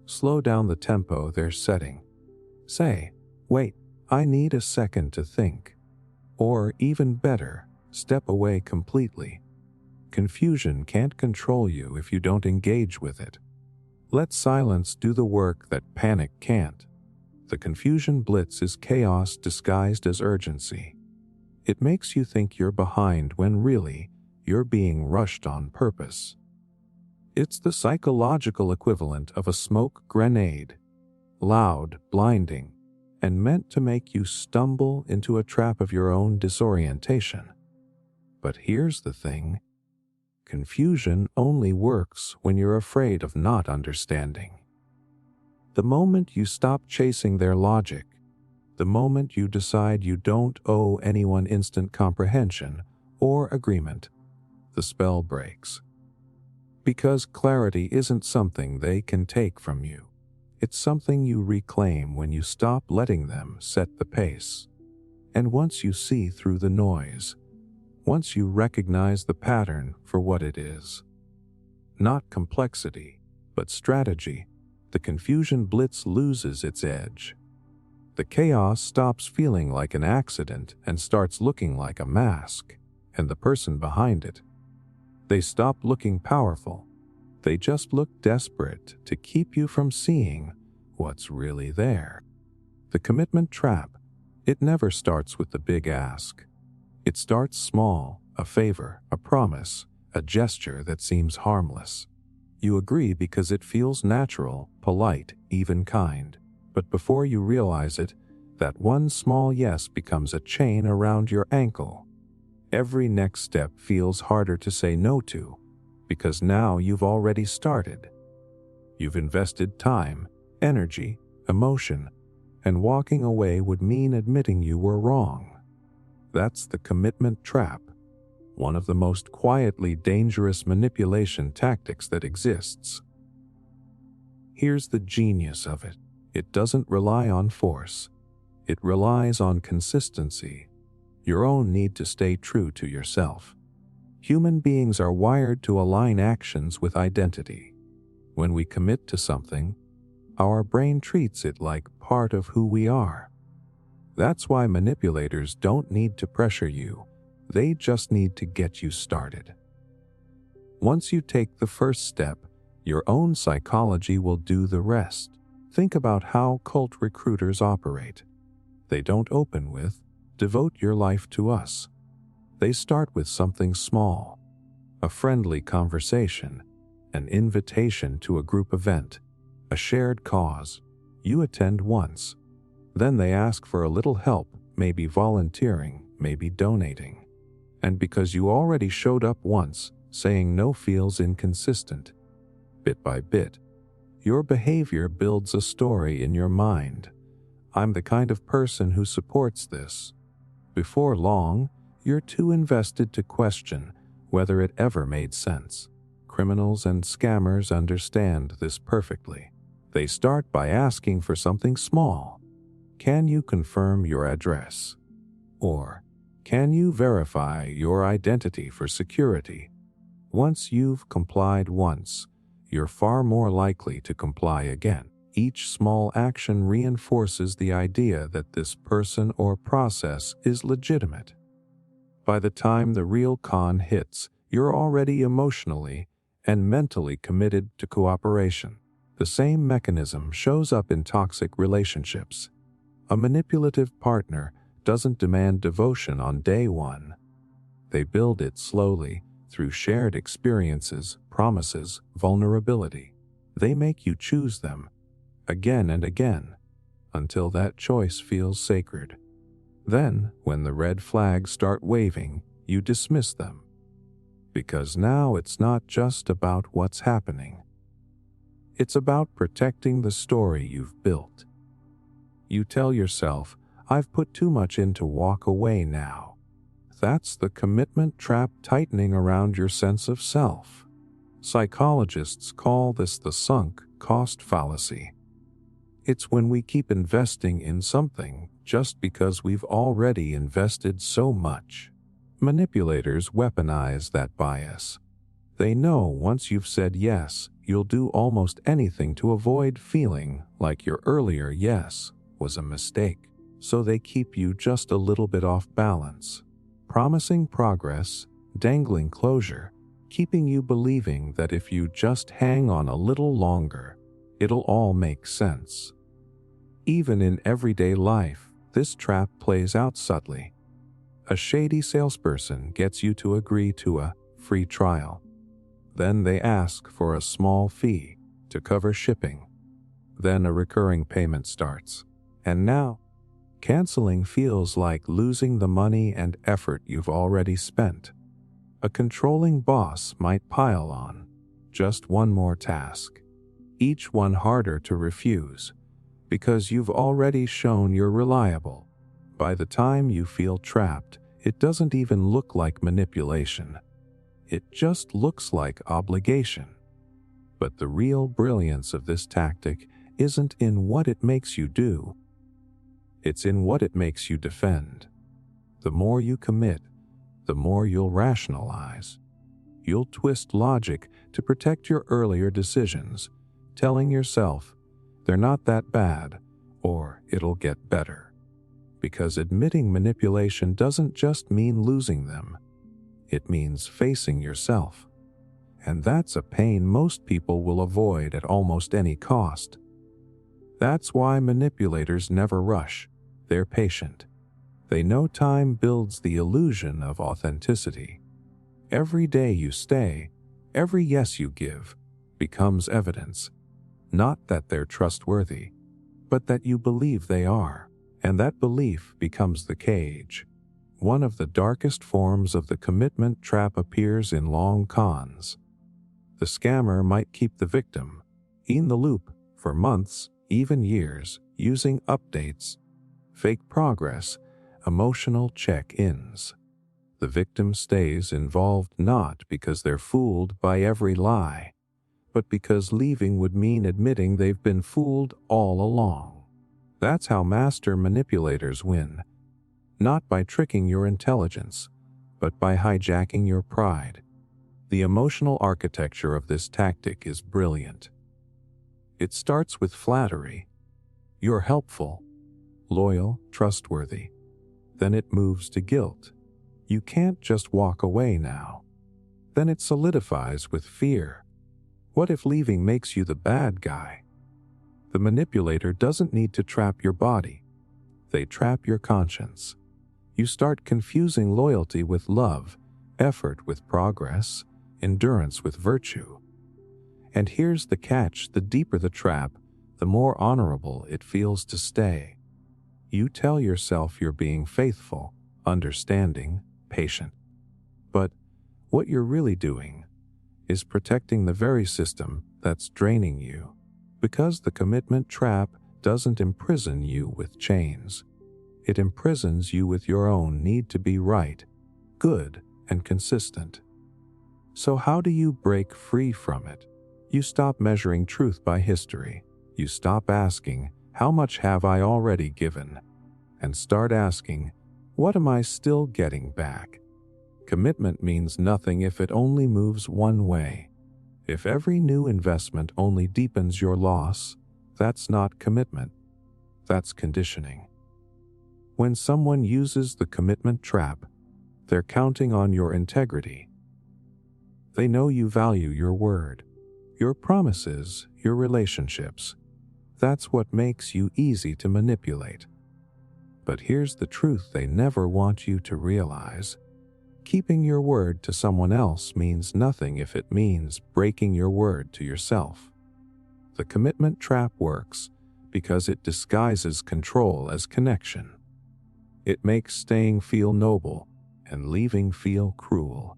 Slow down the tempo they're setting. Say, wait, I need a second to think. Or even better, step away completely. Confusion can't control you if you don't engage with it. Let silence do the work that panic can't. The confusion blitz is chaos disguised as urgency. It makes you think you're behind when really, you're being rushed on purpose. It's the psychological equivalent of a smoke grenade. Loud, blinding, and meant to make you stumble into a trap of your own disorientation. But here's the thing. Confusion only works when you're afraid of not understanding. The moment you stop chasing their logic, the moment you decide you don't owe anyone instant comprehension or agreement, the spell breaks. Because clarity isn't something they can take from you. It's something you reclaim when you stop letting them set the pace. And once you see through the noise, once you recognize the pattern for what it is, not complexity, but strategy, the confusion blitz loses its edge. The chaos stops feeling like an accident and starts looking like a mask, and the person behind it. They stop looking powerful. They just look desperate to keep you from seeing what's really there. The commitment trap, it never starts with the big ask. It starts small, a favor, a promise, a gesture that seems harmless. You agree because it feels natural, polite, even kind. But before you realize it, that one small yes becomes a chain around your ankle. Every next step feels harder to say no to, because now you've already started. You've invested time, energy, emotion, and walking away would mean admitting you were wrong. That's the commitment trap, one of the most quietly dangerous manipulation tactics that exists. Here's the genius of it. It doesn't rely on force. It relies on consistency, your own need to stay true to yourself. Human beings are wired to align actions with identity. When we commit to something, our brain treats it like part of who we are. That's why manipulators don't need to pressure you. They just need to get you started. Once you take the first step, your own psychology will do the rest. Think about how cult recruiters operate. They don't open with, "Devote your life to us." They start with something small, a friendly conversation, an invitation to a group event, a shared cause. You attend once. Then they ask for a little help, maybe volunteering, maybe donating. And because you already showed up once, saying no feels inconsistent. Bit by bit, your behavior builds a story in your mind. I'm the kind of person who supports this. Before long, you're too invested to question whether it ever made sense. Criminals and scammers understand this perfectly. They start by asking for something small. Can you confirm your address? Or, can you verify your identity for security? Once you've complied once, you're far more likely to comply again. Each small action reinforces the idea that this person or process is legitimate. By the time the real con hits, you're already emotionally and mentally committed to cooperation. The same mechanism shows up in toxic relationships. A manipulative partner doesn't demand devotion on day one. They build it slowly through shared experiences, promises, vulnerability. They make you choose them again and again until that choice feels sacred. Then, when the red flags start waving, you dismiss them. Because now it's not just about what's happening. It's about protecting the story you've built. You tell yourself, I've put too much in to walk away now. That's the commitment trap tightening around your sense of self. Psychologists call this the sunk cost fallacy. It's when we keep investing in something just because we've already invested so much. Manipulators weaponize that bias. They know once you've said yes, you'll do almost anything to avoid feeling like your earlier yes was a mistake, so they keep you just a little bit off balance, promising progress, dangling closure, keeping you believing that if you just hang on a little longer, it'll all make sense. Even in everyday life, this trap plays out subtly. A shady salesperson gets you to agree to a free trial. Then they ask for a small fee to cover shipping. Then a recurring payment starts. And now, canceling feels like losing the money and effort you've already spent. A controlling boss might pile on just one more task, each one harder to refuse, because you've already shown you're reliable. By the time you feel trapped, it doesn't even look like manipulation. It just looks like obligation. But the real brilliance of this tactic isn't in what it makes you do. It's in what it makes you defend. The more you commit, the more you'll rationalize. You'll twist logic to protect your earlier decisions, telling yourself, they're not that bad, or it'll get better. Because admitting manipulation doesn't just mean losing them. It means facing yourself. And that's a pain most people will avoid at almost any cost. That's why manipulators never rush. They're patient. They know time builds the illusion of authenticity. Every day you stay, every yes you give, becomes evidence. Not that they're trustworthy, but that you believe they are. And that belief becomes the cage. One of the darkest forms of the commitment trap appears in long cons. The scammer might keep the victim in the loop for months, even years, using updates, fake progress, emotional check-ins. The victim stays involved not because they're fooled by every lie, but because leaving would mean admitting they've been fooled all along. That's how master manipulators win. Not by tricking your intelligence, but by hijacking your pride. The emotional architecture of this tactic is brilliant. It starts with flattery. You're helpful, loyal, trustworthy. Then it moves to guilt. You can't just walk away now. Then it solidifies with fear. What if leaving makes you the bad guy? The manipulator doesn't need to trap your body. They trap your conscience. You start confusing loyalty with love, effort with progress, endurance with virtue. And here's the catch: the deeper the trap, the more honorable it feels to stay. You tell yourself you're being faithful, understanding, patient. But what you're really doing is protecting the very system that's draining you. Because the commitment trap doesn't imprison you with chains. It imprisons you with your own need to be right, good, and consistent. So how do you break free from it? You stop measuring truth by history. You stop asking, how much have I already given? And start asking, what am I still getting back? Commitment means nothing if it only moves one way. If every new investment only deepens your loss, that's not commitment. That's conditioning. When someone uses the commitment trap, they're counting on your integrity. They know you value your word, your promises, your relationships. That's what makes you easy to manipulate. But here's the truth they never want you to realize. Keeping your word to someone else means nothing if it means breaking your word to yourself. The commitment trap works because it disguises control as connection. It makes staying feel noble and leaving feel cruel.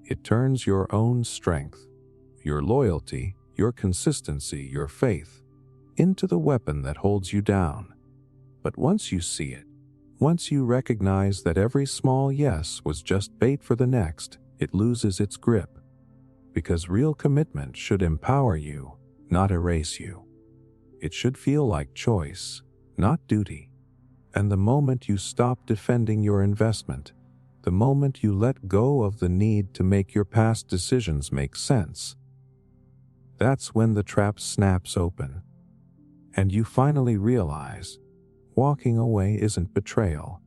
It turns your own strength, your loyalty, your consistency, your faith, into the weapon that holds you down. But once you see it, once you recognize that every small yes was just bait for the next, it loses its grip. Because real commitment should empower you, not erase you. It should feel like choice, not duty. And the moment you stop defending your investment, the moment you let go of the need to make your past decisions make sense, that's when the trap snaps open. And you finally realize, walking away isn't betrayal.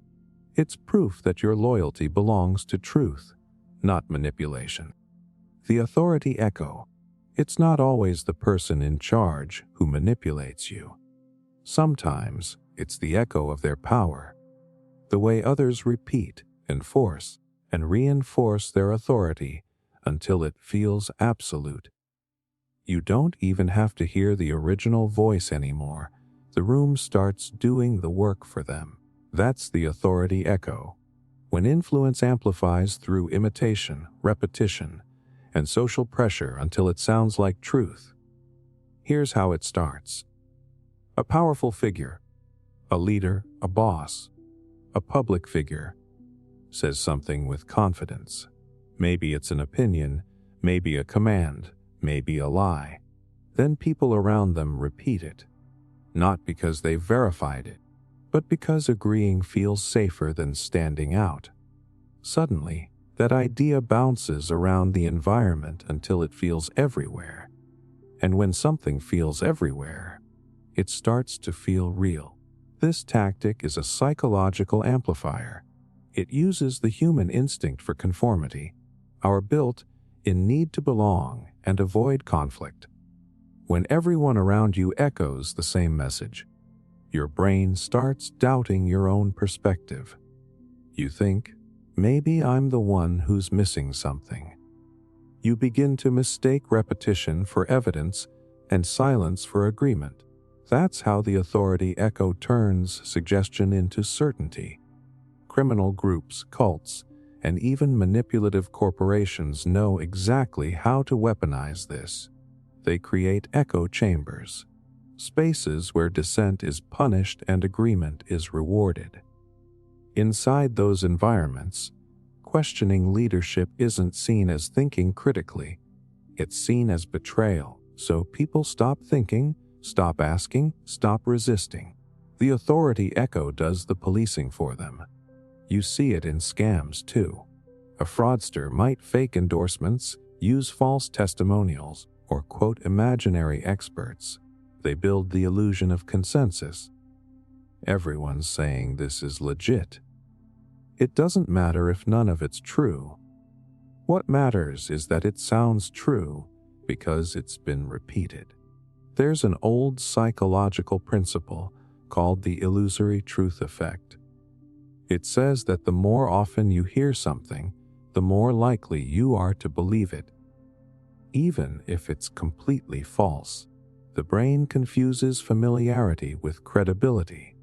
It's proof that your loyalty belongs to truth, not manipulation. The authority echo. It's not always the person in charge who manipulates you. Sometimes it's the echo of their power, the way others repeat, enforce, and reinforce their authority until it feels absolute. You don't even have to hear the original voice anymore. The room starts doing the work for them. That's the authority echo. When influence amplifies through imitation, repetition, and social pressure until it sounds like truth. Here's how it starts. A powerful figure, a leader, a boss, a public figure, says something with confidence. Maybe it's an opinion, maybe a command, maybe a lie. Then people around them repeat it, not because they've verified it, but because agreeing feels safer than standing out. Suddenly, that idea bounces around the environment until it feels everywhere. And when something feels everywhere, it starts to feel real. This tactic is a psychological amplifier. It uses the human instinct for conformity, our built-in need to belong and avoid conflict. When everyone around you echoes the same message, your brain starts doubting your own perspective. You think, maybe I'm the one who's missing something. You begin to mistake repetition for evidence and silence for agreement. That's how the authority echo turns suggestion into certainty. Criminal groups, cults, and even manipulative corporations know exactly how to weaponize this. They create echo chambers, spaces where dissent is punished and agreement is rewarded. Inside those environments, questioning leadership isn't seen as thinking critically. It's seen as betrayal, so people stop thinking, stop asking, stop resisting. The authority echo does the policing for them. You see it in scams too. A fraudster might fake endorsements, use false testimonials, or quote imaginary experts. They build the illusion of consensus. Everyone's saying this is legit. It doesn't matter if none of it's true. What matters is that it sounds true because it's been repeated. There's an old psychological principle called the illusory truth effect. It says that the more often you hear something, the more likely you are to believe it, even if it's completely false. The brain confuses familiarity with credibility.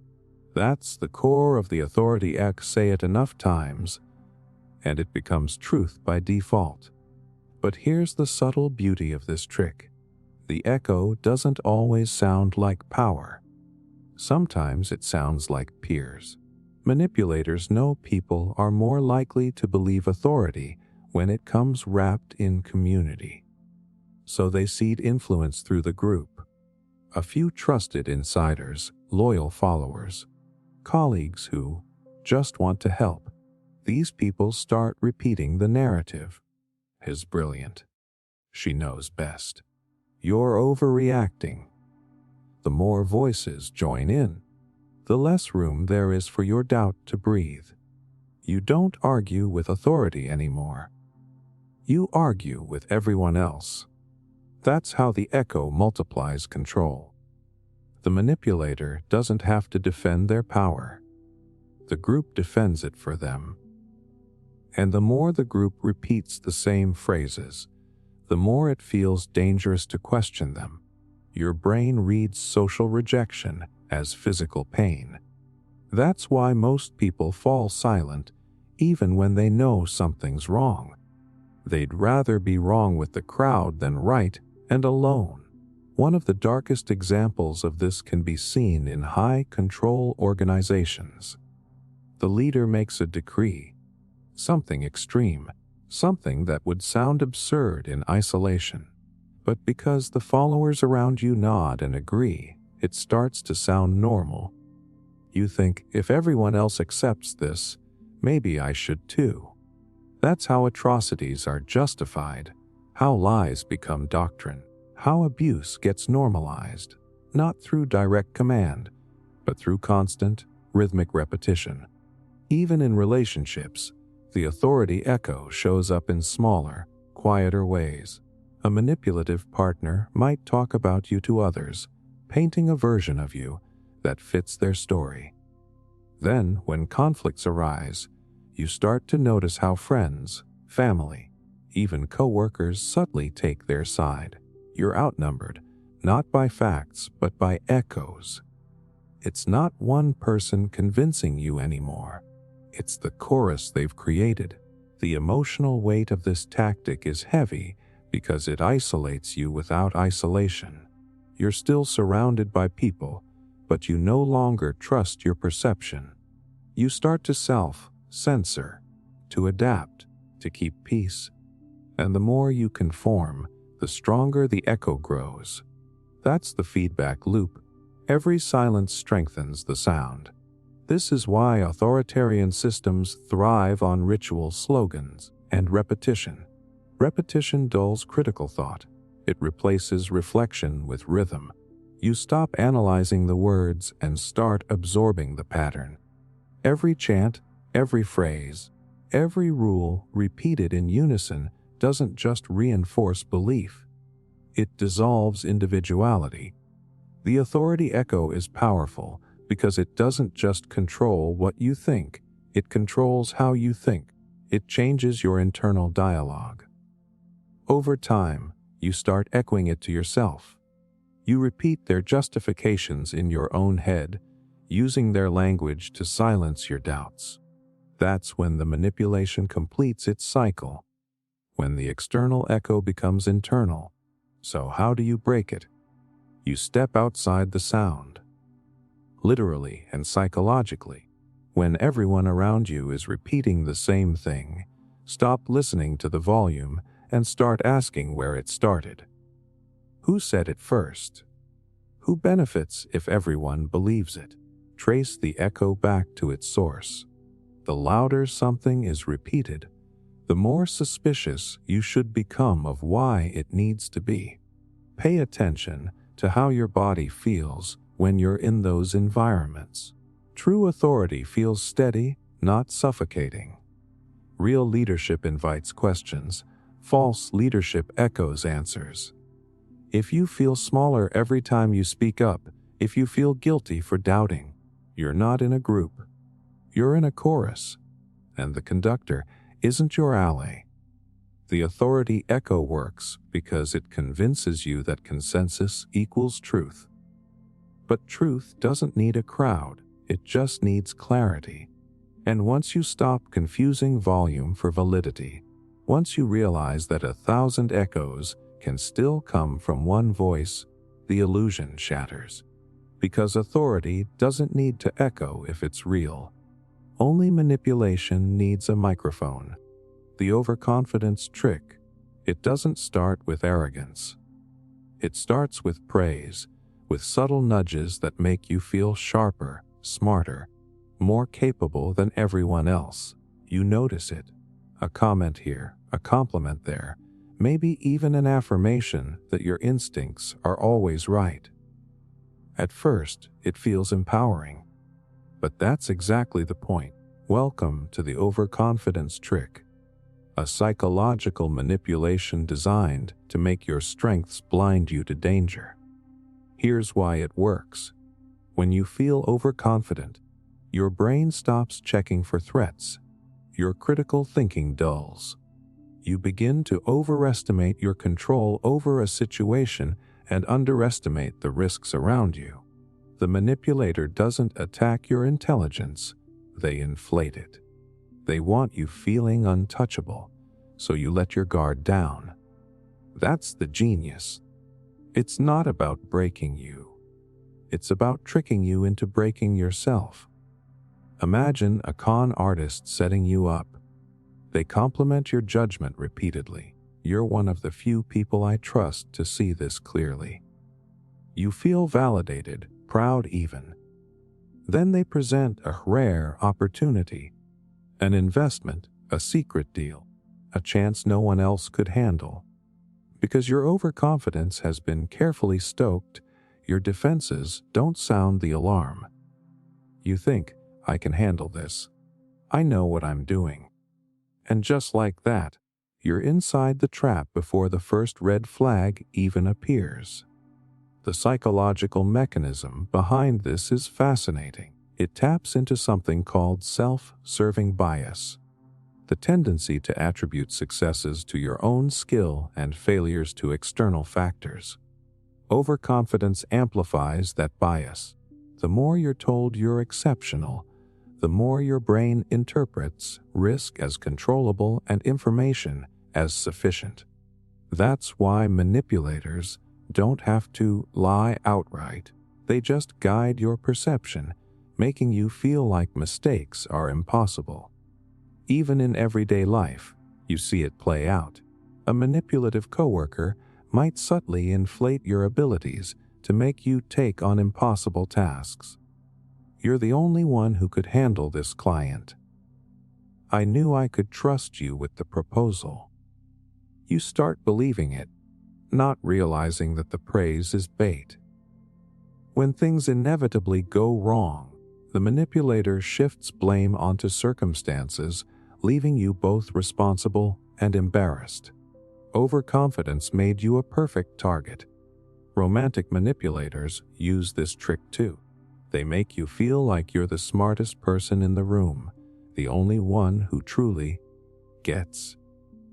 That's the core of the authority X. Say it enough times, and it becomes truth by default. But here's the subtle beauty of this trick. The echo doesn't always sound like power. Sometimes it sounds like peers. Manipulators know people are more likely to believe authority when it comes wrapped in community. So they seed influence through the group. A few trusted insiders, loyal followers, colleagues who just want to help. These people start repeating the narrative. He's brilliant. She knows best. You're overreacting. The more voices join in, the less room there is for your doubt to breathe. You don't argue with authority anymore. You argue with everyone else. That's how the echo multiplies control. The manipulator doesn't have to defend their power. The group defends it for them. And the more the group repeats the same phrases, the more it feels dangerous to question them. Your brain reads social rejection as physical pain. That's why most people fall silent even when they know something's wrong. They'd rather be wrong with the crowd than right and alone. One of the darkest examples of this can be seen in high-control organizations. The leader makes a decree, something extreme, something that would sound absurd in isolation. But because the followers around you nod and agree, it starts to sound normal. You think, if everyone else accepts this, maybe I should too. That's how atrocities are justified, how lies become doctrine, how abuse gets normalized, not through direct command, but through constant, rhythmic repetition. Even in relationships, the authority echo shows up in smaller, quieter ways. A manipulative partner might talk about you to others, painting a version of you that fits their story. Then, when conflicts arise, you start to notice how friends, family, even coworkers subtly take their side. You're outnumbered, not by facts, but by echoes. It's not one person convincing you anymore. It's the chorus they've created. The emotional weight of this tactic is heavy because it isolates you without isolation. You're still surrounded by people, but you no longer trust your perception. You start to self-censor, to adapt, to keep peace. And the more you conform, the stronger the echo grows. That's the feedback loop. Every silence strengthens the sound. This is why authoritarian systems thrive on ritual slogans and repetition. Repetition dulls critical thought. It replaces reflection with rhythm. You stop analyzing the words and start absorbing the pattern. Every chant, every phrase, every rule repeated in unison doesn't just reinforce belief. It dissolves individuality. The authority echo is powerful because it doesn't just control what you think, it controls how you think. It changes your internal dialogue. Over time, you start echoing it to yourself. You repeat their justifications in your own head, using their language to silence your doubts. That's when the manipulation completes its cycle, when the external echo becomes internal. So how do you break it? You step outside the sound. Literally and psychologically. When everyone around you is repeating the same thing, stop listening to the volume and start asking where it started. Who said it first? Who benefits if everyone believes it? Trace the echo back to its source. The louder something is repeated, the more suspicious you should become of why it needs to be. Pay attention to how your body feels when you're in those environments. True authority feels steady, not suffocating. Real leadership invites questions. False leadership echoes answers. If you feel smaller every time you speak up, if you feel guilty for doubting, you're not in a group. You're in a chorus, and the conductor isn't your ally. The authority echo works because it convinces you that consensus equals truth. But truth doesn't need a crowd, it just needs clarity. And once you stop confusing volume for validity, once you realize that 1,000 echoes can still come from one voice, the illusion shatters. Because authority doesn't need to echo if it's real. Only manipulation needs a microphone. The overconfidence trick. It doesn't start with arrogance. It starts with praise, with subtle nudges that make you feel sharper, smarter, more capable than everyone else. You notice it. A comment here, a compliment there, maybe even an affirmation that your instincts are always right. At first, it feels empowering. But that's exactly the point. Welcome to the overconfidence trick. a psychological manipulation designed to make your strengths blind you to danger. Here's why it works. When you feel overconfident, your brain stops checking for threats. Your critical thinking dulls. You begin to overestimate your control over a situation and underestimate the risks around you. The manipulator doesn't attack your intelligence, they inflate it. They want you feeling untouchable, so you let your guard down. That's the genius. It's not about breaking you. It's about tricking you into breaking yourself. Imagine a con artist setting you up. They compliment your judgment repeatedly. You're one of the few people I trust to see this clearly. You feel validated, proud even. Then they present a rare opportunity, an investment, a secret deal, a chance no one else could handle. Because your overconfidence has been carefully stoked, your defenses don't sound the alarm. You think, I can handle this. I know what I'm doing. And just like that, you're inside the trap before the first red flag even appears. The psychological mechanism behind this is fascinating. It taps into something called self-serving bias, the tendency to attribute successes to your own skill and failures to external factors. Overconfidence amplifies that bias. The more you're told you're exceptional, the more your brain interprets risk as controllable and information as sufficient. That's why manipulators don't have to lie outright. They just guide your perception, making you feel like mistakes are impossible. Even in everyday life, you see it play out. A manipulative coworker might subtly inflate your abilities to make you take on impossible tasks. You're the only one who could handle this client. I knew I could trust you with the proposal. You start believing it, not realizing that the praise is bait. When things inevitably go wrong, the manipulator shifts blame onto circumstances, leaving you both responsible and embarrassed. Overconfidence made you a perfect target. Romantic manipulators use this trick too. They make you feel like you're the smartest person in the room, the only one who truly gets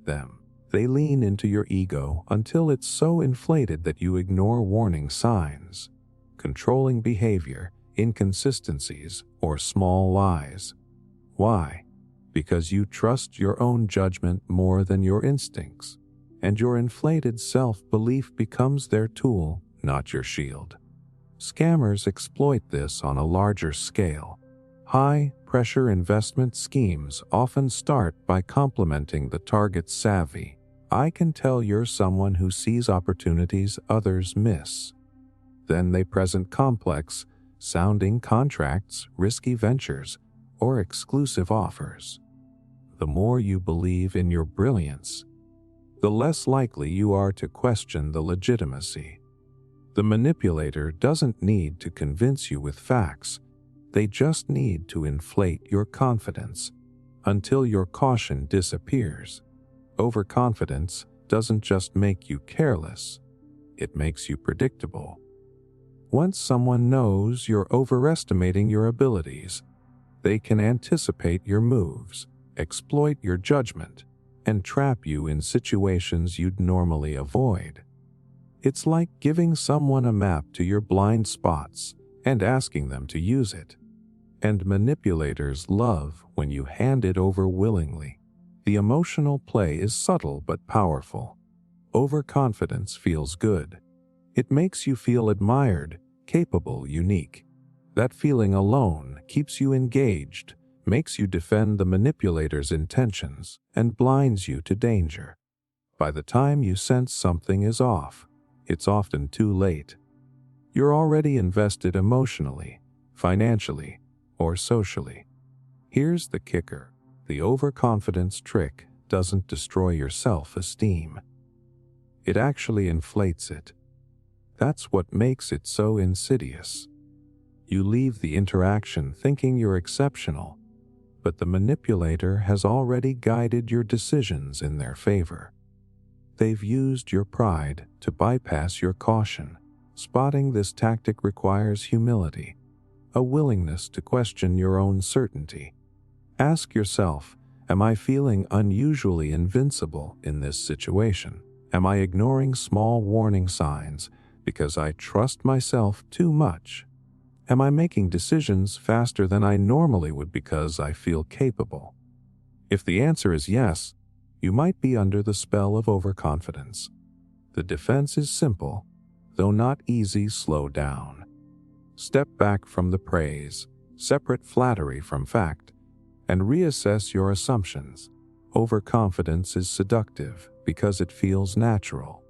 them. They lean into your ego until it's so inflated that you ignore warning signs, controlling behavior, inconsistencies, or small lies. Why? Because you trust your own judgment more than your instincts, and your inflated self-belief becomes their tool, not your shield. Scammers exploit this on a larger scale. High-pressure investment schemes often start by complimenting the target's savvy. I can tell you're someone who sees opportunities others miss. Then they present complex, sounding contracts, risky ventures, or exclusive offers. The more you believe in your brilliance, the less likely you are to question the legitimacy. The manipulator doesn't need to convince you with facts. They just need to inflate your confidence until your caution disappears. Overconfidence doesn't just make you careless, it makes you predictable. Once someone knows you're overestimating your abilities, they can anticipate your moves, exploit your judgment, and trap you in situations you'd normally avoid. It's like giving someone a map to your blind spots and asking them to use it. And manipulators love when you hand it over willingly. The emotional play is subtle but powerful. Overconfidence feels good. It makes you feel admired, capable, unique. That feeling alone keeps you engaged, makes you defend the manipulator's intentions, and blinds you to danger. By the time you sense something is off, it's often too late. You're already invested emotionally, financially, or socially. Here's the kicker. The overconfidence trick doesn't destroy your self-esteem. It actually inflates it. That's what makes it so insidious. You leave the interaction thinking you're exceptional, but the manipulator has already guided your decisions in their favor. They've used your pride to bypass your caution. Spotting this tactic requires humility, a willingness to question your own certainty. Ask yourself, am I feeling unusually invincible in this situation? Am I ignoring small warning signs because I trust myself too much? Am I making decisions faster than I normally would because I feel capable? If the answer is yes, you might be under the spell of overconfidence. The defense is simple, though not easy. Slow down. Step back from the praise, separate flattery from fact, and reassess your assumptions. Overconfidence is seductive because it feels natural.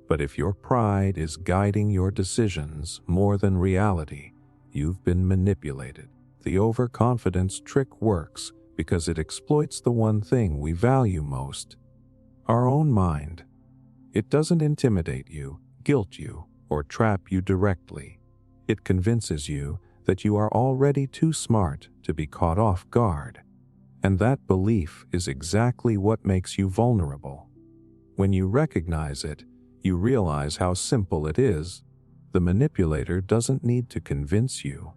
But if your pride is guiding your decisions more than reality, you've been manipulated. The overconfidence trick works because it exploits the one thing we value most: our own mind. It doesn't intimidate you, guilt you, or trap you directly. It convinces you that you are already too smart to be caught off guard. And that belief is exactly what makes you vulnerable. When you recognize it, you realize how simple it is. The manipulator doesn't need to convince you.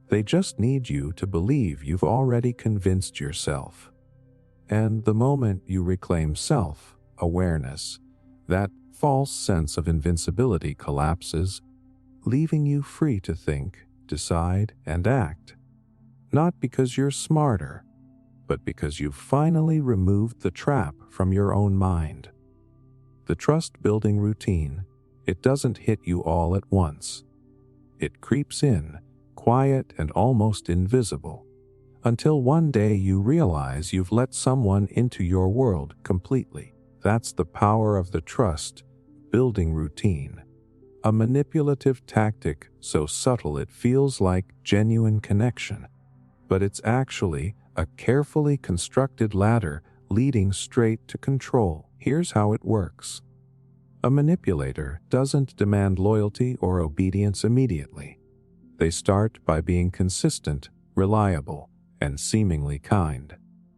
They just need you to believe you've already convinced yourself. And the moment you reclaim self-awareness, that false sense of invincibility collapses, leaving you free to think, decide, and act. Not because you're smarter, but because you've finally removed the trap from your own mind. The trust-building routine, it doesn't hit you all at once. It creeps in, quiet and almost invisible, until one day you realize you've let someone into your world completely. That's the power of the trust-building routine. A manipulative tactic so subtle it feels like genuine connection, but it's actually a carefully constructed ladder leading straight to control. Here's how it works. A manipulator doesn't demand loyalty or obedience immediately. They start by being consistent, reliable, and seemingly kind.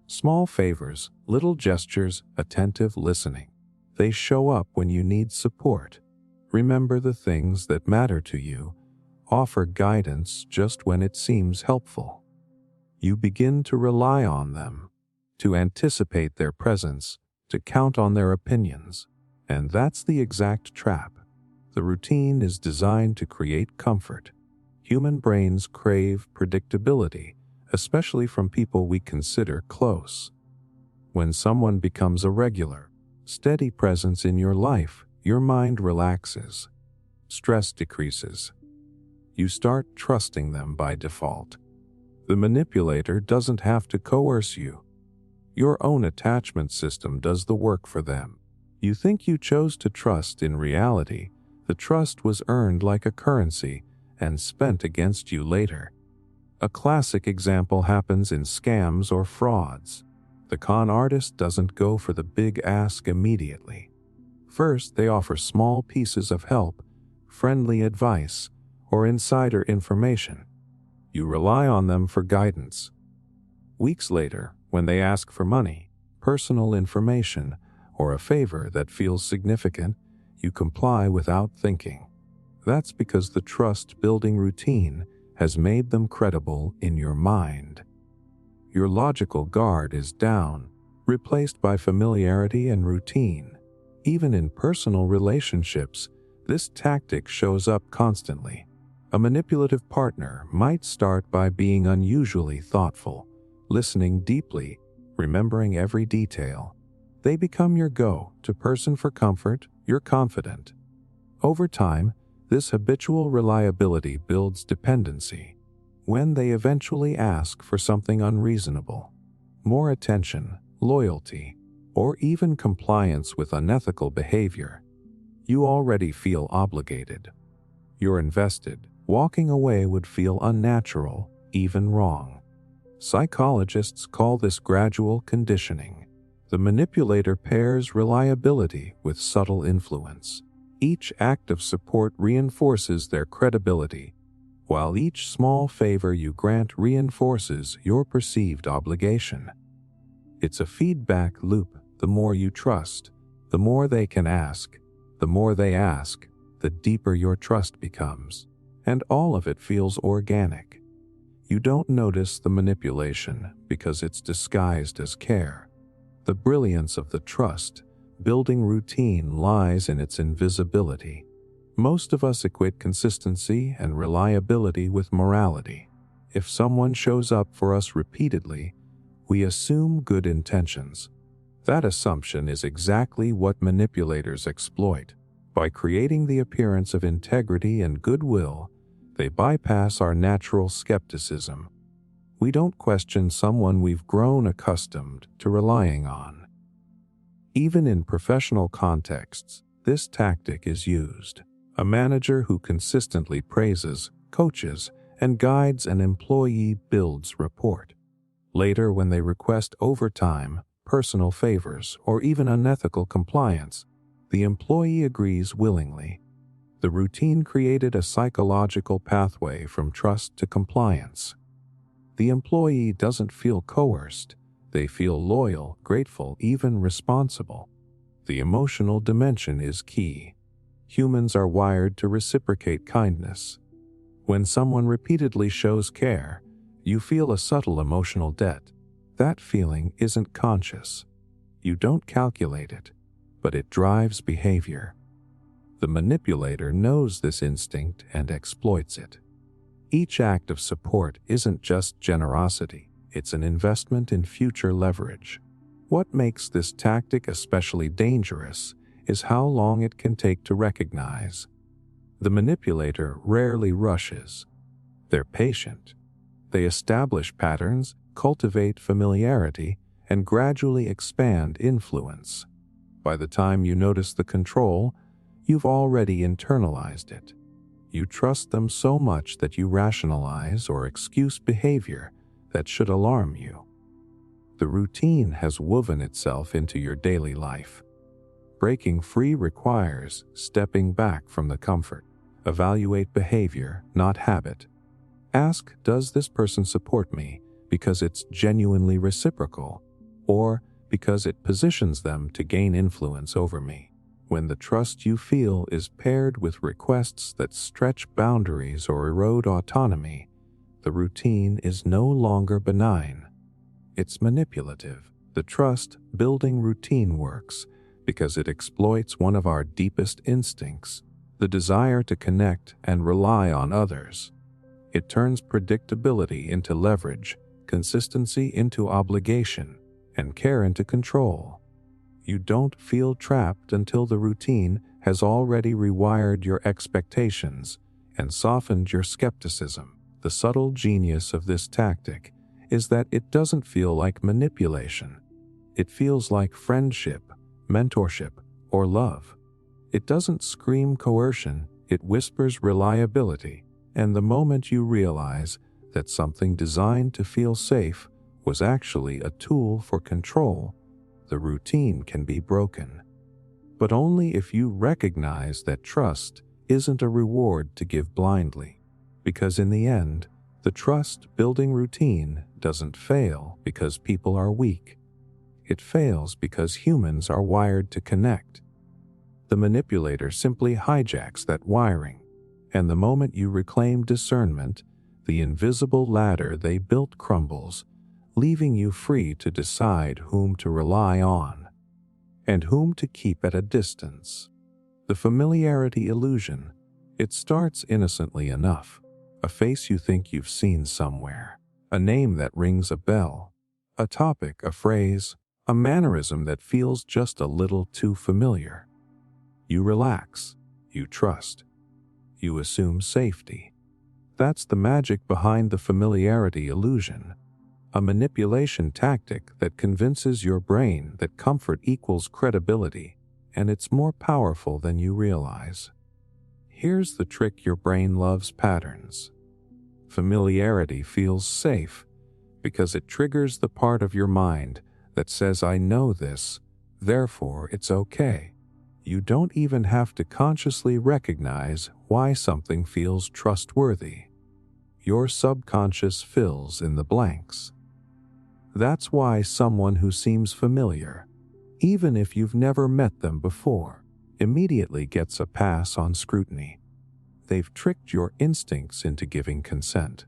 Small favors, little gestures, attentive listening. They show up when you need support. Remember the things that matter to you. Offer guidance just when it seems helpful. You begin to rely on them, to anticipate their presence, to count on their opinions. And that's the exact trap. The routine is designed to create comfort. Human brains crave predictability, especially from people we consider close. When someone becomes a regular, steady presence in your life, your mind relaxes. Stress decreases. You start trusting them by default. The manipulator doesn't have to coerce you. Your own attachment system does the work for them. You think you chose to trust. In reality, the trust was earned like a currency and spent against you later. A classic example happens in scams or frauds. The con artist doesn't go for the big ask immediately. First, they offer small pieces of help, friendly advice, or insider information. You rely on them for guidance. Weeks later, when they ask for money, personal information, or a favor that feels significant, you comply without thinking. That's because the trust-building routine has made them credible in your mind. Your logical guard is down, replaced by familiarity and routine. Even in personal relationships, this tactic shows up constantly. A manipulative partner might start by being unusually thoughtful, listening deeply, remembering every detail. They become your go-to person for comfort. You're confident. Over time, this habitual reliability builds dependency. When they eventually ask for something unreasonable, more attention, loyalty, or even compliance with unethical behavior, you already feel obligated. You're invested. Walking away would feel unnatural, even wrong. Psychologists call this gradual conditioning. The manipulator pairs reliability with subtle influence. Each act of support reinforces their credibility, while each small favor you grant reinforces your perceived obligation. It's a feedback loop. The more you trust, the more they can ask. The more they ask, the deeper your trust becomes. And all of it feels organic. You don't notice the manipulation because it's disguised as care. The brilliance of the trust building routine lies in its invisibility. Most of us equate consistency and reliability with morality. If someone shows up for us repeatedly, we assume good intentions. That assumption is exactly what manipulators exploit. By creating the appearance of integrity and goodwill, they bypass our natural skepticism. We don't question someone we've grown accustomed to relying on. Even in professional contexts, this tactic is used. A manager who consistently praises, coaches, and guides an employee builds rapport. Later, when they request overtime, personal favors, or even unethical compliance, the employee agrees willingly. The routine created a psychological pathway from trust to compliance. The employee doesn't feel coerced. They feel loyal, grateful, even responsible. The emotional dimension is key. Humans are wired to reciprocate kindness. When someone repeatedly shows care, you feel a subtle emotional debt. That feeling isn't conscious. You don't calculate it, but it drives behavior. The manipulator knows this instinct and exploits it. Each act of support isn't just generosity, it's an investment in future leverage. What makes this tactic especially dangerous is how long it can take to recognize. The manipulator rarely rushes. They're patient. They establish patterns, cultivate familiarity, and gradually expand influence. By the time you notice the control, you've already internalized it. You trust them so much that you rationalize or excuse behavior that should alarm you. The routine has woven itself into your daily life. Breaking free requires stepping back from the comfort. Evaluate behavior, not habit. Ask, does this person support me because it's genuinely reciprocal, or because it positions them to gain influence over me? When the trust you feel is paired with requests that stretch boundaries or erode autonomy, the routine is no longer benign. It's manipulative. The trust-building routine works because it exploits one of our deepest instincts, the desire to connect and rely on others. It turns predictability into leverage, consistency into obligation, and care into control. You don't feel trapped until the routine has already rewired your expectations and softened your skepticism. The subtle genius of this tactic is that it doesn't feel like manipulation. It feels like friendship, mentorship, or love. It doesn't scream coercion, it whispers reliability. And the moment you realize that something designed to feel safe was actually a tool for control, the routine can be broken. But only if you recognize that trust isn't a reward to give blindly. Because in the end, the trust-building routine doesn't fail because people are weak. It fails because humans are wired to connect. The manipulator simply hijacks that wiring. And the moment you reclaim discernment, the invisible ladder they built crumbles, leaving you free to decide whom to rely on and whom to keep at a distance. The familiarity illusion. It starts innocently enough. A face you think you've seen somewhere, a name that rings a bell, a topic, a phrase, a mannerism that feels just a little too familiar. You relax, you trust. You assume safety. That's the magic behind the familiarity illusion, a manipulation tactic that convinces your brain that comfort equals credibility, and it's more powerful than you realize. Here's the trick: your brain loves patterns. Familiarity feels safe because it triggers the part of your mind that says, I know this, therefore it's okay. You don't even have to consciously recognize why something feels trustworthy. your subconscious fills in the blanks. That's why someone who seems familiar, even if you've never met them before, immediately gets a pass on scrutiny. They've tricked your instincts into giving consent.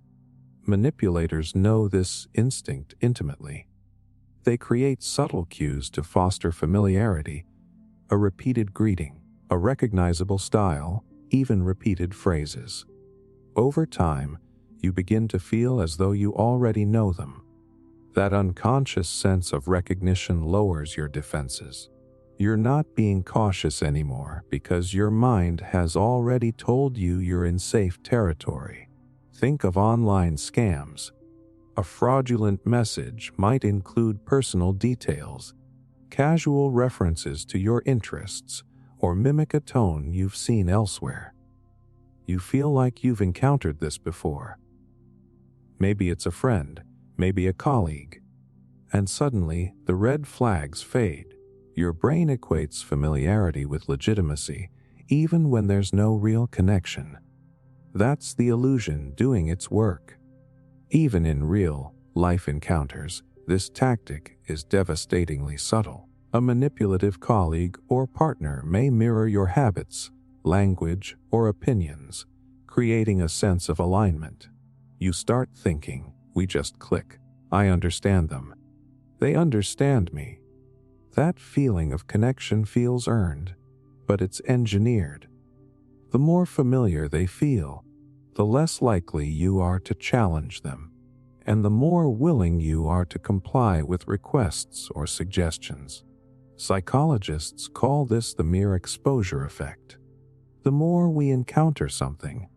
Manipulators know this instinct intimately. They create subtle cues to foster familiarity, a repeated greeting, a recognizable style, even repeated phrases. Over time, you begin to feel as though you already know them. That unconscious sense of recognition lowers your defenses. You're not being cautious anymore because your mind has already told you you're in safe territory. Think of online scams. A fraudulent message might include personal details, casual references to your interests, or mimic a tone you've seen elsewhere. You feel like you've encountered this before. Maybe it's a friend, maybe a colleague. And suddenly, the red flags fade. Your brain equates familiarity with legitimacy, even when there's no real connection. That's the illusion doing its work. Even in real-life encounters, this tactic is devastatingly subtle. A manipulative colleague or partner may mirror your habits, language, or opinions, creating a sense of alignment. You start thinking, we just click. I understand them. They understand me. That feeling of connection feels earned, but it's engineered. The more familiar they feel, the less likely you are to challenge them, and the more willing you are to comply with requests or suggestions. Psychologists call this the mere exposure effect. The more we encounter something,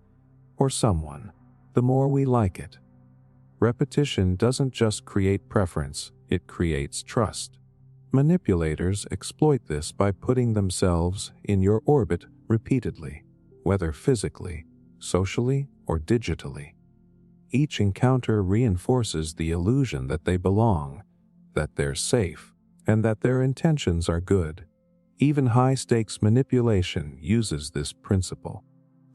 or someone, the more we like it. Repetition doesn't just create preference, it creates trust. Manipulators exploit this by putting themselves in your orbit repeatedly, whether physically, socially, or digitally. Each encounter reinforces the illusion that they belong, that they're safe, and that their intentions are good. Even high-stakes manipulation uses this principle.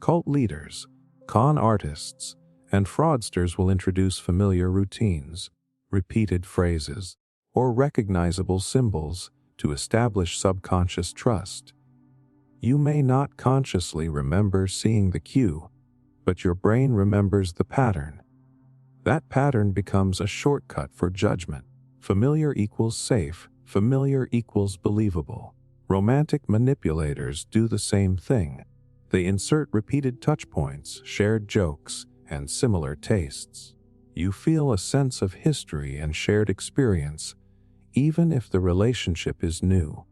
Cult leaders, con artists, and fraudsters will introduce familiar routines, repeated phrases, or recognizable symbols to establish subconscious trust. You may not consciously remember seeing the cue, but your brain remembers the pattern. That pattern becomes a shortcut for judgment. Familiar equals safe, familiar equals believable. Romantic manipulators do the same thing. They insert repeated touchpoints, shared jokes, and similar tastes. You feel a sense of history and shared experience, even if the relationship is new.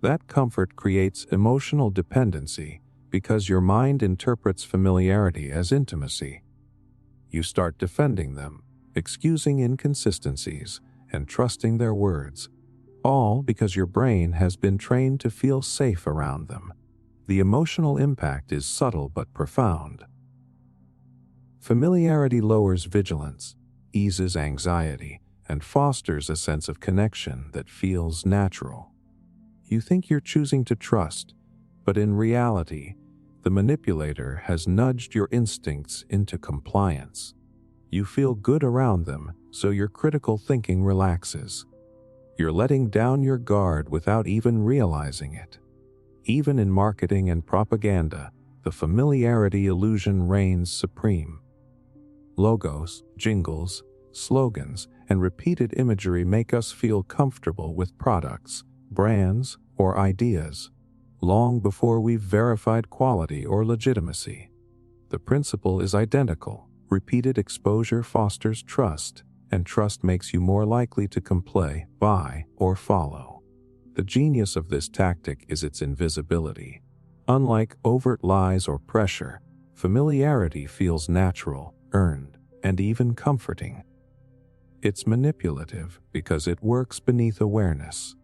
That comfort creates emotional dependency because your mind interprets familiarity as intimacy. You start defending them, excusing inconsistencies, and trusting their words, all because your brain has been trained to feel safe around them. The emotional impact is subtle but profound. Familiarity lowers vigilance, eases anxiety, and fosters a sense of connection that feels natural. You think you're choosing to trust, but in reality, the manipulator has nudged your instincts into compliance. You feel good around them, so your critical thinking relaxes. You're letting down your guard without even realizing it. Even in marketing and propaganda, the familiarity illusion reigns supreme. Logos, jingles, slogans, and repeated imagery make us feel comfortable with products, brands, or ideas, long before we've verified quality or legitimacy. The principle is identical. Repeated exposure fosters trust, and trust makes you more likely to comply, buy, or follow. The genius of this tactic is its invisibility. Unlike overt lies or pressure, familiarity feels natural, earned, and even comforting. It's manipulative because it works beneath awareness.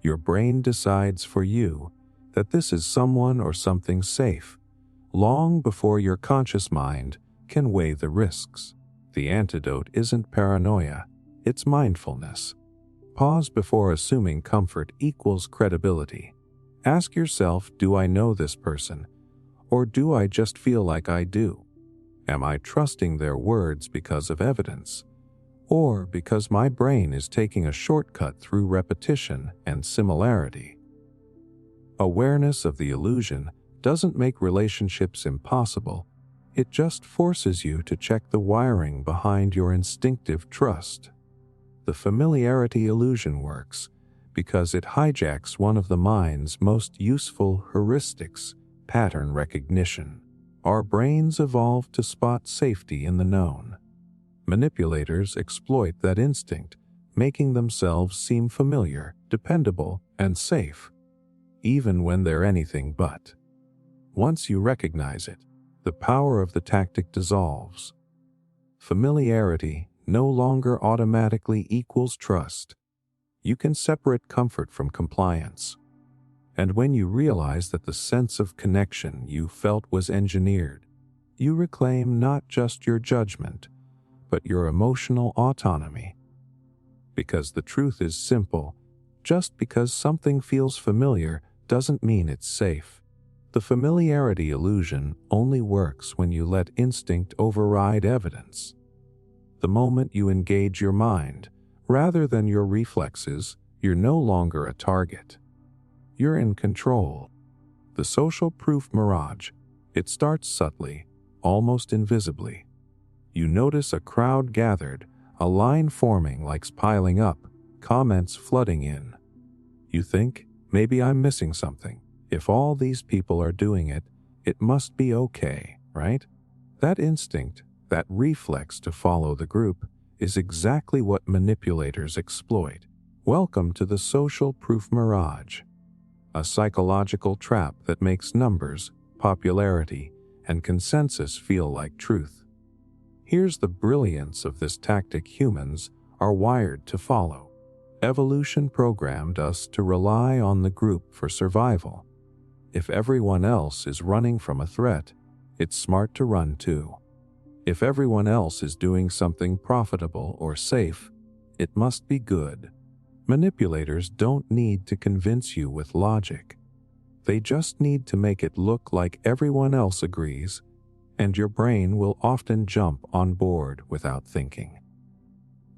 Your brain decides for you that this is someone or something safe, long before your conscious mind can weigh the risks. The antidote isn't paranoia, it's mindfulness. Pause before assuming comfort equals credibility. Ask yourself, do I know this person, or do I just feel like I do? Am I trusting their words because of evidence, or because my brain is taking a shortcut through repetition and similarity? Awareness of the illusion doesn't make relationships impossible. It just forces you to check the wiring behind your instinctive trust. The familiarity illusion works because it hijacks one of the mind's most useful heuristics, pattern recognition. Our brains evolved to spot safety in the known. Manipulators exploit that instinct, making themselves seem familiar, dependable, and safe, even when they're anything but. Once you recognize it, the power of the tactic dissolves. Familiarity no longer automatically equals trust. You can separate comfort from compliance. And when you realize that the sense of connection you felt was engineered, you reclaim not just your judgment, but your emotional autonomy. Because the truth is simple, just because something feels familiar doesn't mean it's safe. The familiarity illusion only works when you let instinct override evidence. The moment you engage your mind, rather than your reflexes, you're no longer a target. You're in control. The social proof mirage, it starts subtly, almost invisibly. You notice a crowd gathered, a line forming like piling up, comments flooding in. You think, maybe I'm missing something. If all these people are doing it, it must be okay, right? That instinct, that reflex to follow the group, is exactly what manipulators exploit. Welcome to the social proof mirage, a psychological trap that makes numbers, popularity, and consensus feel like truth. Here's the brilliance of this tactic humans are wired to follow. Evolution programmed us to rely on the group for survival. If everyone else is running from a threat, it's smart to run too. If everyone else is doing something profitable or safe, it must be good. Manipulators don't need to convince you with logic. They just need to make it look like everyone else agrees, and your brain will often jump on board without thinking.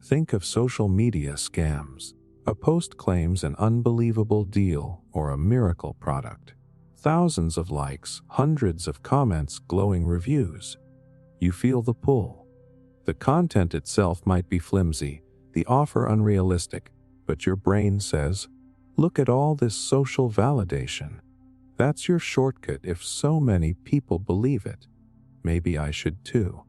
Think of social media scams. A post claims an unbelievable deal or a miracle product. Thousands of likes, hundreds of comments, glowing reviews. You feel the pull. The content itself might be flimsy, the offer unrealistic, but your brain says, look at all this social validation. That's your shortcut. If so many people believe it, maybe I should too.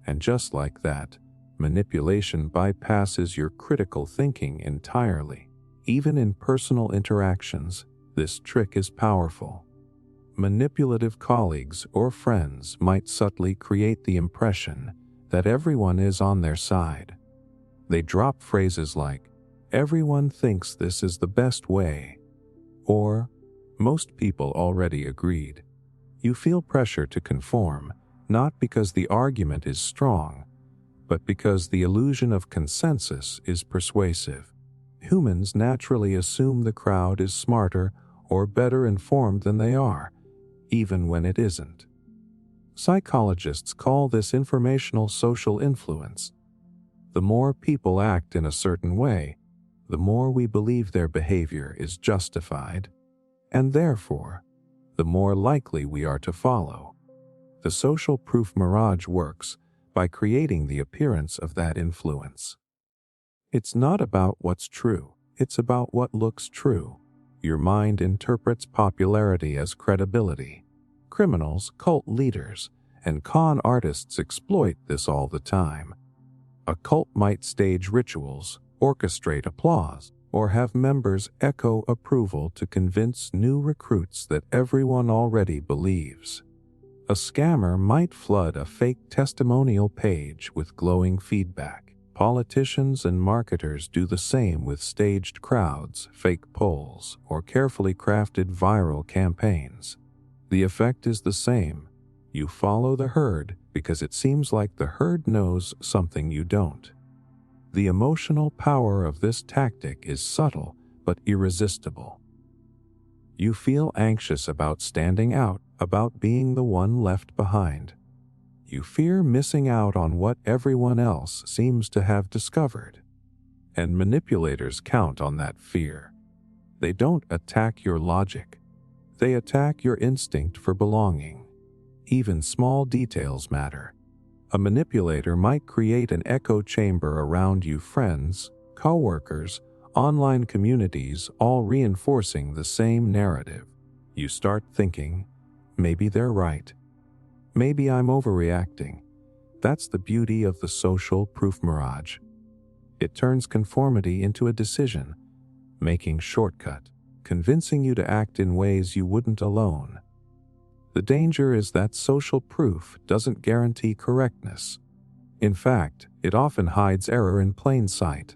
And just like that, manipulation bypasses your critical thinking entirely. Even in personal interactions, this trick is powerful. Manipulative colleagues or friends might subtly create the impression that everyone is on their side. They drop phrases like, everyone thinks this is the best way, or most people already agreed. You feel pressure to conform, not because the argument is strong, but because the illusion of consensus is persuasive. Humans naturally assume the crowd is smarter or better informed than they are, even when it isn't. Psychologists call this informational social influence. The more people act in a certain way, the more we believe their behavior is justified, and therefore, the more likely we are to follow. The social proof mirage works by creating the appearance of that influence. It's not about what's true, it's about what looks true. Your mind interprets popularity as credibility. Criminals, cult leaders, and con artists exploit this all the time. A cult might stage rituals, orchestrate applause, or have members echo approval to convince new recruits that everyone already believes. A scammer might flood a fake testimonial page with glowing feedback. Politicians and marketers do the same with staged crowds, fake polls, or carefully crafted viral campaigns. The effect is the same. You follow the herd because it seems like the herd knows something you don't. The emotional power of this tactic is subtle but irresistible. You feel anxious about standing out, about being the one left behind. You fear missing out on what everyone else seems to have discovered. And manipulators count on that fear. They don't attack your logic. They attack your instinct for belonging. Even small details matter. A manipulator might create an echo chamber around you, friends, coworkers, online communities, all reinforcing the same narrative. You start thinking, maybe they're right. Maybe I'm overreacting. That's the beauty of the social proof mirage. It turns conformity into a decision, making shortcut, convincing you to act in ways you wouldn't alone. The danger is that social proof doesn't guarantee correctness. In fact, it often hides error in plain sight.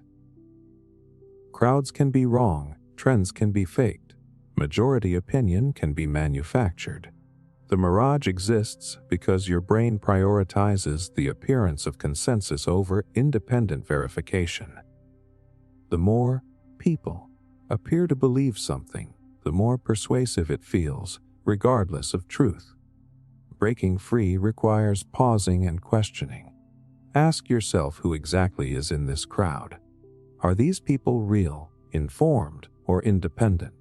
Crowds can be wrong, trends can be faked, majority opinion can be manufactured. The mirage exists because your brain prioritizes the appearance of consensus over independent verification. The more people appear to believe something, the more persuasive it feels, regardless of truth. Breaking free requires pausing and questioning. Ask yourself who exactly is in this crowd. Are these people real, informed, or independent?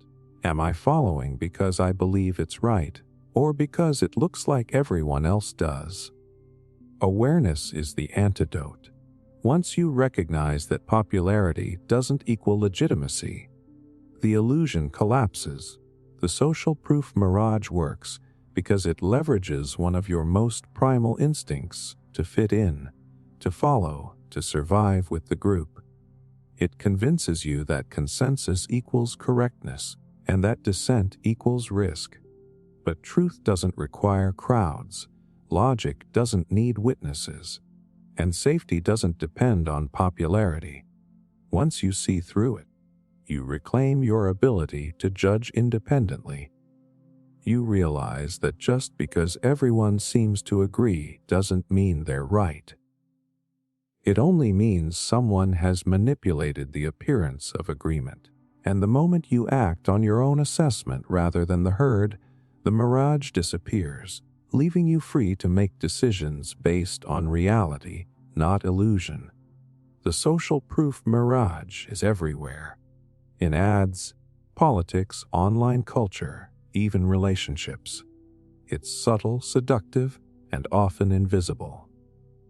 Am I following because I believe it's right, or because it looks like everyone else does? Awareness is the antidote. Once you recognize that popularity doesn't equal legitimacy, the illusion collapses. The social proof mirage works because it leverages one of your most primal instincts to fit in, to follow, to survive with the group. It convinces you that consensus equals correctness and that dissent equals risk. But truth doesn't require crowds, logic doesn't need witnesses, and safety doesn't depend on popularity. Once you see through it, you reclaim your ability to judge independently. You realize that just because everyone seems to agree doesn't mean they're right. It only means someone has manipulated the appearance of agreement. And the moment you act on your own assessment rather than the herd, the mirage disappears, leaving you free to make decisions based on reality, not illusion. The social proof mirage is everywhere. In ads, politics, online culture, even relationships. It's subtle, seductive, and often invisible.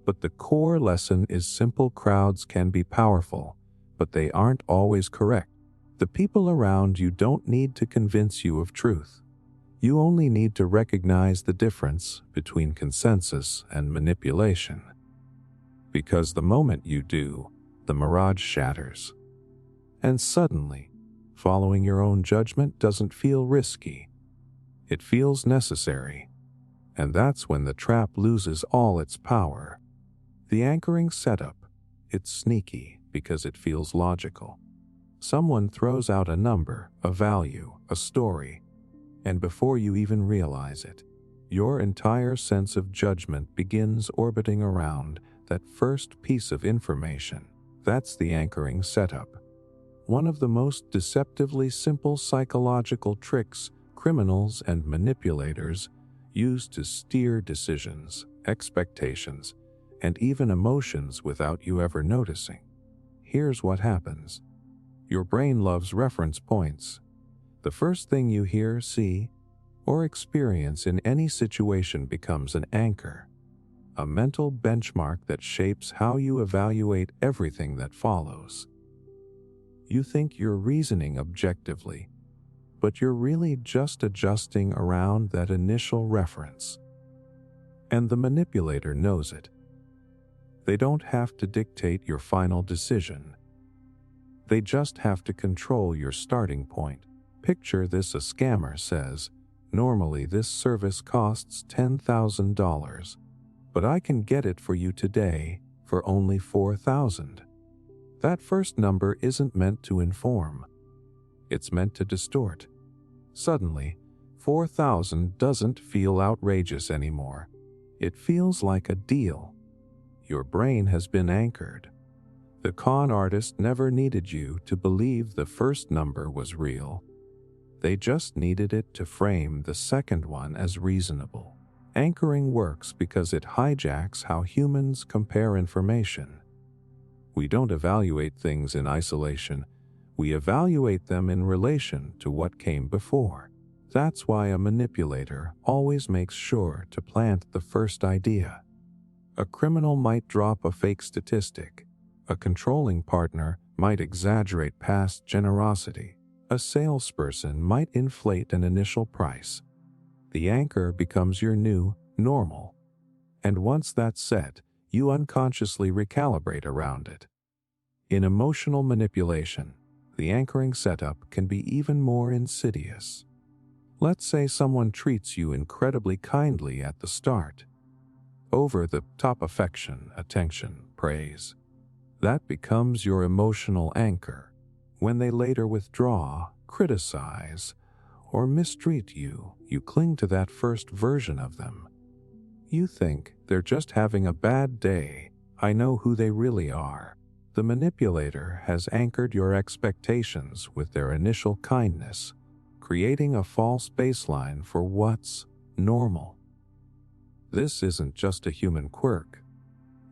But the core lesson is simple: crowds can be powerful, but they aren't always correct. The people around you don't need to convince you of truth. You only need to recognize the difference between consensus and manipulation. Because the moment you do, the mirage shatters. And suddenly, following your own judgment doesn't feel risky. It feels necessary. And that's when the trap loses all its power. The anchoring setup, it's sneaky because it feels logical. Someone throws out a number, a value, a story, and before you even realize it, your entire sense of judgment begins orbiting around that first piece of information. That's the anchoring setup. One of the most deceptively simple psychological tricks criminals and manipulators use to steer decisions, expectations, and even emotions without you ever noticing. Here's what happens. Your brain loves reference points. The first thing you hear, see, or experience in any situation becomes an anchor, a mental benchmark that shapes how you evaluate everything that follows. You think you're reasoning objectively, but you're really just adjusting around that initial reference. And the manipulator knows it. They don't have to dictate your final decision. They just have to control your starting point. Picture this: a scammer says, "Normally this service costs $10,000, but I can get it for you today for only $4,000. That first number isn't meant to inform. It's meant to distort. Suddenly, $4,000 doesn't feel outrageous anymore. It feels like a deal. Your brain has been anchored. The con artist never needed you to believe the first number was real. They just needed it to frame the second one as reasonable. Anchoring works because it hijacks how humans compare information. We don't evaluate things in isolation. We evaluate them in relation to what came before. That's why a manipulator always makes sure to plant the first idea. A criminal might drop a fake statistic. A controlling partner might exaggerate past generosity. A salesperson might inflate an initial price. The anchor becomes your new normal. And once that's set, you unconsciously recalibrate around it. In emotional manipulation, the anchoring setup can be even more insidious. Let's say someone treats you incredibly kindly at the start. Over-the-top affection, attention, praise. That becomes your emotional anchor. When they later withdraw, criticize, or mistreat you, you cling to that first version of them. You think they're just having a bad day. I know who they really are. The manipulator has anchored your expectations with their initial kindness, creating a false baseline for what's normal. This isn't just a human quirk.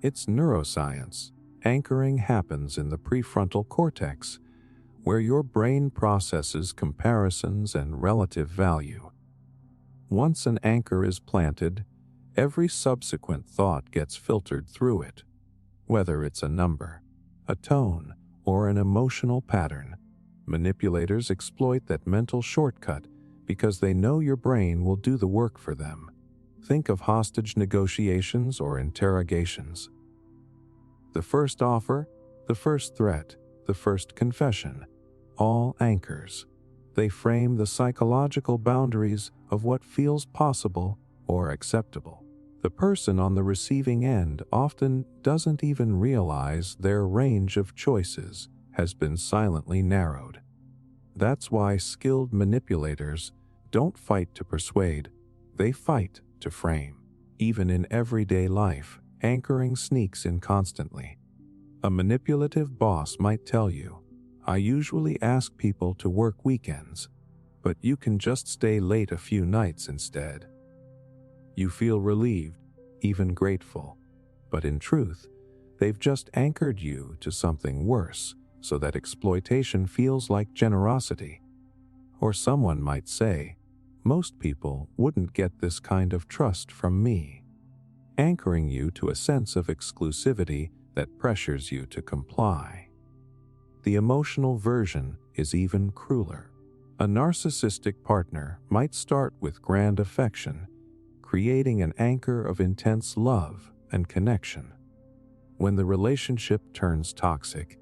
It's neuroscience. Anchoring happens in the prefrontal cortex, where your brain processes comparisons and relative value. Once an anchor is planted, every subsequent thought gets filtered through it. Whether it's a number, a tone, or an emotional pattern, manipulators exploit that mental shortcut because they know your brain will do the work for them. Think of hostage negotiations or interrogations. The first offer, the first threat, the first confession, all anchors. They frame the psychological boundaries of what feels possible or acceptable. The person on the receiving end often doesn't even realize their range of choices has been silently narrowed. That's why skilled manipulators don't fight to persuade, they fight to frame. Even in everyday life, anchoring sneaks in constantly. A manipulative boss might tell you, I usually ask people to work weekends, but you can just stay late a few nights instead. You feel relieved, even grateful, but in truth, they've just anchored you to something worse so that exploitation feels like generosity. Or someone might say, most people wouldn't get this kind of trust from me, anchoring you to a sense of exclusivity that pressures you to comply. The emotional version is even crueler. A narcissistic partner might start with grand affection, creating an anchor of intense love and connection. When the relationship turns toxic,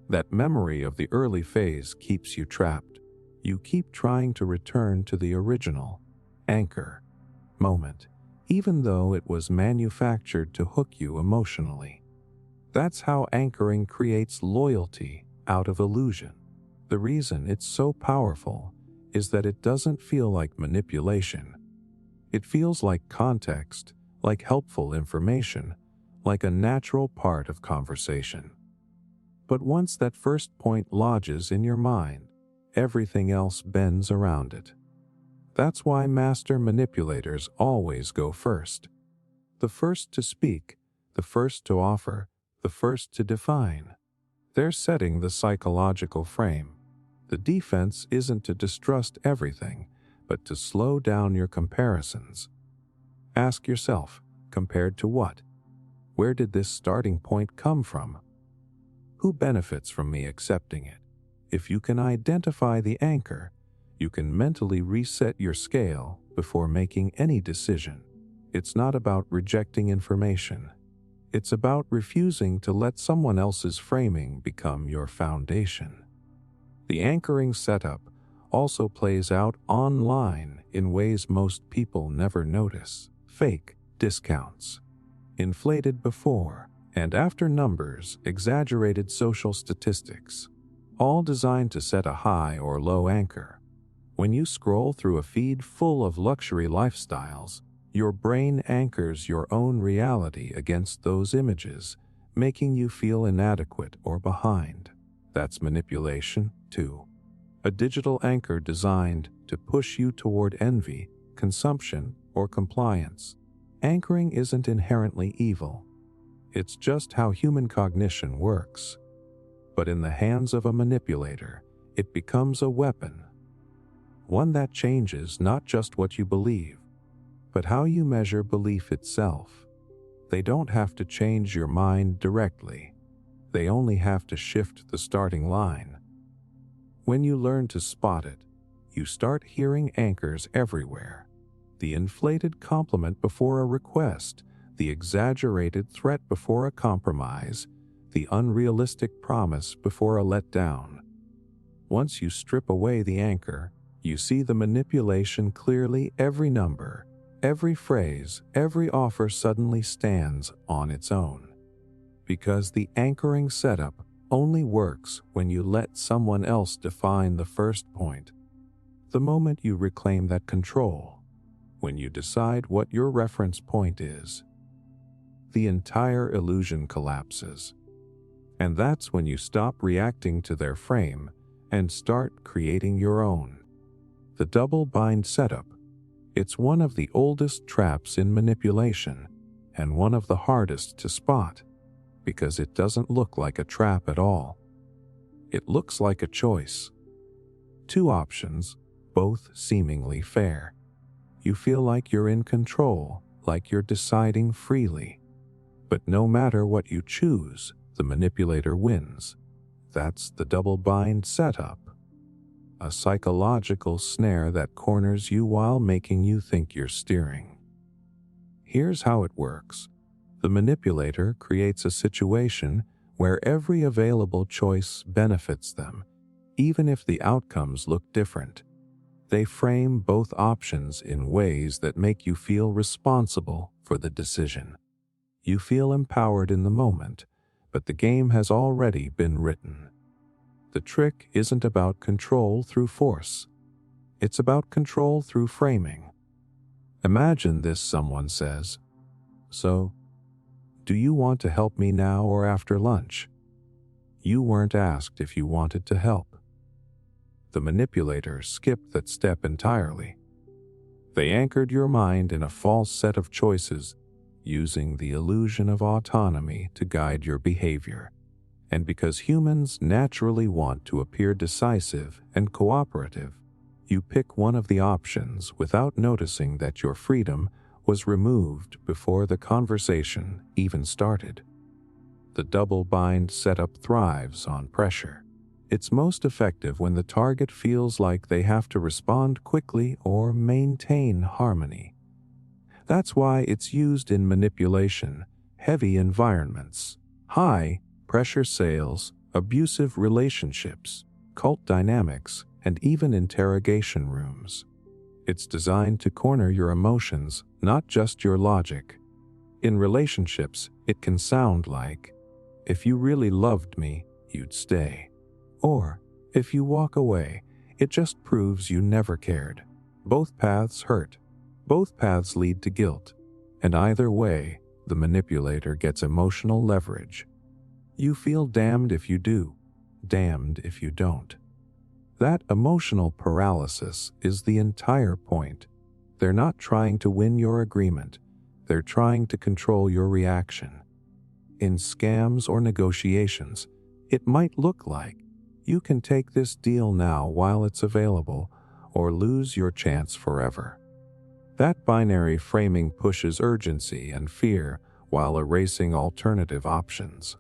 that memory of the early phase keeps you trapped. You keep trying to return to the original anchor moment, even though it was manufactured to hook you emotionally. That's how anchoring creates loyalty out of illusion. The reason it's so powerful is that it doesn't feel like manipulation. It feels like context, like helpful information, like a natural part of conversation. But once that first point lodges in your mind, everything else bends around it. That's why master manipulators always go first. The first to speak, the first to offer, the first to define. They're setting the psychological frame. The defense isn't to distrust everything, but to slow down your comparisons. Ask yourself, compared to what? Where did this starting point come from? Who benefits from me accepting it? If you can identify the anchor, you can mentally reset your scale before making any decision. It's not about rejecting information. It's about refusing to let someone else's framing become your foundation. The anchoring setup also plays out online in ways most people never notice. Fake discounts, inflated before and after numbers, exaggerated social statistics, all designed to set a high or low anchor. When you scroll through a feed full of luxury lifestyles, your brain anchors your own reality against those images, making you feel inadequate or behind. That's manipulation, too. A digital anchor designed to push you toward envy, consumption, or compliance. Anchoring isn't inherently evil. It's just how human cognition works. But in the hands of a manipulator, it becomes a weapon. One that changes not just what you believe, but how you measure belief itself. They don't have to change your mind directly. They only have to shift the starting line. When you learn to spot it, you start hearing anchors everywhere. The inflated compliment before a request, the exaggerated threat before a compromise, the unrealistic promise before a letdown. Once you strip away the anchor, you see the manipulation clearly. Every number, every phrase, every offer suddenly stands on its own. Because the anchoring setup only works when you let someone else define the first point. The moment you reclaim that control, when you decide what your reference point is, the entire illusion collapses. And that's when you stop reacting to their frame and start creating your own. The double bind setup. It's one of the oldest traps in manipulation and one of the hardest to spot because it doesn't look like a trap at all. It looks like a choice. Two options, both seemingly fair. You feel like you're in control, like you're deciding freely. But no matter what you choose, the manipulator wins. That's the double bind setup. A psychological snare that corners you while making you think you're steering. Here's how it works. The manipulator creates a situation where every available choice benefits them, even if the outcomes look different. They frame both options in ways that make you feel responsible for the decision. You feel empowered in the moment, but the game has already been written. The trick isn't about control through force. It's about control through framing. Imagine this: someone says, "So, do you want to help me now or after lunch?" You weren't asked if you wanted to help. The manipulator skipped that step entirely. They anchored your mind in a false set of choices, using the illusion of autonomy to guide your behavior. And because humans naturally want to appear decisive and cooperative, you pick one of the options without noticing that your freedom was removed before the conversation even started. The double bind setup thrives on pressure. It's most effective when the target feels like they have to respond quickly or maintain harmony. That's why it's used in manipulation-heavy environments, high-pressure sales, abusive relationships, cult dynamics, and even interrogation rooms. It's designed to corner your emotions, not just your logic. In relationships, it can sound like, "If you really loved me, you'd stay." Or, "If you walk away, it just proves you never cared." Both paths hurt. Both paths lead to guilt. And either way, the manipulator gets emotional leverage. You feel damned if you do, damned if you don't. That emotional paralysis is the entire point. They're not trying to win your agreement. They're trying to control your reaction. In scams or negotiations, it might look like, "You can take this deal now while it's available, or lose your chance forever." That binary framing pushes urgency and fear while erasing alternative options.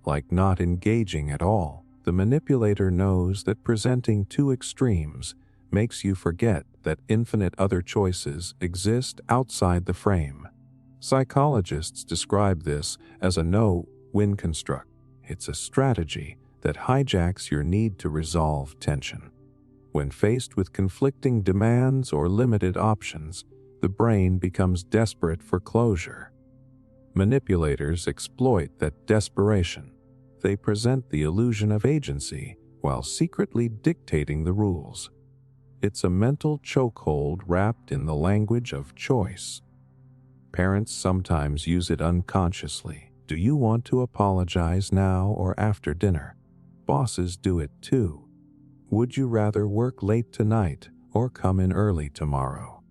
Like not engaging at all, the manipulator knows that presenting two extremes makes you forget that infinite other choices exist outside the frame. Psychologists describe this as a no-win construct. It's a strategy that hijacks your need to resolve tension. When faced with conflicting demands or limited options, the brain becomes desperate for closure. Manipulators exploit that desperation. They present the illusion of agency while secretly dictating the rules. It's a mental chokehold wrapped in the language of choice. Parents sometimes use it unconsciously. "Do you want to apologize now or after dinner?" Bosses do it too. "Would you rather work late tonight or come in early tomorrow?"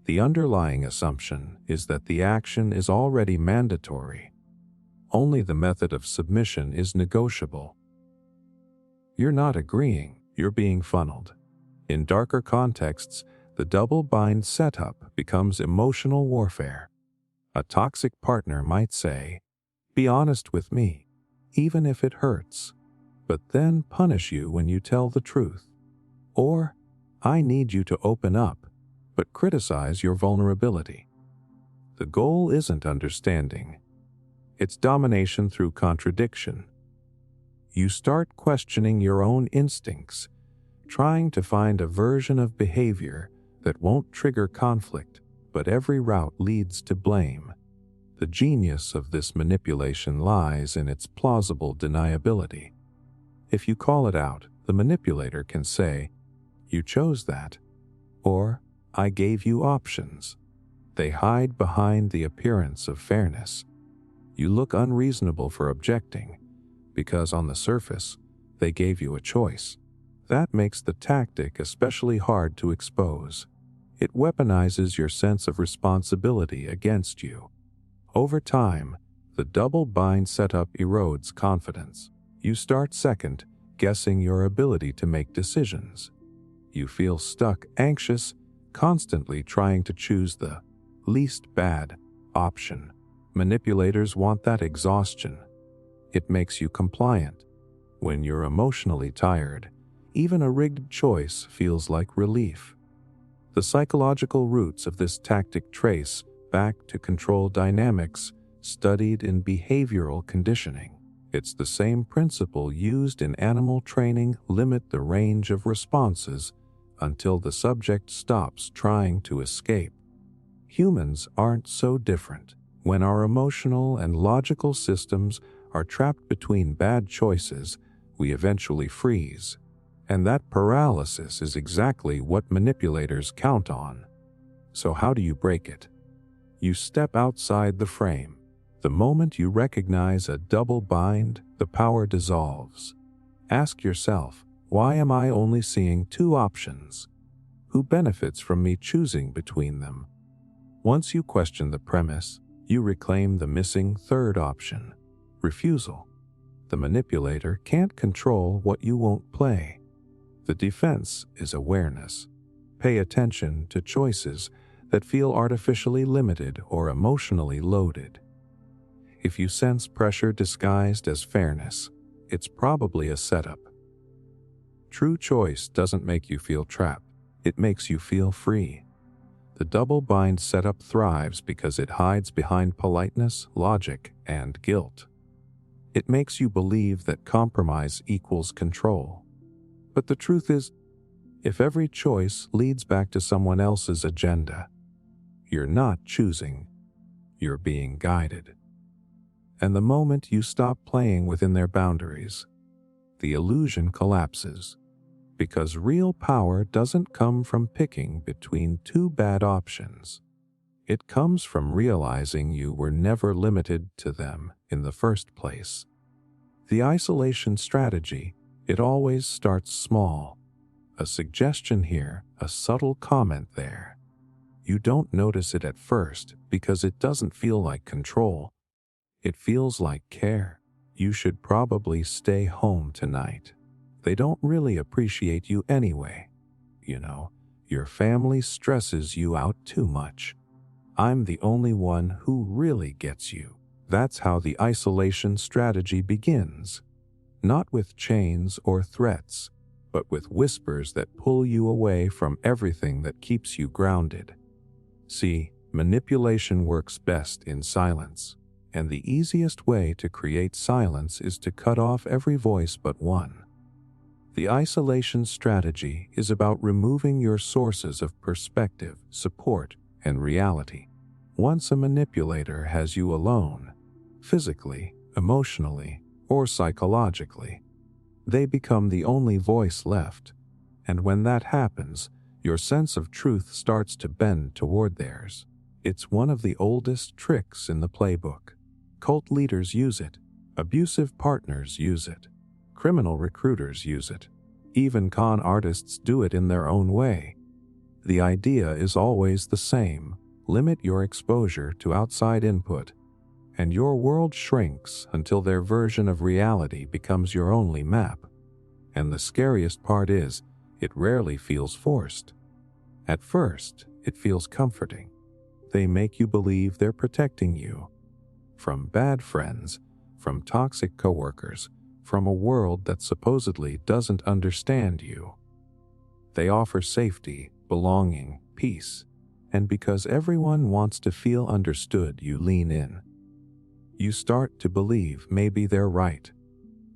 The underlying assumption is that the action is already mandatory. Only the method of submission is negotiable. You're not agreeing, you're being funneled. In darker contexts, the double bind setup becomes emotional warfare. A toxic partner might say, "Be honest with me, even if it hurts," but then punish you when you tell the truth. Or, "I need you to open up," but criticize your vulnerability. The goal isn't understanding. It's domination through contradiction. You start questioning your own instincts, trying to find a version of behavior that won't trigger conflict, but every route leads to blame. The genius of this manipulation lies in its plausible deniability. If you call it out, the manipulator can say, "You chose that," or "I gave you options." They hide behind the appearance of fairness. You look unreasonable for objecting, because on the surface, they gave you a choice. That makes the tactic especially hard to expose. It weaponizes your sense of responsibility against you. Over time, the double bind setup erodes confidence. You start second, guessing your ability to make decisions. You feel stuck, anxious, constantly trying to choose the least bad option. Manipulators want that exhaustion. It makes you compliant. When you're emotionally tired, even a rigged choice feels like relief. The psychological roots of this tactic trace back to control dynamics studied in behavioral conditioning. It's the same principle used in animal training: limit the range of responses until the subject stops trying to escape. Humans aren't so different. When our emotional and logical systems are trapped between bad choices, we eventually freeze. And that paralysis is exactly what manipulators count on. So how do you break it? You step outside the frame. The moment you recognize a double bind, the power dissolves. Ask yourself, why am I only seeing two options? Who benefits from me choosing between them? Once you question the premise, you reclaim the missing third option: refusal. The manipulator can't control what you won't play. The defense is awareness. Pay attention to choices that feel artificially limited or emotionally loaded. If you sense pressure disguised as fairness, it's probably a setup. True choice doesn't make you feel trapped. It makes you feel free. The double bind setup thrives because it hides behind politeness, logic, and guilt. It makes you believe that compromise equals control. But the truth is, if every choice leads back to someone else's agenda, you're not choosing, you're being guided. And the moment you stop playing within their boundaries, the illusion collapses. Because real power doesn't come from picking between two bad options. It comes from realizing you were never limited to them in the first place. The isolation strategy, it always starts small. A suggestion here, a subtle comment there. You don't notice it at first because it doesn't feel like control. It feels like care. You should probably stay home tonight. They don't really appreciate you anyway. You know, your family stresses you out too much. I'm the only one who really gets you. That's how the isolation strategy begins. Not with chains or threats, but with whispers that pull you away from everything that keeps you grounded. See, manipulation works best in silence, and the easiest way to create silence is to cut off every voice but one. The isolation strategy is about removing your sources of perspective, support, and reality. Once a manipulator has you alone, physically, emotionally, or psychologically, they become the only voice left. And when that happens, your sense of truth starts to bend toward theirs. It's one of the oldest tricks in the playbook. Cult leaders use it. Abusive partners use it. Criminal recruiters use it. Even con artists do it in their own way. The idea is always the same: limit your exposure to outside input, and your world shrinks until their version of reality becomes your only map. And the scariest part is, it rarely feels forced. At first, it feels comforting. They make you believe they're protecting you from bad friends, from toxic coworkers, from a world that supposedly doesn't understand you. They offer safety, belonging, peace, and because everyone wants to feel understood, you lean in. You start to believe maybe they're right.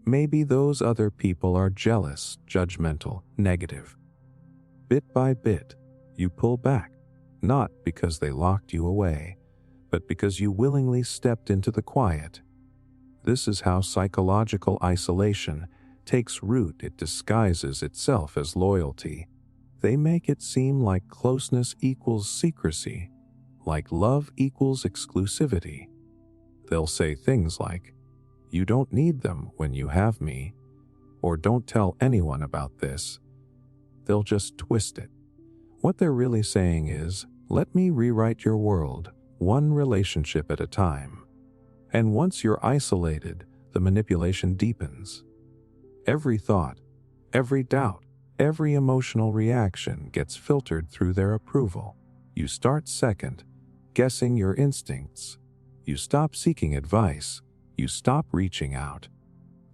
Maybe those other people are jealous, judgmental, negative. Bit by bit, you pull back, not because they locked you away, but because you willingly stepped into the quiet. This is how psychological isolation takes root. It disguises itself as loyalty. They make it seem like closeness equals secrecy, like love equals exclusivity. They'll say things like, "You don't need them when you have me," or "Don't tell anyone about this." They'll just twist it. What they're really saying is, "Let me rewrite your world, one relationship at a time." And once you're isolated, the manipulation deepens. Every thought, every doubt, every emotional reaction gets filtered through their approval. You start second, guessing your instincts. You stop seeking advice. You stop reaching out.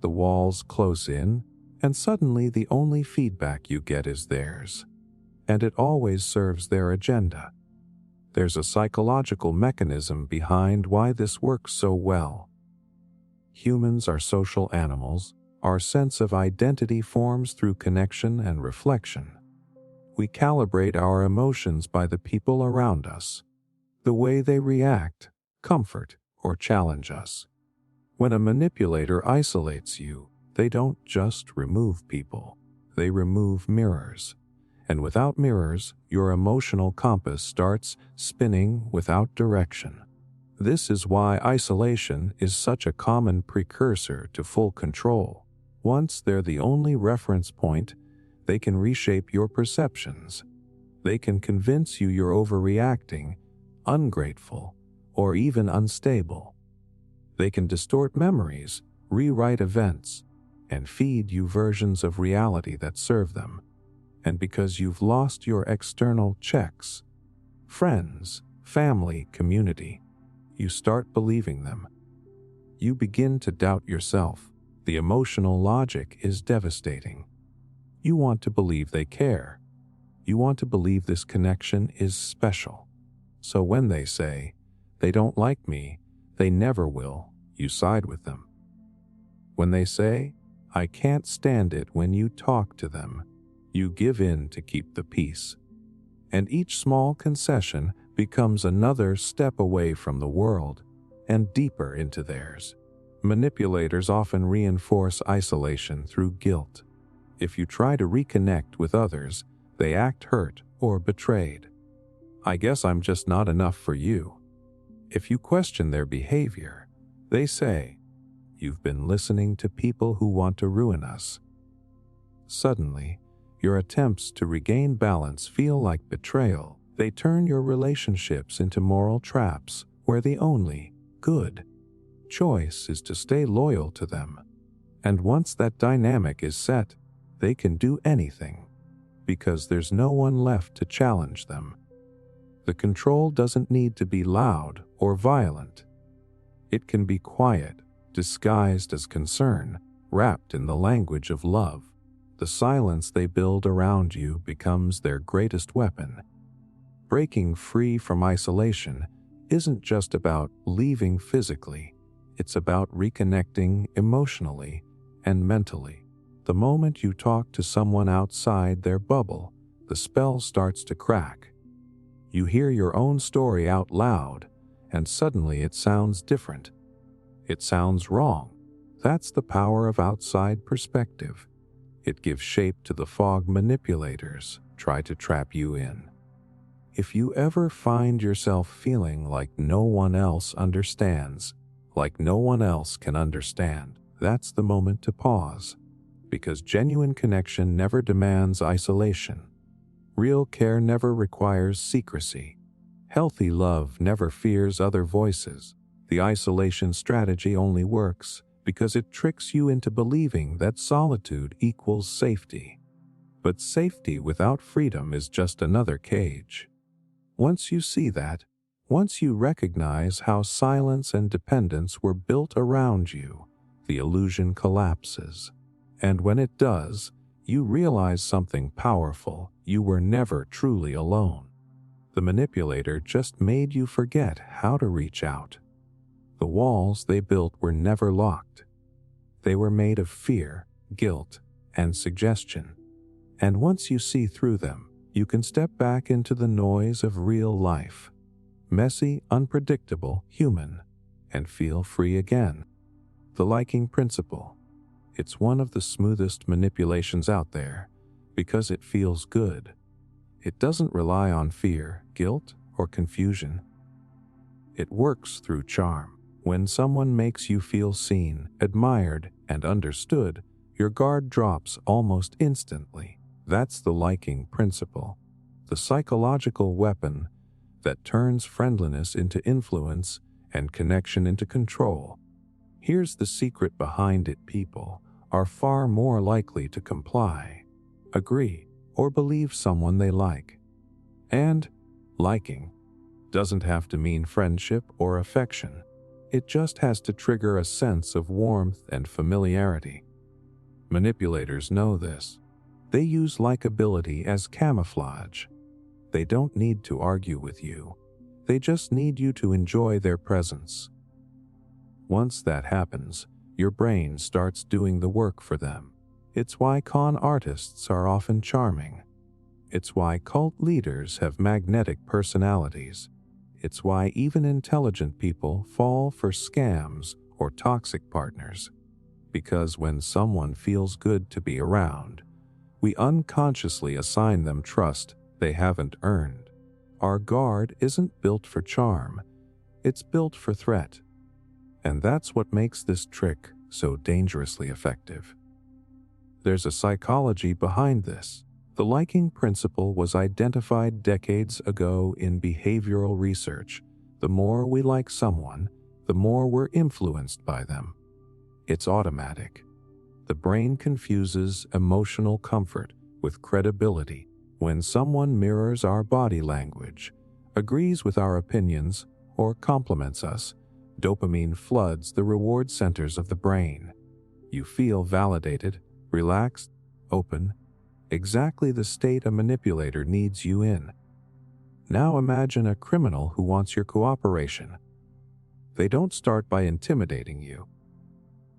The walls close in, and suddenly the only feedback you get is theirs. And it always serves their agenda. There's a psychological mechanism behind why this works so well. Humans are social animals. Our sense of identity forms through connection and reflection. We calibrate our emotions by the people around us, the way they react, comfort, or challenge us. When a manipulator isolates you, they don't just remove people, they remove mirrors. And without mirrors, your emotional compass starts spinning without direction. This is why isolation is such a common precursor to full control. Once they're the only reference point, they can reshape your perceptions. They can convince you you're overreacting, ungrateful, or even unstable. They can distort memories, rewrite events, and feed you versions of reality that serve them. And because you've lost your external checks, friends, family, community, you start believing them. You begin to doubt yourself. The emotional logic is devastating. You want to believe they care. You want to believe this connection is special. So when they say, "They don't like me, they never will," you side with them. When they say, "I can't stand it when you talk to them," you give in to keep the peace. And each small concession becomes another step away from the world and deeper into theirs. Manipulators often reinforce isolation through guilt. If you try to reconnect with others, they act hurt or betrayed. "I guess I'm just not enough for you." If you question their behavior, they say, "You've been listening to people who want to ruin us." Suddenly, your attempts to regain balance feel like betrayal. They turn your relationships into moral traps where the only good choice is to stay loyal to them. And once that dynamic is set, they can do anything because there's no one left to challenge them. The control doesn't need to be loud or violent. It can be quiet, disguised as concern, wrapped in the language of love. The silence they build around you becomes their greatest weapon. Breaking free from isolation isn't just about leaving physically, it's about reconnecting emotionally and mentally. The moment you talk to someone outside their bubble, the spell starts to crack. You hear your own story out loud, and suddenly it sounds different. It sounds wrong. That's the power of outside perspective. It gives shape to the fog manipulators try to trap you in. If you ever find yourself feeling like no one else understands, like no one else can understand, that's the moment to pause. Because genuine connection never demands isolation. Real care never requires secrecy. Healthy love never fears other voices. The isolation strategy only works because it tricks you into believing that solitude equals safety. But safety without freedom is just another cage. Once you see that, once you recognize how silence and dependence were built around you, the illusion collapses. And when it does, you realize something powerful: you were never truly alone. The manipulator just made you forget how to reach out. The walls they built were never locked. They were made of fear, guilt, and suggestion. And once you see through them, you can step back into the noise of real life. Messy, unpredictable, human, and feel free again. The liking principle. It's one of the smoothest manipulations out there because it feels good. It doesn't rely on fear, guilt, or confusion. It works through charm. When someone makes you feel seen, admired, and understood, your guard drops almost instantly. That's the liking principle, the psychological weapon that turns friendliness into influence and connection into control. Here's the secret behind it: people are far more likely to comply, agree, or believe someone they like. And liking doesn't have to mean friendship or affection. It just has to trigger a sense of warmth and familiarity. Manipulators know this. They use likability as camouflage. They don't need to argue with you. They just need you to enjoy their presence. Once that happens, your brain starts doing the work for them. It's why con artists are often charming. It's why cult leaders have magnetic personalities. It's why even intelligent people fall for scams or toxic partners. Because when someone feels good to be around, we unconsciously assign them trust they haven't earned. Our guard isn't built for charm, it's built for threat. And that's what makes this trick so dangerously effective. There's a psychology behind this. The liking principle was identified decades ago in behavioral research. The more we like someone, the more we're influenced by them. It's automatic. The brain confuses emotional comfort with credibility. When someone mirrors our body language, agrees with our opinions, or compliments us, dopamine floods the reward centers of the brain. You feel validated, relaxed, open, exactly the state a manipulator needs you in. Now imagine a criminal who wants your cooperation. They don't start by intimidating you.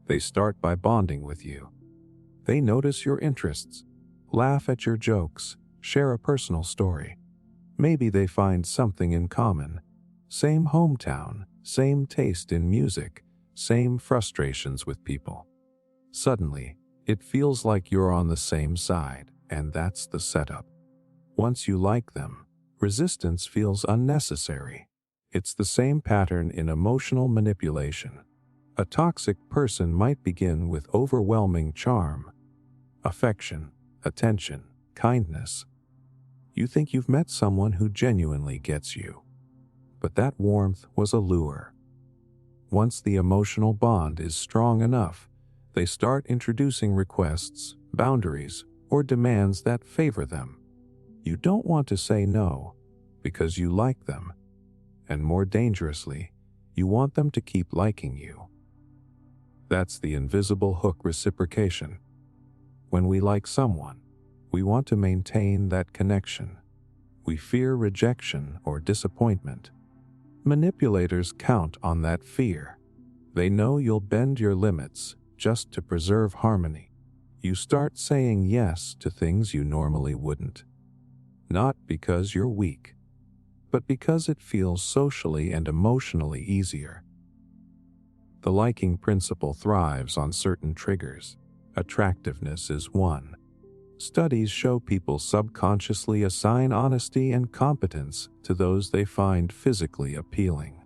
They start by bonding with you. They notice your interests, laugh at your jokes, share a personal story. Maybe they find something in common. Same hometown, same taste in music, same frustrations with people. Suddenly, it feels like you're on the same side, and that's the setup. Once you like them, resistance feels unnecessary. It's the same pattern in emotional manipulation. A toxic person might begin with overwhelming charm, affection, attention, kindness. You think you've met someone who genuinely gets you. But that warmth was a lure. Once the emotional bond is strong enough, they start introducing requests, boundaries, or demands that favor them. You don't want to say no because you like them. And more dangerously, you want them to keep liking you. That's the invisible hook reciprocation. When we like someone, we want to maintain that connection. We fear rejection or disappointment. Manipulators count on that fear. They know you'll bend your limits just to preserve harmony. You start saying yes to things you normally wouldn't. Not because you're weak, but because it feels socially and emotionally easier. The liking principle thrives on certain triggers. Attractiveness is one. Studies show people subconsciously assign honesty and competence to those they find physically appealing.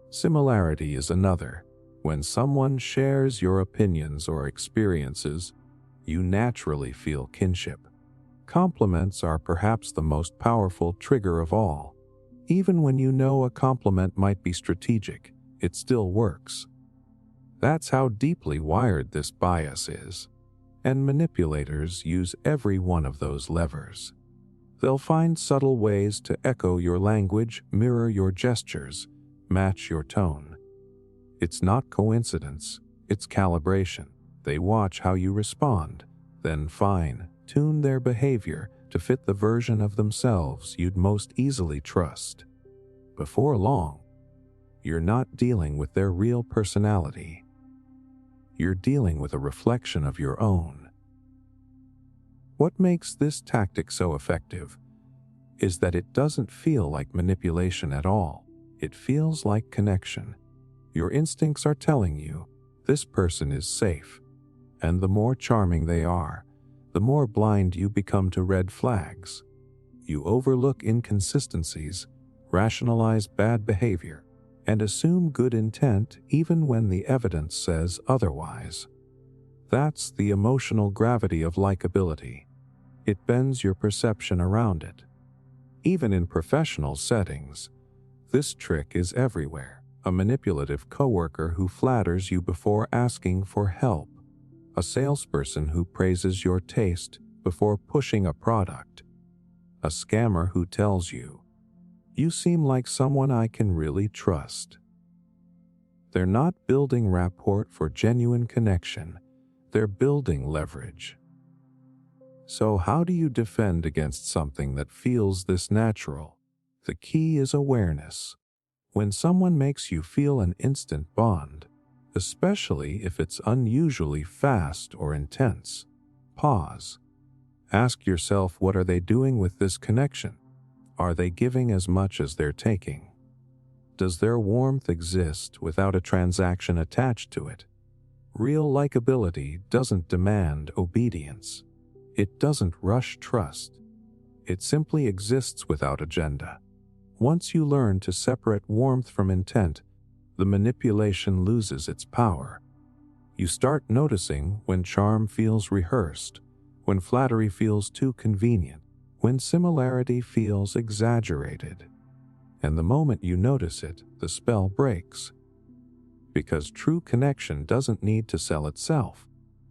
Similarity is another. When someone shares your opinions or experiences, you naturally feel kinship. Compliments are perhaps the most powerful trigger of all. Even when you know a compliment might be strategic, it still works. That's how deeply wired this bias is. And manipulators use every one of those levers. They'll find subtle ways to echo your language, mirror your gestures, match your tone. It's not coincidence, it's calibration. They watch how you respond, then fine-tune their behavior to fit the version of themselves you'd most easily trust. Before long, you're not dealing with their real personality. You're dealing with a reflection of your own. What makes this tactic so effective is that it doesn't feel like manipulation at all. It feels like connection. Your instincts are telling you, this person is safe. And the more charming they are, the more blind you become to red flags. You overlook inconsistencies, rationalize bad behavior, and assume good intent even when the evidence says otherwise. That's the emotional gravity of likability. It bends your perception around it. Even in professional settings, this trick is everywhere. A manipulative coworker who flatters you before asking for help. A salesperson who praises your taste before pushing a product. A scammer who tells you, "You seem like someone I can really trust." They're not building rapport for genuine connection. They're building leverage. So how do you defend against something that feels this natural? The key is awareness. When someone makes you feel an instant bond, especially if it's unusually fast or intense, pause. Ask yourself, what are they doing with this connection? Are they giving as much as they're taking? Does their warmth exist without a transaction attached to it? Real likability doesn't demand obedience. It doesn't rush trust. It simply exists without agenda. Once you learn to separate warmth from intent, the manipulation loses its power. You start noticing when charm feels rehearsed, when flattery feels too convenient, when similarity feels exaggerated. And the moment you notice it, the spell breaks. Because true connection doesn't need to sell itself.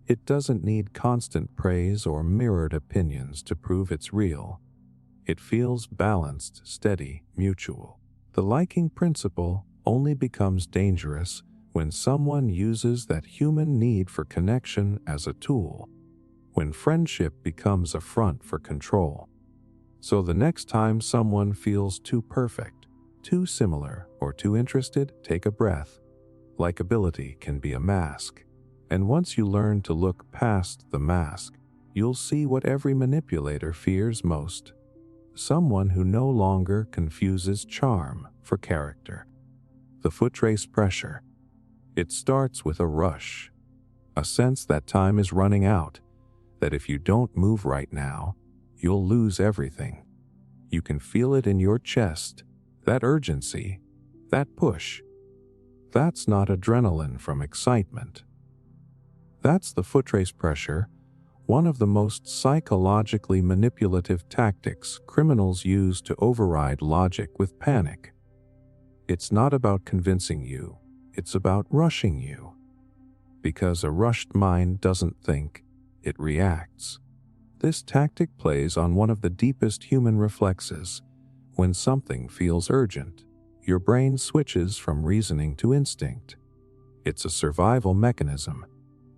It doesn't need constant praise or mirrored opinions to prove it's real. It feels balanced, steady, mutual. The liking principle only becomes dangerous when someone uses that human need for connection as a tool, when friendship becomes a front for control. So the next time someone feels too perfect, too similar, or too interested, take a breath. Likability can be a mask. And once you learn to look past the mask, you'll see what every manipulator fears most. Someone who no longer confuses charm for character. The Footrace Pressure. It starts with a rush, a sense that time is running out, that if you don't move right now, you'll lose everything. You can feel it in your chest, that urgency, that push. That's not adrenaline from excitement. That's the Footrace Pressure, one of the most psychologically manipulative tactics criminals use to override logic with panic. It's not about convincing you, it's about rushing you. Because a rushed mind doesn't think, it reacts. This tactic plays on one of the deepest human reflexes. When something feels urgent, your brain switches from reasoning to instinct. It's a survival mechanism.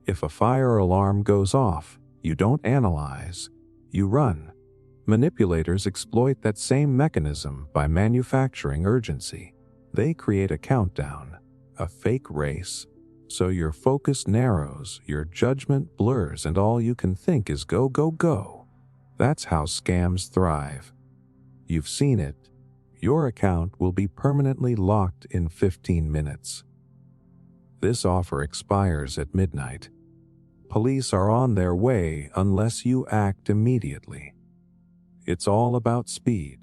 If a fire alarm goes off, you don't analyze, you run. Manipulators exploit that same mechanism by manufacturing urgency. They create a countdown, a fake race, so your focus narrows, your judgment blurs, and all you can think is go, go, go. That's how scams thrive. You've seen it. Your account will be permanently locked in 15 minutes. This offer expires at midnight. Police are on their way unless you act immediately. It's all about speed.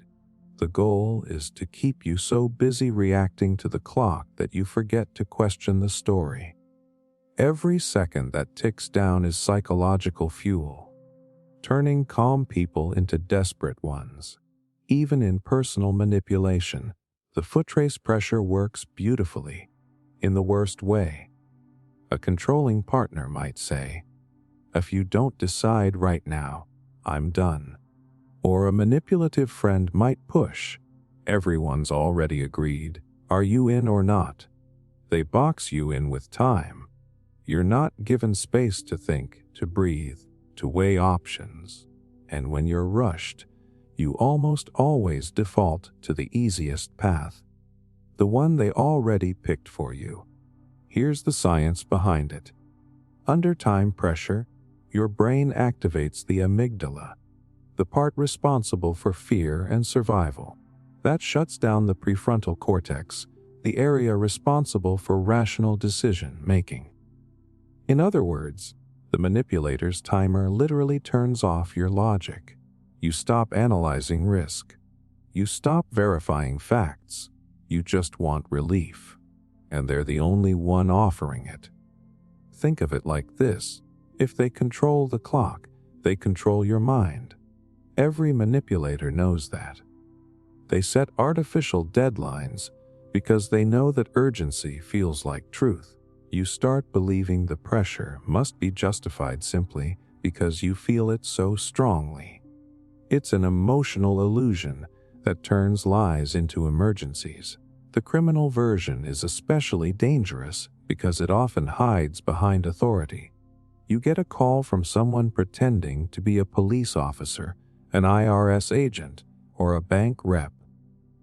The goal is to keep you so busy reacting to the clock that you forget to question the story. Every second that ticks down is psychological fuel. turning calm people into desperate ones. Even in personal manipulation, the footrace pressure works beautifully, in the worst way. A controlling partner might say, "If you don't decide right now, I'm done." Or a manipulative friend might push, "Everyone's already agreed. Are you in or not?" They box you in with time. You're not given space to think, to breathe, to weigh options. And when you're rushed, you almost always default to the easiest path, the one they already picked for you. Here's the science behind it. Under time pressure, your brain activates the amygdala, the part responsible for fear and survival. That shuts down the prefrontal cortex, the area responsible for rational decision-making. In other words, the manipulator's timer literally turns off your logic. You stop analyzing risk. You stop verifying facts. You just want relief. And they're the only one offering it. Think of it like this. If they control the clock, they control your mind. Every manipulator knows that. They set artificial deadlines because they know that urgency feels like truth. You start believing the pressure must be justified simply because you feel it so strongly. It's an emotional illusion that turns lies into emergencies. The criminal version is especially dangerous because it often hides behind authority. You get a call from someone pretending to be a police officer, an IRS agent, or a bank rep.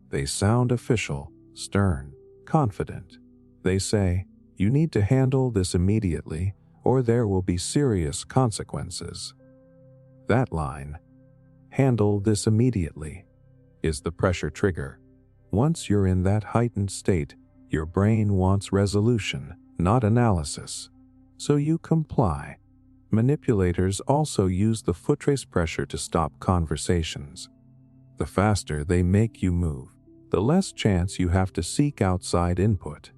They sound official, stern, confident. They say, "You need to handle this immediately, or there will be serious consequences." That line, "handle this immediately," is the pressure trigger. Once you're in that heightened state, your brain wants resolution, not analysis. So you comply. Manipulators also use the footrace pressure to stop conversations. The faster they make you move, the less chance you have to seek outside input.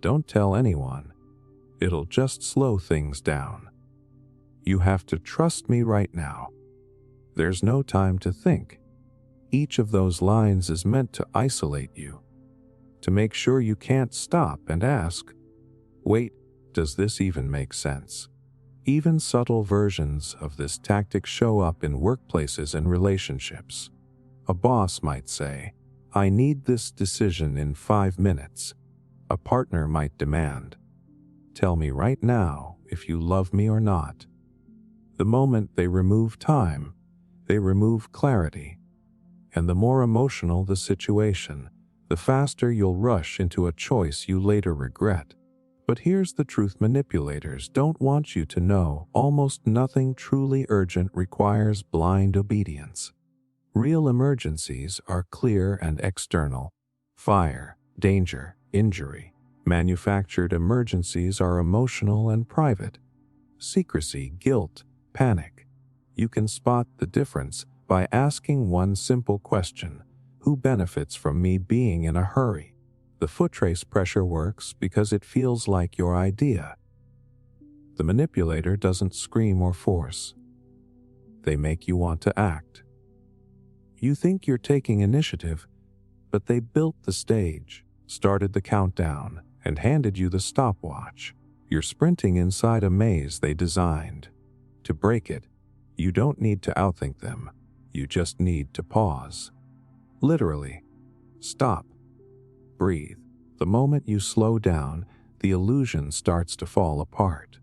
Don't tell anyone. It'll just slow things down. You have to trust me right now. There's no time to think. Each of those lines is meant to isolate you, to make sure you can't stop and ask, "Wait, does this even make sense?" Even subtle versions of this tactic show up in workplaces and relationships. A boss might say, "I need this decision in 5 minutes." A partner might demand, "Tell me right now if you love me or not." The moment they remove time, they remove clarity. And the more emotional the situation, the faster you'll rush into a choice you later regret. But here's the truth: manipulators don't want you to know almost nothing truly urgent requires blind obedience. Real emergencies are clear and external. Fire, danger, injury. Manufactured emergencies are emotional and private. Secrecy, guilt, panic. You can spot the difference by asking one simple question: who benefits from me being in a hurry? The footrace pressure works because it feels like your idea. The manipulator doesn't scream or force. They make you want to act. You think you're taking initiative, but they built the stage, started the countdown, and handed you the stopwatch. You're sprinting inside a maze they designed. To break it, you don't need to outthink them. You just need to pause. Literally. Stop. Breathe. The moment you slow down, the illusion starts to fall apart.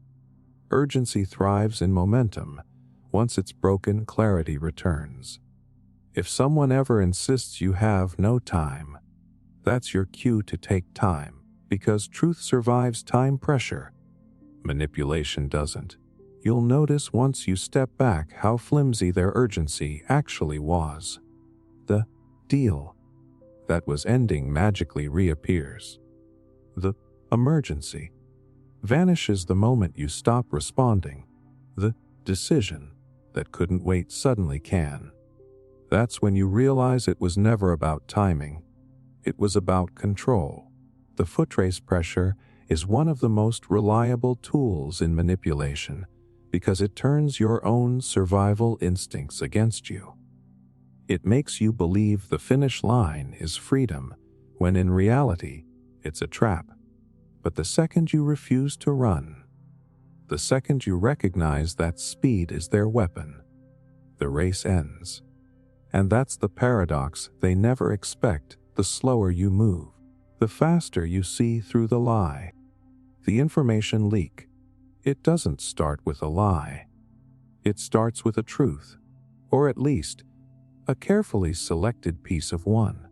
Urgency thrives in momentum. Once it's broken, clarity returns. If someone ever insists you have no time, that's your cue to take time, because truth survives time pressure. Manipulation doesn't. You'll notice once you step back how flimsy their urgency actually was. The deal that was ending magically reappears. The emergency vanishes the moment you stop responding. The decision that couldn't wait suddenly can. That's when you realize it was never about timing. It was about control. The footrace pressure is one of the most reliable tools in manipulation because it turns your own survival instincts against you. It makes you believe the finish line is freedom, when in reality, it's a trap. But the second you refuse to run, the second you recognize that speed is their weapon, the race ends. And that's the paradox they never expect. The slower you move, the faster you see through the lie. The information leak. It doesn't start with a lie. It starts with a truth, or at least, a carefully selected piece of one.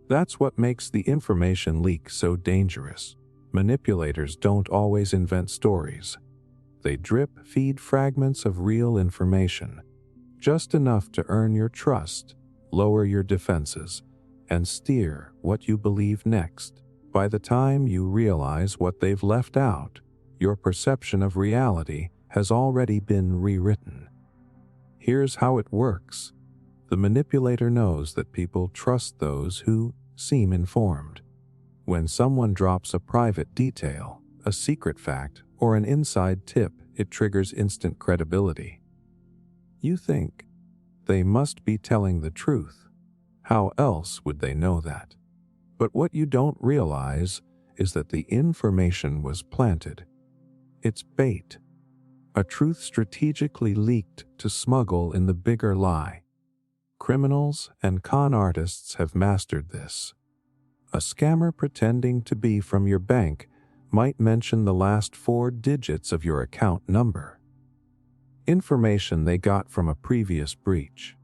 That's what makes the information leak so dangerous. Manipulators don't always invent stories. They drip-feed fragments of real information, just enough to earn your trust, lower your defenses, and steer what you believe next. By the time you realize what they've left out, your perception of reality has already been rewritten. Here's how it works. The manipulator knows that people trust those who seem informed. When someone drops a private detail, a secret fact, or an inside tip, it triggers instant credibility. You think, they must be telling the truth. How else would they know that? But what you don't realize is that the information was planted. It's bait. A truth strategically leaked to smuggle in the bigger lie. Criminals and con artists have mastered this. A scammer pretending to be from your bank might mention the last 4 digits of your account number. Information they got from a previous breach.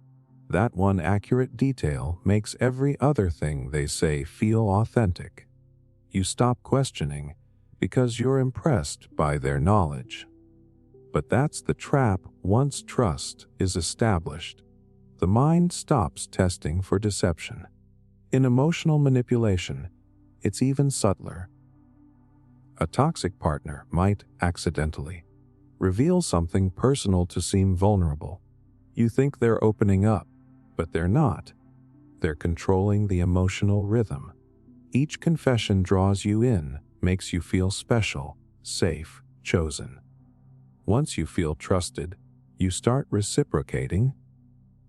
That one accurate detail makes every other thing they say feel authentic. You stop questioning because you're impressed by their knowledge. But that's the trap. Once trust is established, the mind stops testing for deception. In emotional manipulation, it's even subtler. A toxic partner might accidentally reveal something personal to seem vulnerable. You think they're opening up, but they're not. They're controlling the emotional rhythm. Each confession draws you in, makes you feel special, safe, chosen. Once you feel trusted, you start reciprocating,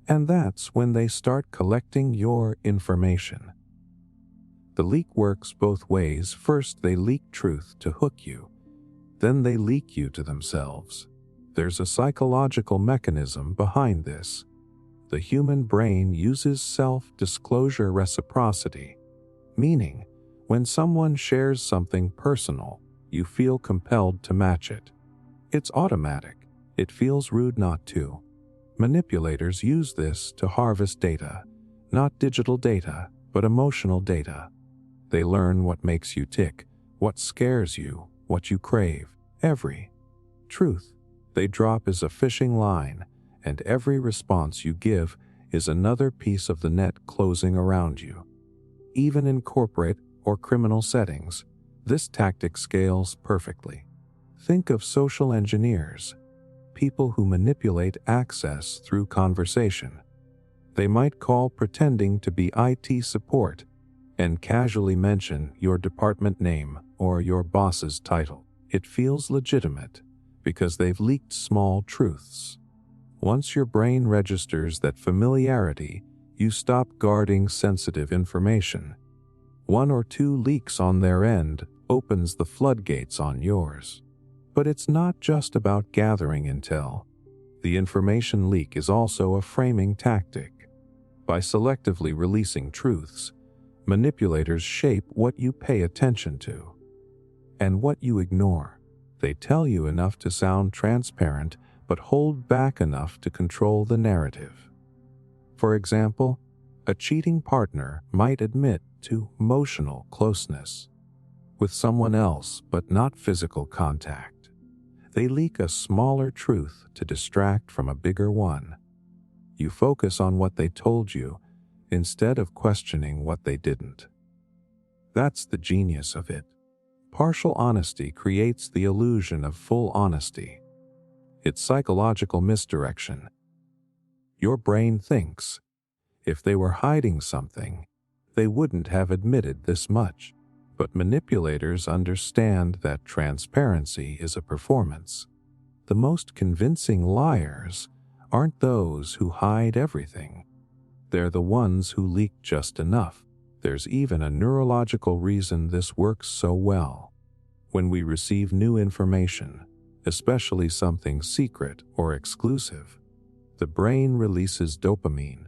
and that's when they start collecting your information. The leak works both ways. First, they leak truth to hook you. Then they leak you to themselves. There's a psychological mechanism behind this. The human brain uses self-disclosure reciprocity, meaning when someone shares something personal, you feel compelled to match it. It's automatic. It feels rude not to. Manipulators use this to harvest data, not digital data, but emotional data. They learn what makes you tick, what scares you, what you crave. Every truth they drop is a fishing line, and every response you give is another piece of the net closing around you. Even in corporate or criminal settings, this tactic scales perfectly. Think of social engineers, people who manipulate access through conversation. They might call pretending to be IT support and casually mention your department name or your boss's title. It feels legitimate because they've leaked small truths. Once your brain registers that familiarity, you stop guarding sensitive information. 1 or 2 leaks on their end opens the floodgates on yours. But it's not just about gathering intel. The information leak is also a framing tactic. By selectively releasing truths, manipulators shape what you pay attention to and what you ignore. They tell you enough to sound transparent, but hold back enough to control the narrative. For example, a cheating partner might admit to emotional closeness with someone else, but not physical contact. They leak a smaller truth to distract from a bigger one. You focus on what they told you instead of questioning what they didn't. That's the genius of it. Partial honesty creates the illusion of full honesty. It's psychological misdirection. Your brain thinks, if they were hiding something, they wouldn't have admitted this much. But manipulators understand that transparency is a performance. the most convincing liars aren't those who hide everything. They're the ones who leak just enough. There's even a neurological reason this works so well. When we receive new information, especially something secret or exclusive, the brain releases dopamine.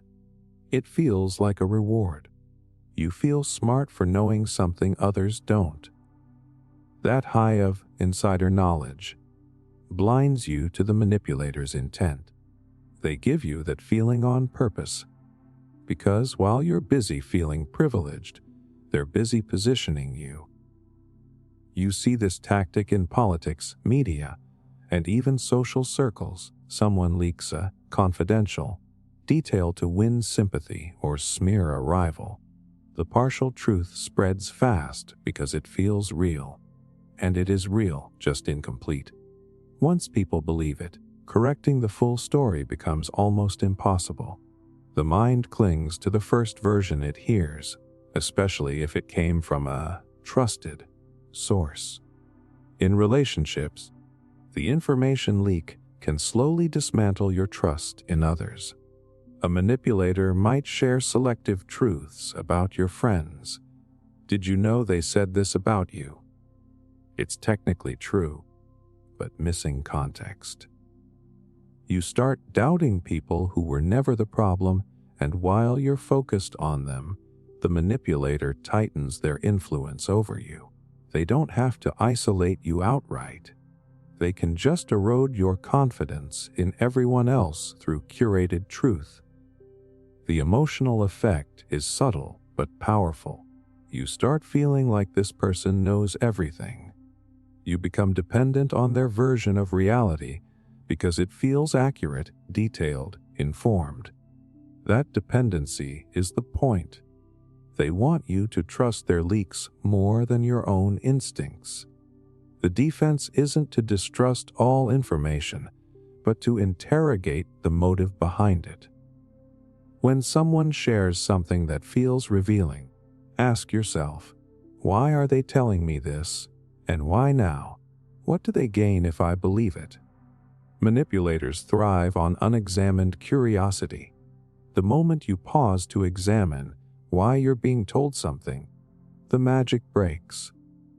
It feels like a reward. You feel smart for knowing something others don't. That high of insider knowledge blinds you to the manipulator's intent. They give you that feeling on purpose, because while you're busy feeling privileged, they're busy positioning you. You see this tactic in politics, media, and even social circles. Someone leaks a confidential detail to win sympathy or smear a rival. The partial truth spreads fast because it feels real. And it is real, just incomplete. Once people believe it, correcting the full story becomes almost impossible. The mind clings to the first version it hears, especially if it came from a trusted source. In relationships, the information leak can slowly dismantle your trust in others. A manipulator might share selective truths about your friends. Did you know they said this about you? It's technically true, but missing context. You start doubting people who were never the problem, and while you're focused on them, the manipulator tightens their influence over you. They don't have to isolate you outright. They can just erode your confidence in everyone else through curated truth. The emotional effect is subtle but powerful. You start feeling like this person knows everything. You become dependent on their version of reality because it feels accurate, detailed, informed. That dependency is the point. They want you to trust their leaks more than your own instincts. The defense isn't to distrust all information, but to interrogate the motive behind it. When someone shares something that feels revealing, ask yourself, why are they telling me this? And why now? What do they gain if I believe it? Manipulators thrive on unexamined curiosity. The moment you pause to examine why you're being told something, the magic breaks.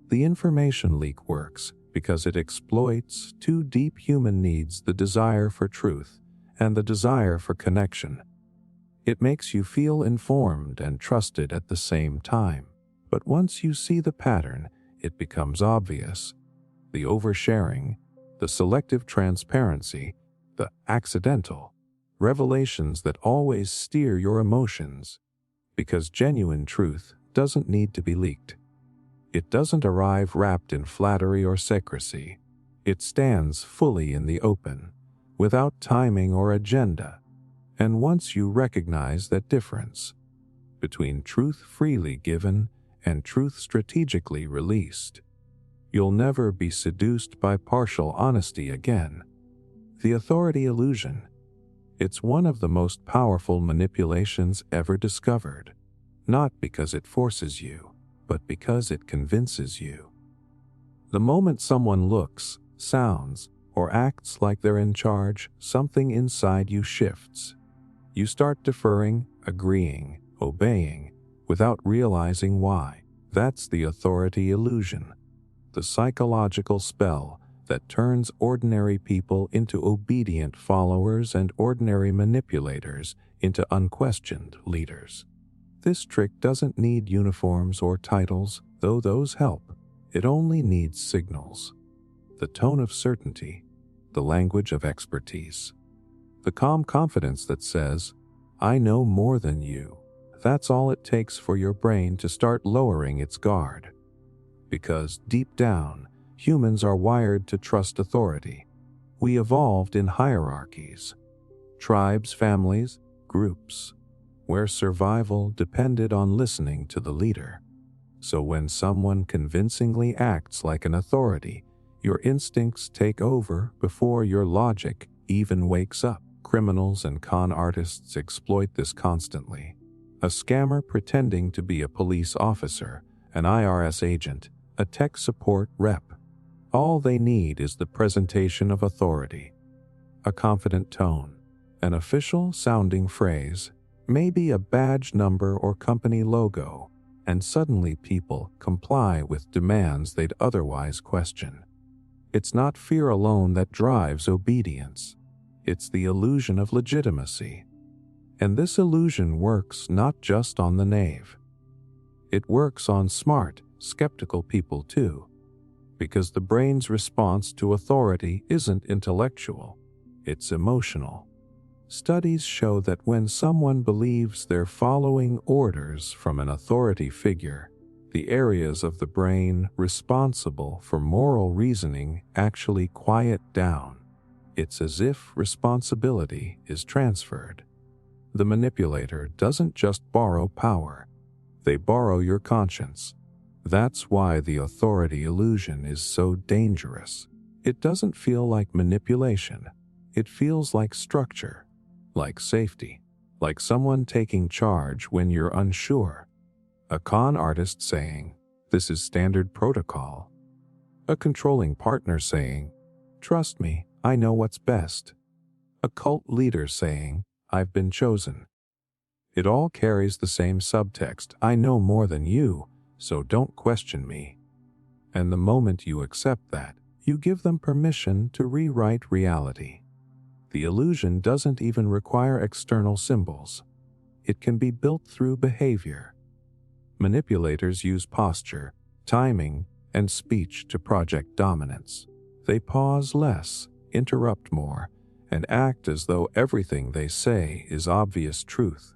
The information leak works because it exploits two deep human needs: the desire for truth and the desire for connection. It makes you feel informed and trusted at the same time. But once you see the pattern, it becomes obvious. The oversharing, the selective transparency, the accidental revelations that always steer your emotions. Because genuine truth doesn't need to be leaked. It doesn't arrive wrapped in flattery or secrecy. It stands fully in the open, without timing or agenda. And once you recognize that difference between truth freely given and truth strategically released, you'll never be seduced by partial honesty again. The authority illusion. It's one of the most powerful manipulations ever discovered, not because it forces you, but because it convinces you. The moment someone looks, sounds, or acts like they're in charge, something inside you shifts. You start deferring, agreeing, obeying, without realizing why. That's the authority illusion, the psychological spell that turns ordinary people into obedient followers and ordinary manipulators into unquestioned leaders. This trick doesn't need uniforms or titles, though those help. It only needs signals. The tone of certainty, the language of expertise. The calm confidence that says, I know more than you. That's all it takes for your brain to start lowering its guard. Because deep down, humans are wired to trust authority. We evolved in hierarchies, tribes, families, groups, where survival depended on listening to the leader. So when someone convincingly acts like an authority, your instincts take over before your logic even wakes up. Criminals and con artists exploit this constantly. A scammer pretending to be a police officer, an IRS agent, a tech support rep, All they need is the presentation of authority, a confident tone, an official-sounding phrase, maybe a badge number or company logo, and suddenly people comply with demands they'd otherwise question. It's not fear alone that drives obedience. It's the illusion of legitimacy. And this illusion works not just on the knave. It works on smart, skeptical people too, because the brain's response to authority isn't intellectual, it's emotional. Studies show that when someone believes they're following orders from an authority figure, the areas of the brain responsible for moral reasoning actually quiet down. It's as if responsibility is transferred. The manipulator doesn't just borrow power, they borrow your conscience. That's why the authority illusion is so dangerous. It doesn't feel like manipulation. It feels like structure, like safety, like someone taking charge when you're unsure. A con artist saying, "This is standard protocol." A controlling partner saying, "Trust me, I know what's best." A cult leader saying, "I've been chosen." It all carries the same subtext, "I know more than you, so don't question me." And the moment you accept that, you give them permission to rewrite reality. The illusion doesn't even require external symbols. It can be built through behavior. Manipulators use posture, timing, and speech to project dominance. They pause less, interrupt more, and act as though everything they say is obvious truth.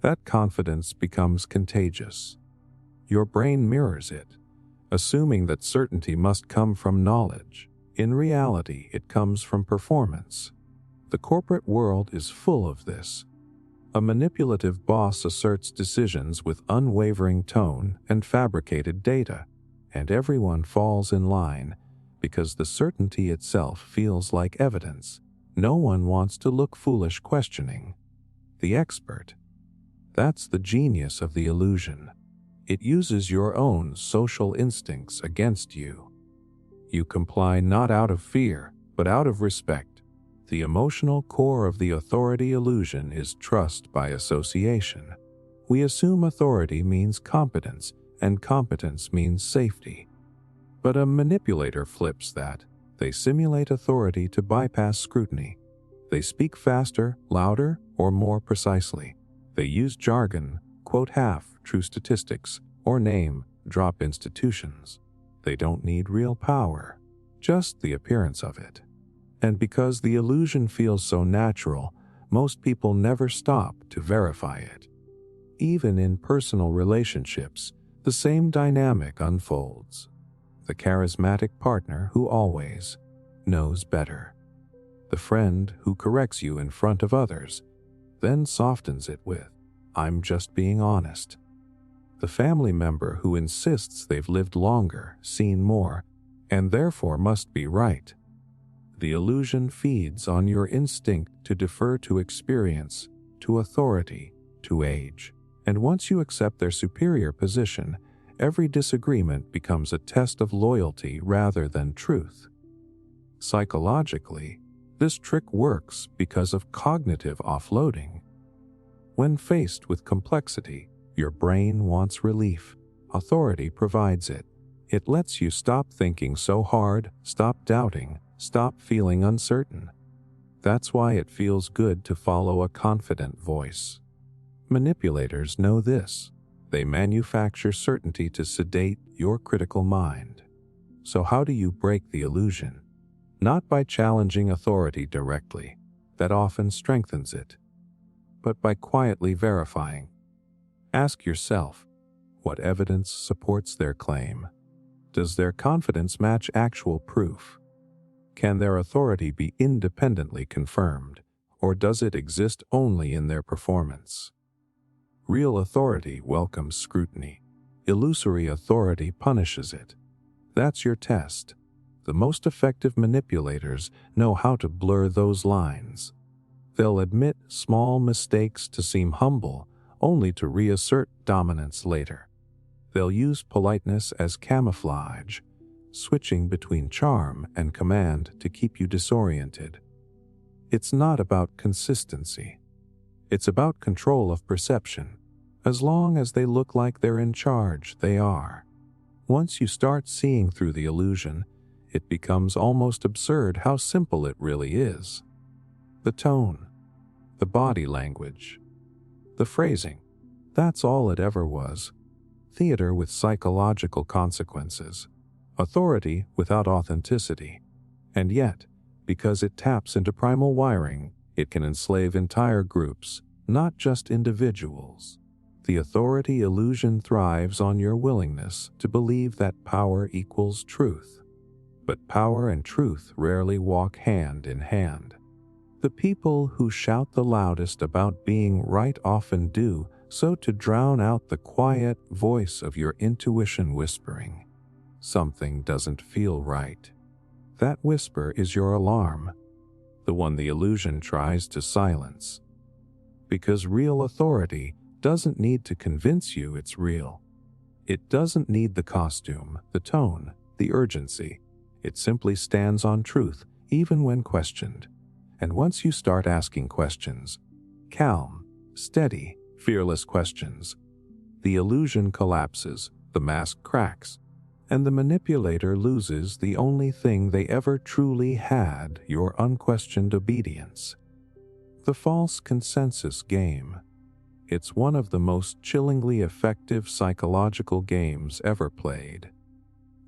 That confidence becomes contagious. Your brain mirrors it, assuming that certainty must come from knowledge. In reality, it comes from performance. The corporate world is full of this. A manipulative boss asserts decisions with unwavering tone and fabricated data, and everyone falls in line because the certainty itself feels like evidence. No one wants to look foolish questioning the expert. That's the genius of the illusion. It uses your own social instincts against you. You comply not out of fear, but out of respect. The emotional core of the authority illusion is trust by association. We assume authority means competence, and competence means safety. But a manipulator flips that. They simulate authority to bypass scrutiny. They speak faster, louder, or more precisely. They use jargon, quote half-true statistics, or name-drop institutions. They don't need real power, just the appearance of it. And because the illusion feels so natural, most people never stop to verify it. Even in personal relationships, the same dynamic unfolds. The charismatic partner who always knows better. The friend who corrects you in front of others, then softens it with, "I'm just being honest." The family member who insists they've lived longer, seen more, and therefore must be right. The illusion feeds on your instinct to defer to experience, to authority, to age. And once you accept their superior position, every disagreement becomes a test of loyalty rather than truth. Psychologically, this trick works because of cognitive offloading. When faced with complexity, your brain wants relief. Authority provides it. It lets you stop thinking so hard, stop doubting, stop feeling uncertain. That's why it feels good to follow a confident voice. Manipulators know this. They manufacture certainty to sedate your critical mind. So how do you break the illusion? Not by challenging authority directly, that often strengthens it, but by quietly verifying. Ask yourself, what evidence supports their claim? Does their confidence match actual proof? Can their authority be independently confirmed, or does it exist only in their performance? Real authority welcomes scrutiny. Illusory authority punishes it. That's your test. The most effective manipulators know how to blur those lines. They'll admit small mistakes to seem humble, only to reassert dominance later. They'll use politeness as camouflage, switching between charm and command to keep you disoriented. It's not about consistency. It's about control of perception. As long as they look like they're in charge, they are. Once you start seeing through the illusion, it becomes almost absurd how simple it really is. The tone, the body language, the phrasing, that's all it ever was. Theater with psychological consequences, authority without authenticity. And yet, because it taps into primal wiring, it can enslave entire groups, not just individuals. The authority illusion thrives on your willingness to believe that power equals truth. But power and truth rarely walk hand in hand. The people who shout the loudest about being right often do so to drown out the quiet voice of your intuition whispering, "Something doesn't feel right." That whisper is your alarm, the one the illusion tries to silence. Because real authority doesn't need to convince you it's real. It doesn't need the costume, the tone, the urgency. It simply stands on truth, even when questioned. And once you start asking questions, calm, steady, fearless questions, the illusion collapses, the mask cracks, and the manipulator loses the only thing they ever truly had, your unquestioned obedience. The false consensus game. It's one of the most chillingly effective psychological games ever played.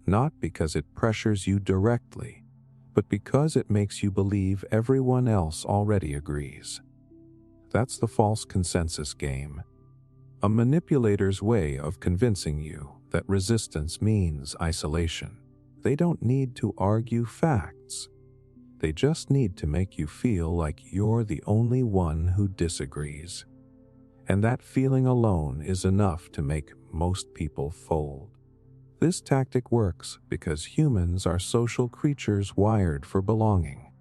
Not because it pressures you directly, but because it makes you believe everyone else already agrees. That's the false consensus game. A manipulator's way of convincing you that resistance means isolation. They don't need to argue facts. They just need to make you feel like you're the only one who disagrees. And that feeling alone is enough to make most people fold. This tactic works because humans are social creatures wired for belonging.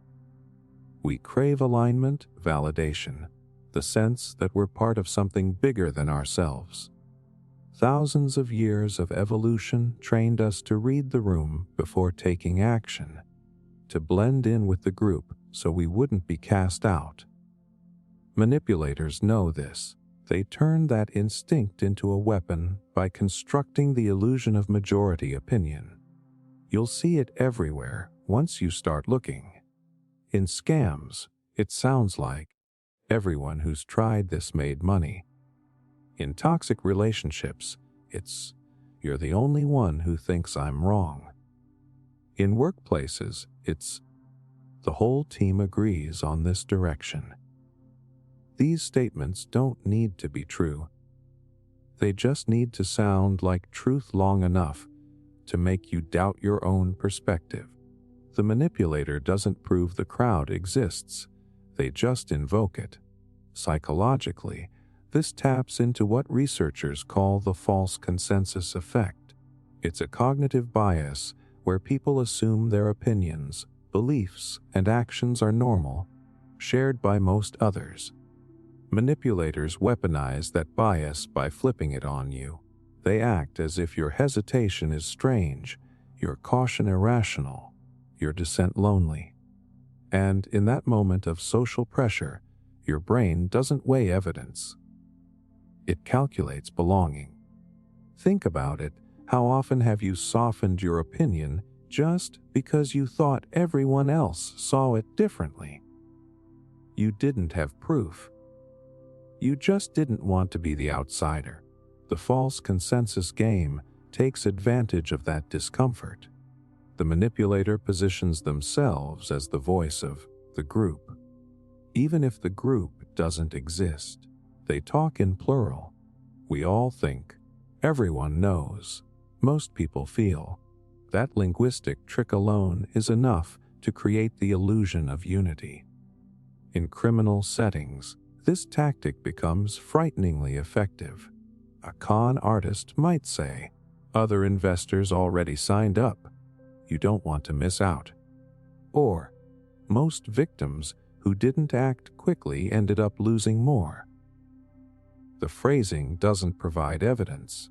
We crave alignment, validation, the sense that we're part of something bigger than ourselves. Thousands of years of evolution trained us to read the room before taking action, to blend in with the group so we wouldn't be cast out. Manipulators know this. They turn that instinct into a weapon by constructing the illusion of majority opinion. You'll see it everywhere once you start looking. In scams, it sounds like, "Everyone who's tried this made money." In toxic relationships, it's, "You're the only one who thinks I'm wrong." In workplaces, it's, "The whole team agrees on this direction." These statements don't need to be true. They just need to sound like truth long enough to make you doubt your own perspective. The manipulator doesn't prove the crowd exists. They just invoke it. Psychologically, this taps into what researchers call the false consensus effect. It's a cognitive bias where people assume their opinions, beliefs, and actions are normal, shared by most others. Manipulators weaponize that bias by flipping it on you. They act as if your hesitation is strange, your caution irrational, your dissent lonely. And in that moment of social pressure, your brain doesn't weigh evidence. It calculates belonging. Think about it. How often have you softened your opinion just because you thought everyone else saw it differently? You didn't have proof. You just didn't want to be the outsider. The false consensus game takes advantage of that discomfort. The manipulator positions themselves as the voice of the group. Even if the group doesn't exist, they talk in plural. We all think, everyone knows, most people feel. That linguistic trick alone is enough to create the illusion of unity. In criminal settings, this tactic becomes frighteningly effective. A con artist might say, "Other investors already signed up. You don't want to miss out." Or, "Most victims who didn't act quickly ended up losing more." The phrasing doesn't provide evidence,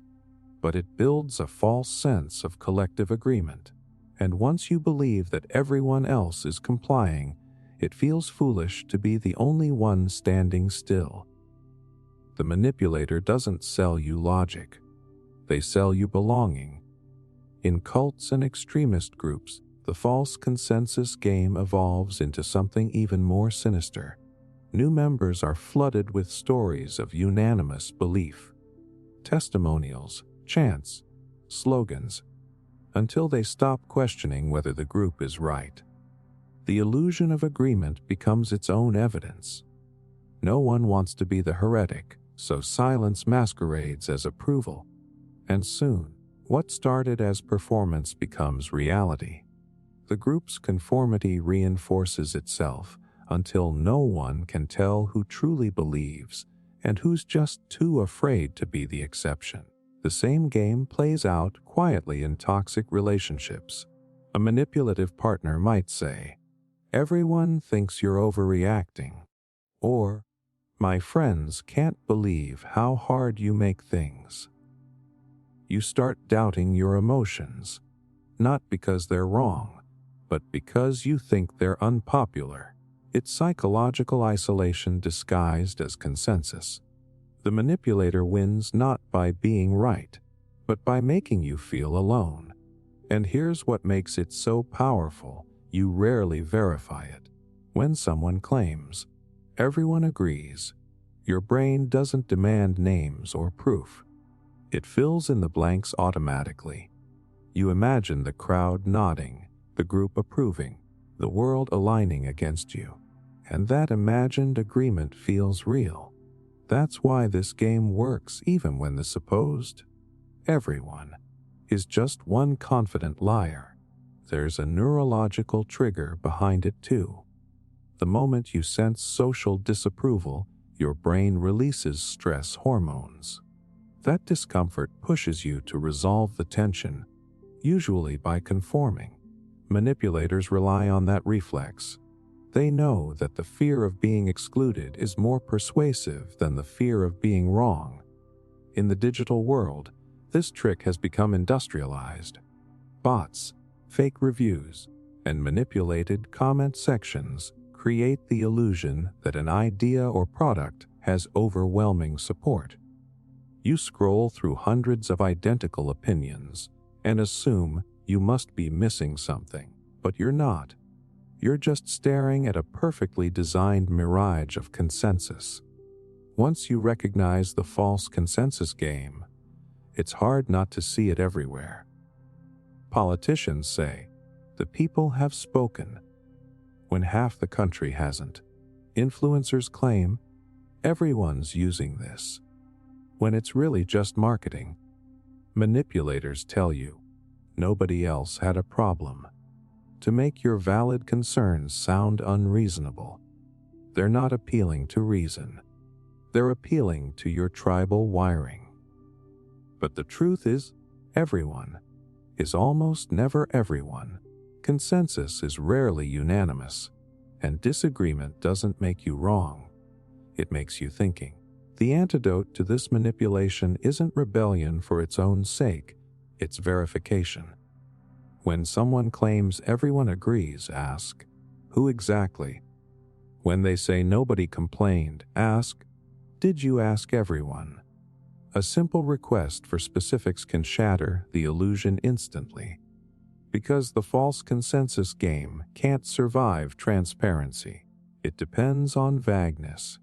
but it builds a false sense of collective agreement. And once you believe that everyone else is complying, it feels foolish to be the only one standing still. The manipulator doesn't sell you logic. They sell you belonging. In cults and extremist groups, the false consensus game evolves into something even more sinister. New members are flooded with stories of unanimous belief, testimonials, chants, slogans, until they stop questioning whether the group is right. The illusion of agreement becomes its own evidence. No one wants to be the heretic, so silence masquerades as approval. And soon, what started as performance becomes reality. The group's conformity reinforces itself until no one can tell who truly believes and who's just too afraid to be the exception. The same game plays out quietly in toxic relationships. A manipulative partner might say, "Everyone thinks you're overreacting," or, "My friends can't believe how hard you make things." You start doubting your emotions, not because they're wrong, but because you think they're unpopular. It's psychological isolation disguised as consensus. The manipulator wins not by being right, but by making you feel alone. And here's what makes it so powerful: you rarely verify it. When someone claims, "Everyone agrees," your brain doesn't demand names or proof. It fills in the blanks automatically. You imagine the crowd nodding, the group approving, the world aligning against you. And that imagined agreement feels real. That's why this game works even when the supposed everyone is just one confident liar. There's a neurological trigger behind it too. The moment you sense social disapproval, your brain releases stress hormones. That discomfort pushes you to resolve the tension, usually by conforming. Manipulators rely on that reflex. They know that the fear of being excluded is more persuasive than the fear of being wrong. In the digital world, this trick has become industrialized. Bots, fake reviews, and manipulated comment sections create the illusion that an idea or product has overwhelming support. You scroll through hundreds of identical opinions and assume you must be missing something, but you're not. You're just staring at a perfectly designed mirage of consensus. Once you recognize the false consensus game, it's hard not to see it everywhere. Politicians say, "The people have spoken," when half the country hasn't. Influencers claim, "Everyone's using this," when it's really just marketing. Manipulators tell you, "Nobody else had a problem," to make your valid concerns sound unreasonable. They're not appealing to reason. They're appealing to your tribal wiring. But the truth is, everyone is almost never everyone. Consensus is rarely unanimous, and disagreement doesn't make you wrong. It makes you thinking. The antidote to this manipulation isn't rebellion for its own sake, it's verification. When someone claims everyone agrees, ask, "Who exactly?" When they say nobody complained, ask, "Did you ask everyone?" A simple request for specifics can shatter the illusion instantly. Because the false consensus game can't survive transparency. It depends on vagueness.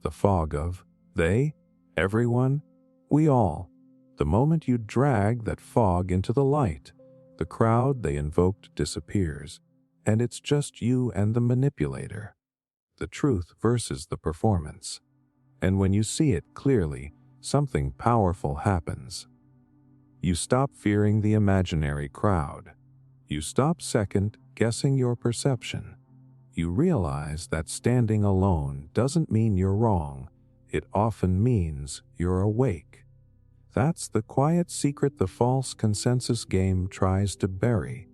The fog of they, everyone, we all. The moment you drag that fog into the light, the crowd they invoked disappears, and it's just you and the manipulator. The truth versus the performance. And when you see it clearly, something powerful happens. You stop fearing the imaginary crowd. You stop second-guessing your perception. You realize that standing alone doesn't mean you're wrong. It often means you're awake. That's the quiet secret the false consensus game tries to bury.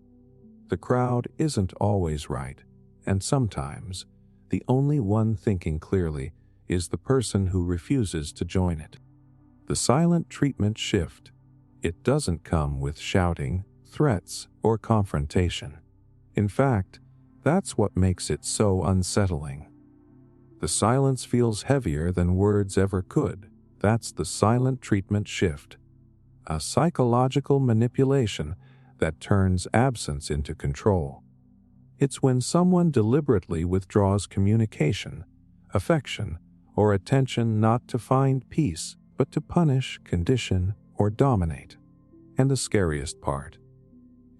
The crowd isn't always right, and sometimes the only one thinking clearly is the person who refuses to join it. The silent treatment shift. It doesn't come with shouting, threats or confrontation. In fact, that's what makes it so unsettling. The silence feels heavier than words ever could. That's the silent treatment shift, a psychological manipulation that turns absence into control. It's when someone deliberately withdraws communication, affection, or attention not to find peace, but to punish, condition, or dominate. And the scariest part,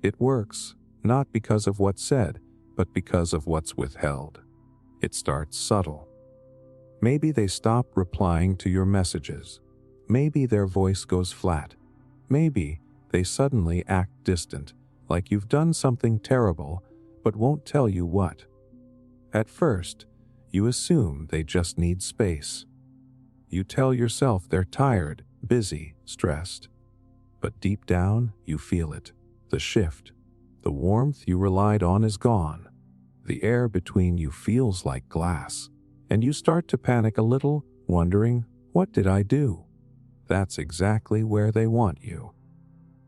it works not because of what's said, but because of what's withheld. It starts subtle. Maybe they stop replying to your messages. Maybe their voice goes flat. Maybe they suddenly act distant, like you've done something terrible, but won't tell you what. At first, you assume they just need space. You tell yourself they're tired, busy, stressed. But deep down, you feel it. The shift. The warmth you relied on is gone. The air between you feels like glass. And you start to panic a little, wondering, what did I do? That's exactly where they want you.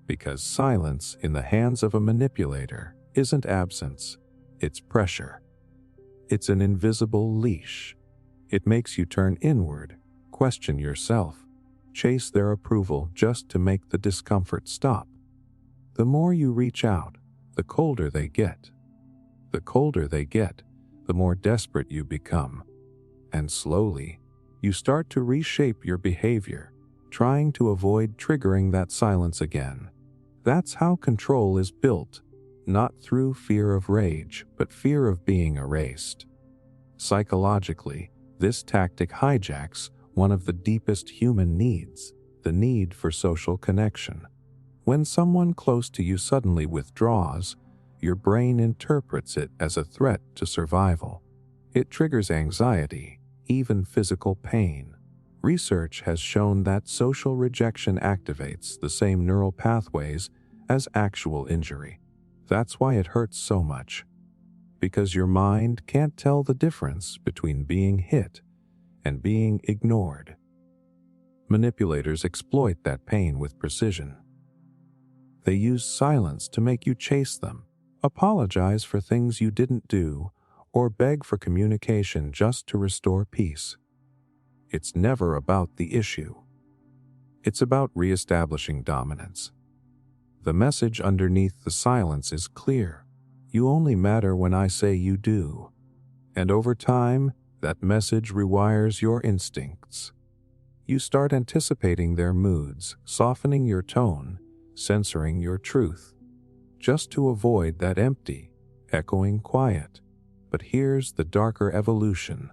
Because silence in the hands of a manipulator isn't absence, it's pressure. It's an invisible leash. It makes you turn inward, question yourself, chase their approval just to make the discomfort stop. The more you reach out, the colder they get. The colder they get, the more desperate you become. And slowly, you start to reshape your behavior, trying to avoid triggering that silence again. That's how control is built, not through fear of rage, but fear of being erased. Psychologically, this tactic hijacks one of the deepest human needs, the need for social connection. When someone close to you suddenly withdraws, your brain interprets it as a threat to survival. It triggers anxiety, even physical pain. Research has shown that social rejection activates the same neural pathways as actual injury. That's why it hurts so much. Because your mind can't tell the difference between being hit and being ignored. Manipulators exploit that pain with precision. They use silence to make you chase them, apologize for things you didn't do, or beg for communication just to restore peace. It's never about the issue. It's about reestablishing dominance. The message underneath the silence is clear. You only matter when I say you do. And over time, that message rewires your instincts. You start anticipating their moods, softening your tone, censoring your truth, just to avoid that empty, echoing quiet. But here's the darker evolution,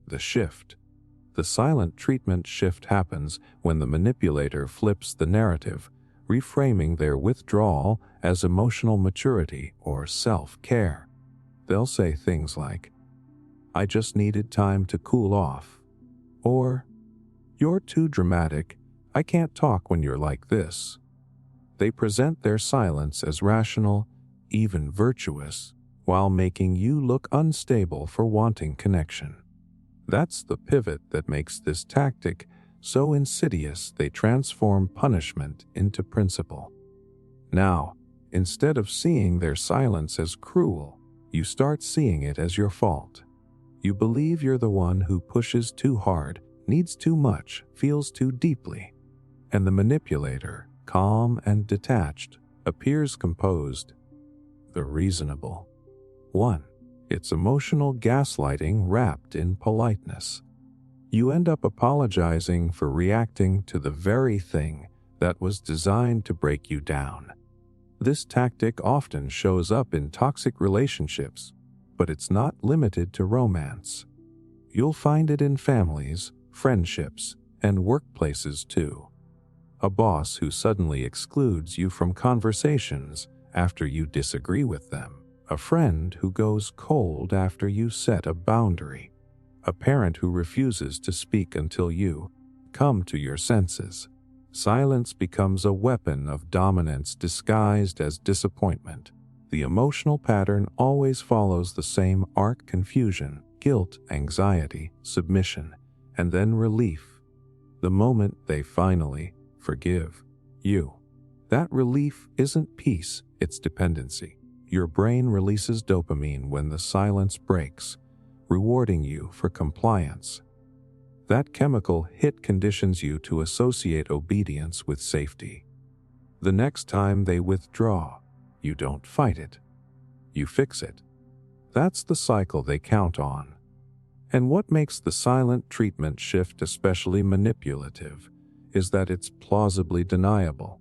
the shift. The silent treatment shift happens when the manipulator flips the narrative, reframing their withdrawal as emotional maturity or self-care. They'll say things like, I just needed time to cool off, or, you're too dramatic, I can't talk when you're like this. They present their silence as rational, even virtuous, while making you look unstable for wanting connection. That's the pivot that makes this tactic so insidious they transform punishment into principle. Now, instead of seeing their silence as cruel, you start seeing it as your fault. You believe you're the one who pushes too hard, needs too much, feels too deeply. And the manipulator, calm and detached, appears composed. The reasonable one. It's emotional gaslighting wrapped in politeness. You end up apologizing for reacting to the very thing that was designed to break you down. This tactic often shows up in toxic relationships, but it's not limited to romance. You'll find it in families, friendships, and workplaces too. A boss who suddenly excludes you from conversations after you disagree with them. A friend who goes cold after you set a boundary. A parent who refuses to speak until you come to your senses. Silence becomes a weapon of dominance disguised as disappointment. The emotional pattern always follows the same arc: confusion, guilt, anxiety, submission, and then relief. The moment they finally forgive you. That relief isn't peace, It's dependency. Your brain releases dopamine when the silence breaks, rewarding you for compliance. That chemical hit conditions you to associate obedience with safety. The next time they withdraw, you don't fight it. You fix it. That's the cycle they count on. And what makes the silent treatment shift especially manipulative is that it's plausibly deniable.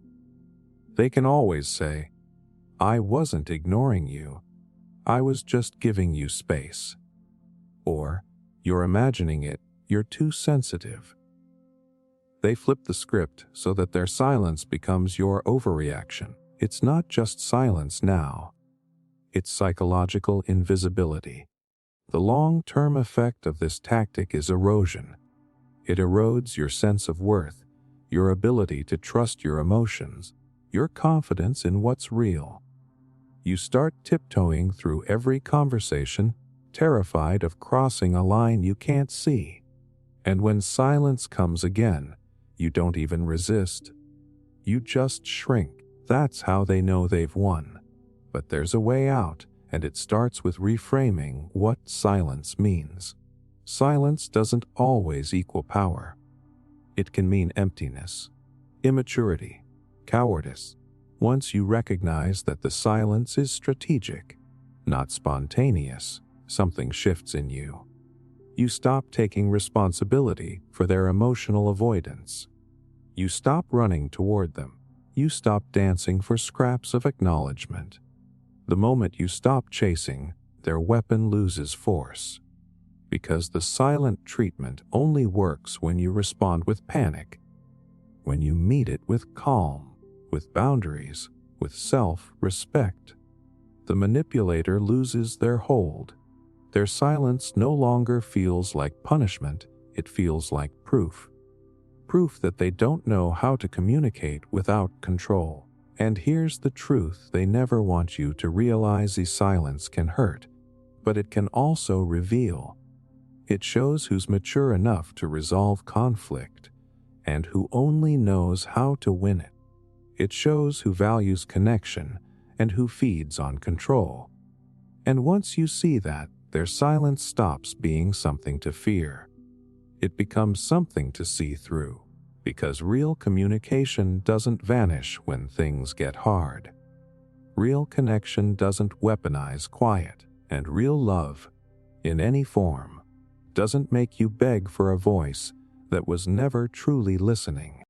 They can always say, "I wasn't ignoring you. I was just giving you space." Or, "You're imagining it. You're too sensitive." They flip the script so that their silence becomes your overreaction. It's not just silence now. It's psychological invisibility. The long-term effect of this tactic is erosion. It erodes your sense of worth, your ability to trust your emotions, your confidence in what's real. You start tiptoeing through every conversation, terrified of crossing a line you can't see. And when silence comes again, you don't even resist. You just shrink. That's how they know they've won. But there's a way out, and it starts with reframing what silence means. Silence doesn't always equal power. It can mean emptiness, immaturity, cowardice. Once you recognize that the silence is strategic, not spontaneous, something shifts in you. You stop taking responsibility for their emotional avoidance. You stop running toward them. You stop dancing for scraps of acknowledgement. The moment you stop chasing, their weapon loses force. Because the silent treatment only works when you respond with panic, when you meet it with calm, with boundaries, with self-respect. The manipulator loses their hold. Their silence no longer feels like punishment, it feels like proof. Proof that they don't know how to communicate without control. And here's the truth: they never want you to realize the silence can hurt, but it can also reveal. It shows who's mature enough to resolve conflict, and who only knows how to win it. It shows who values connection and who feeds on control. And once you see that, their silence stops being something to fear. It becomes something to see through, because real communication doesn't vanish when things get hard. Real connection doesn't weaponize quiet, and real love, in any form, doesn't make you beg for a voice that was never truly listening.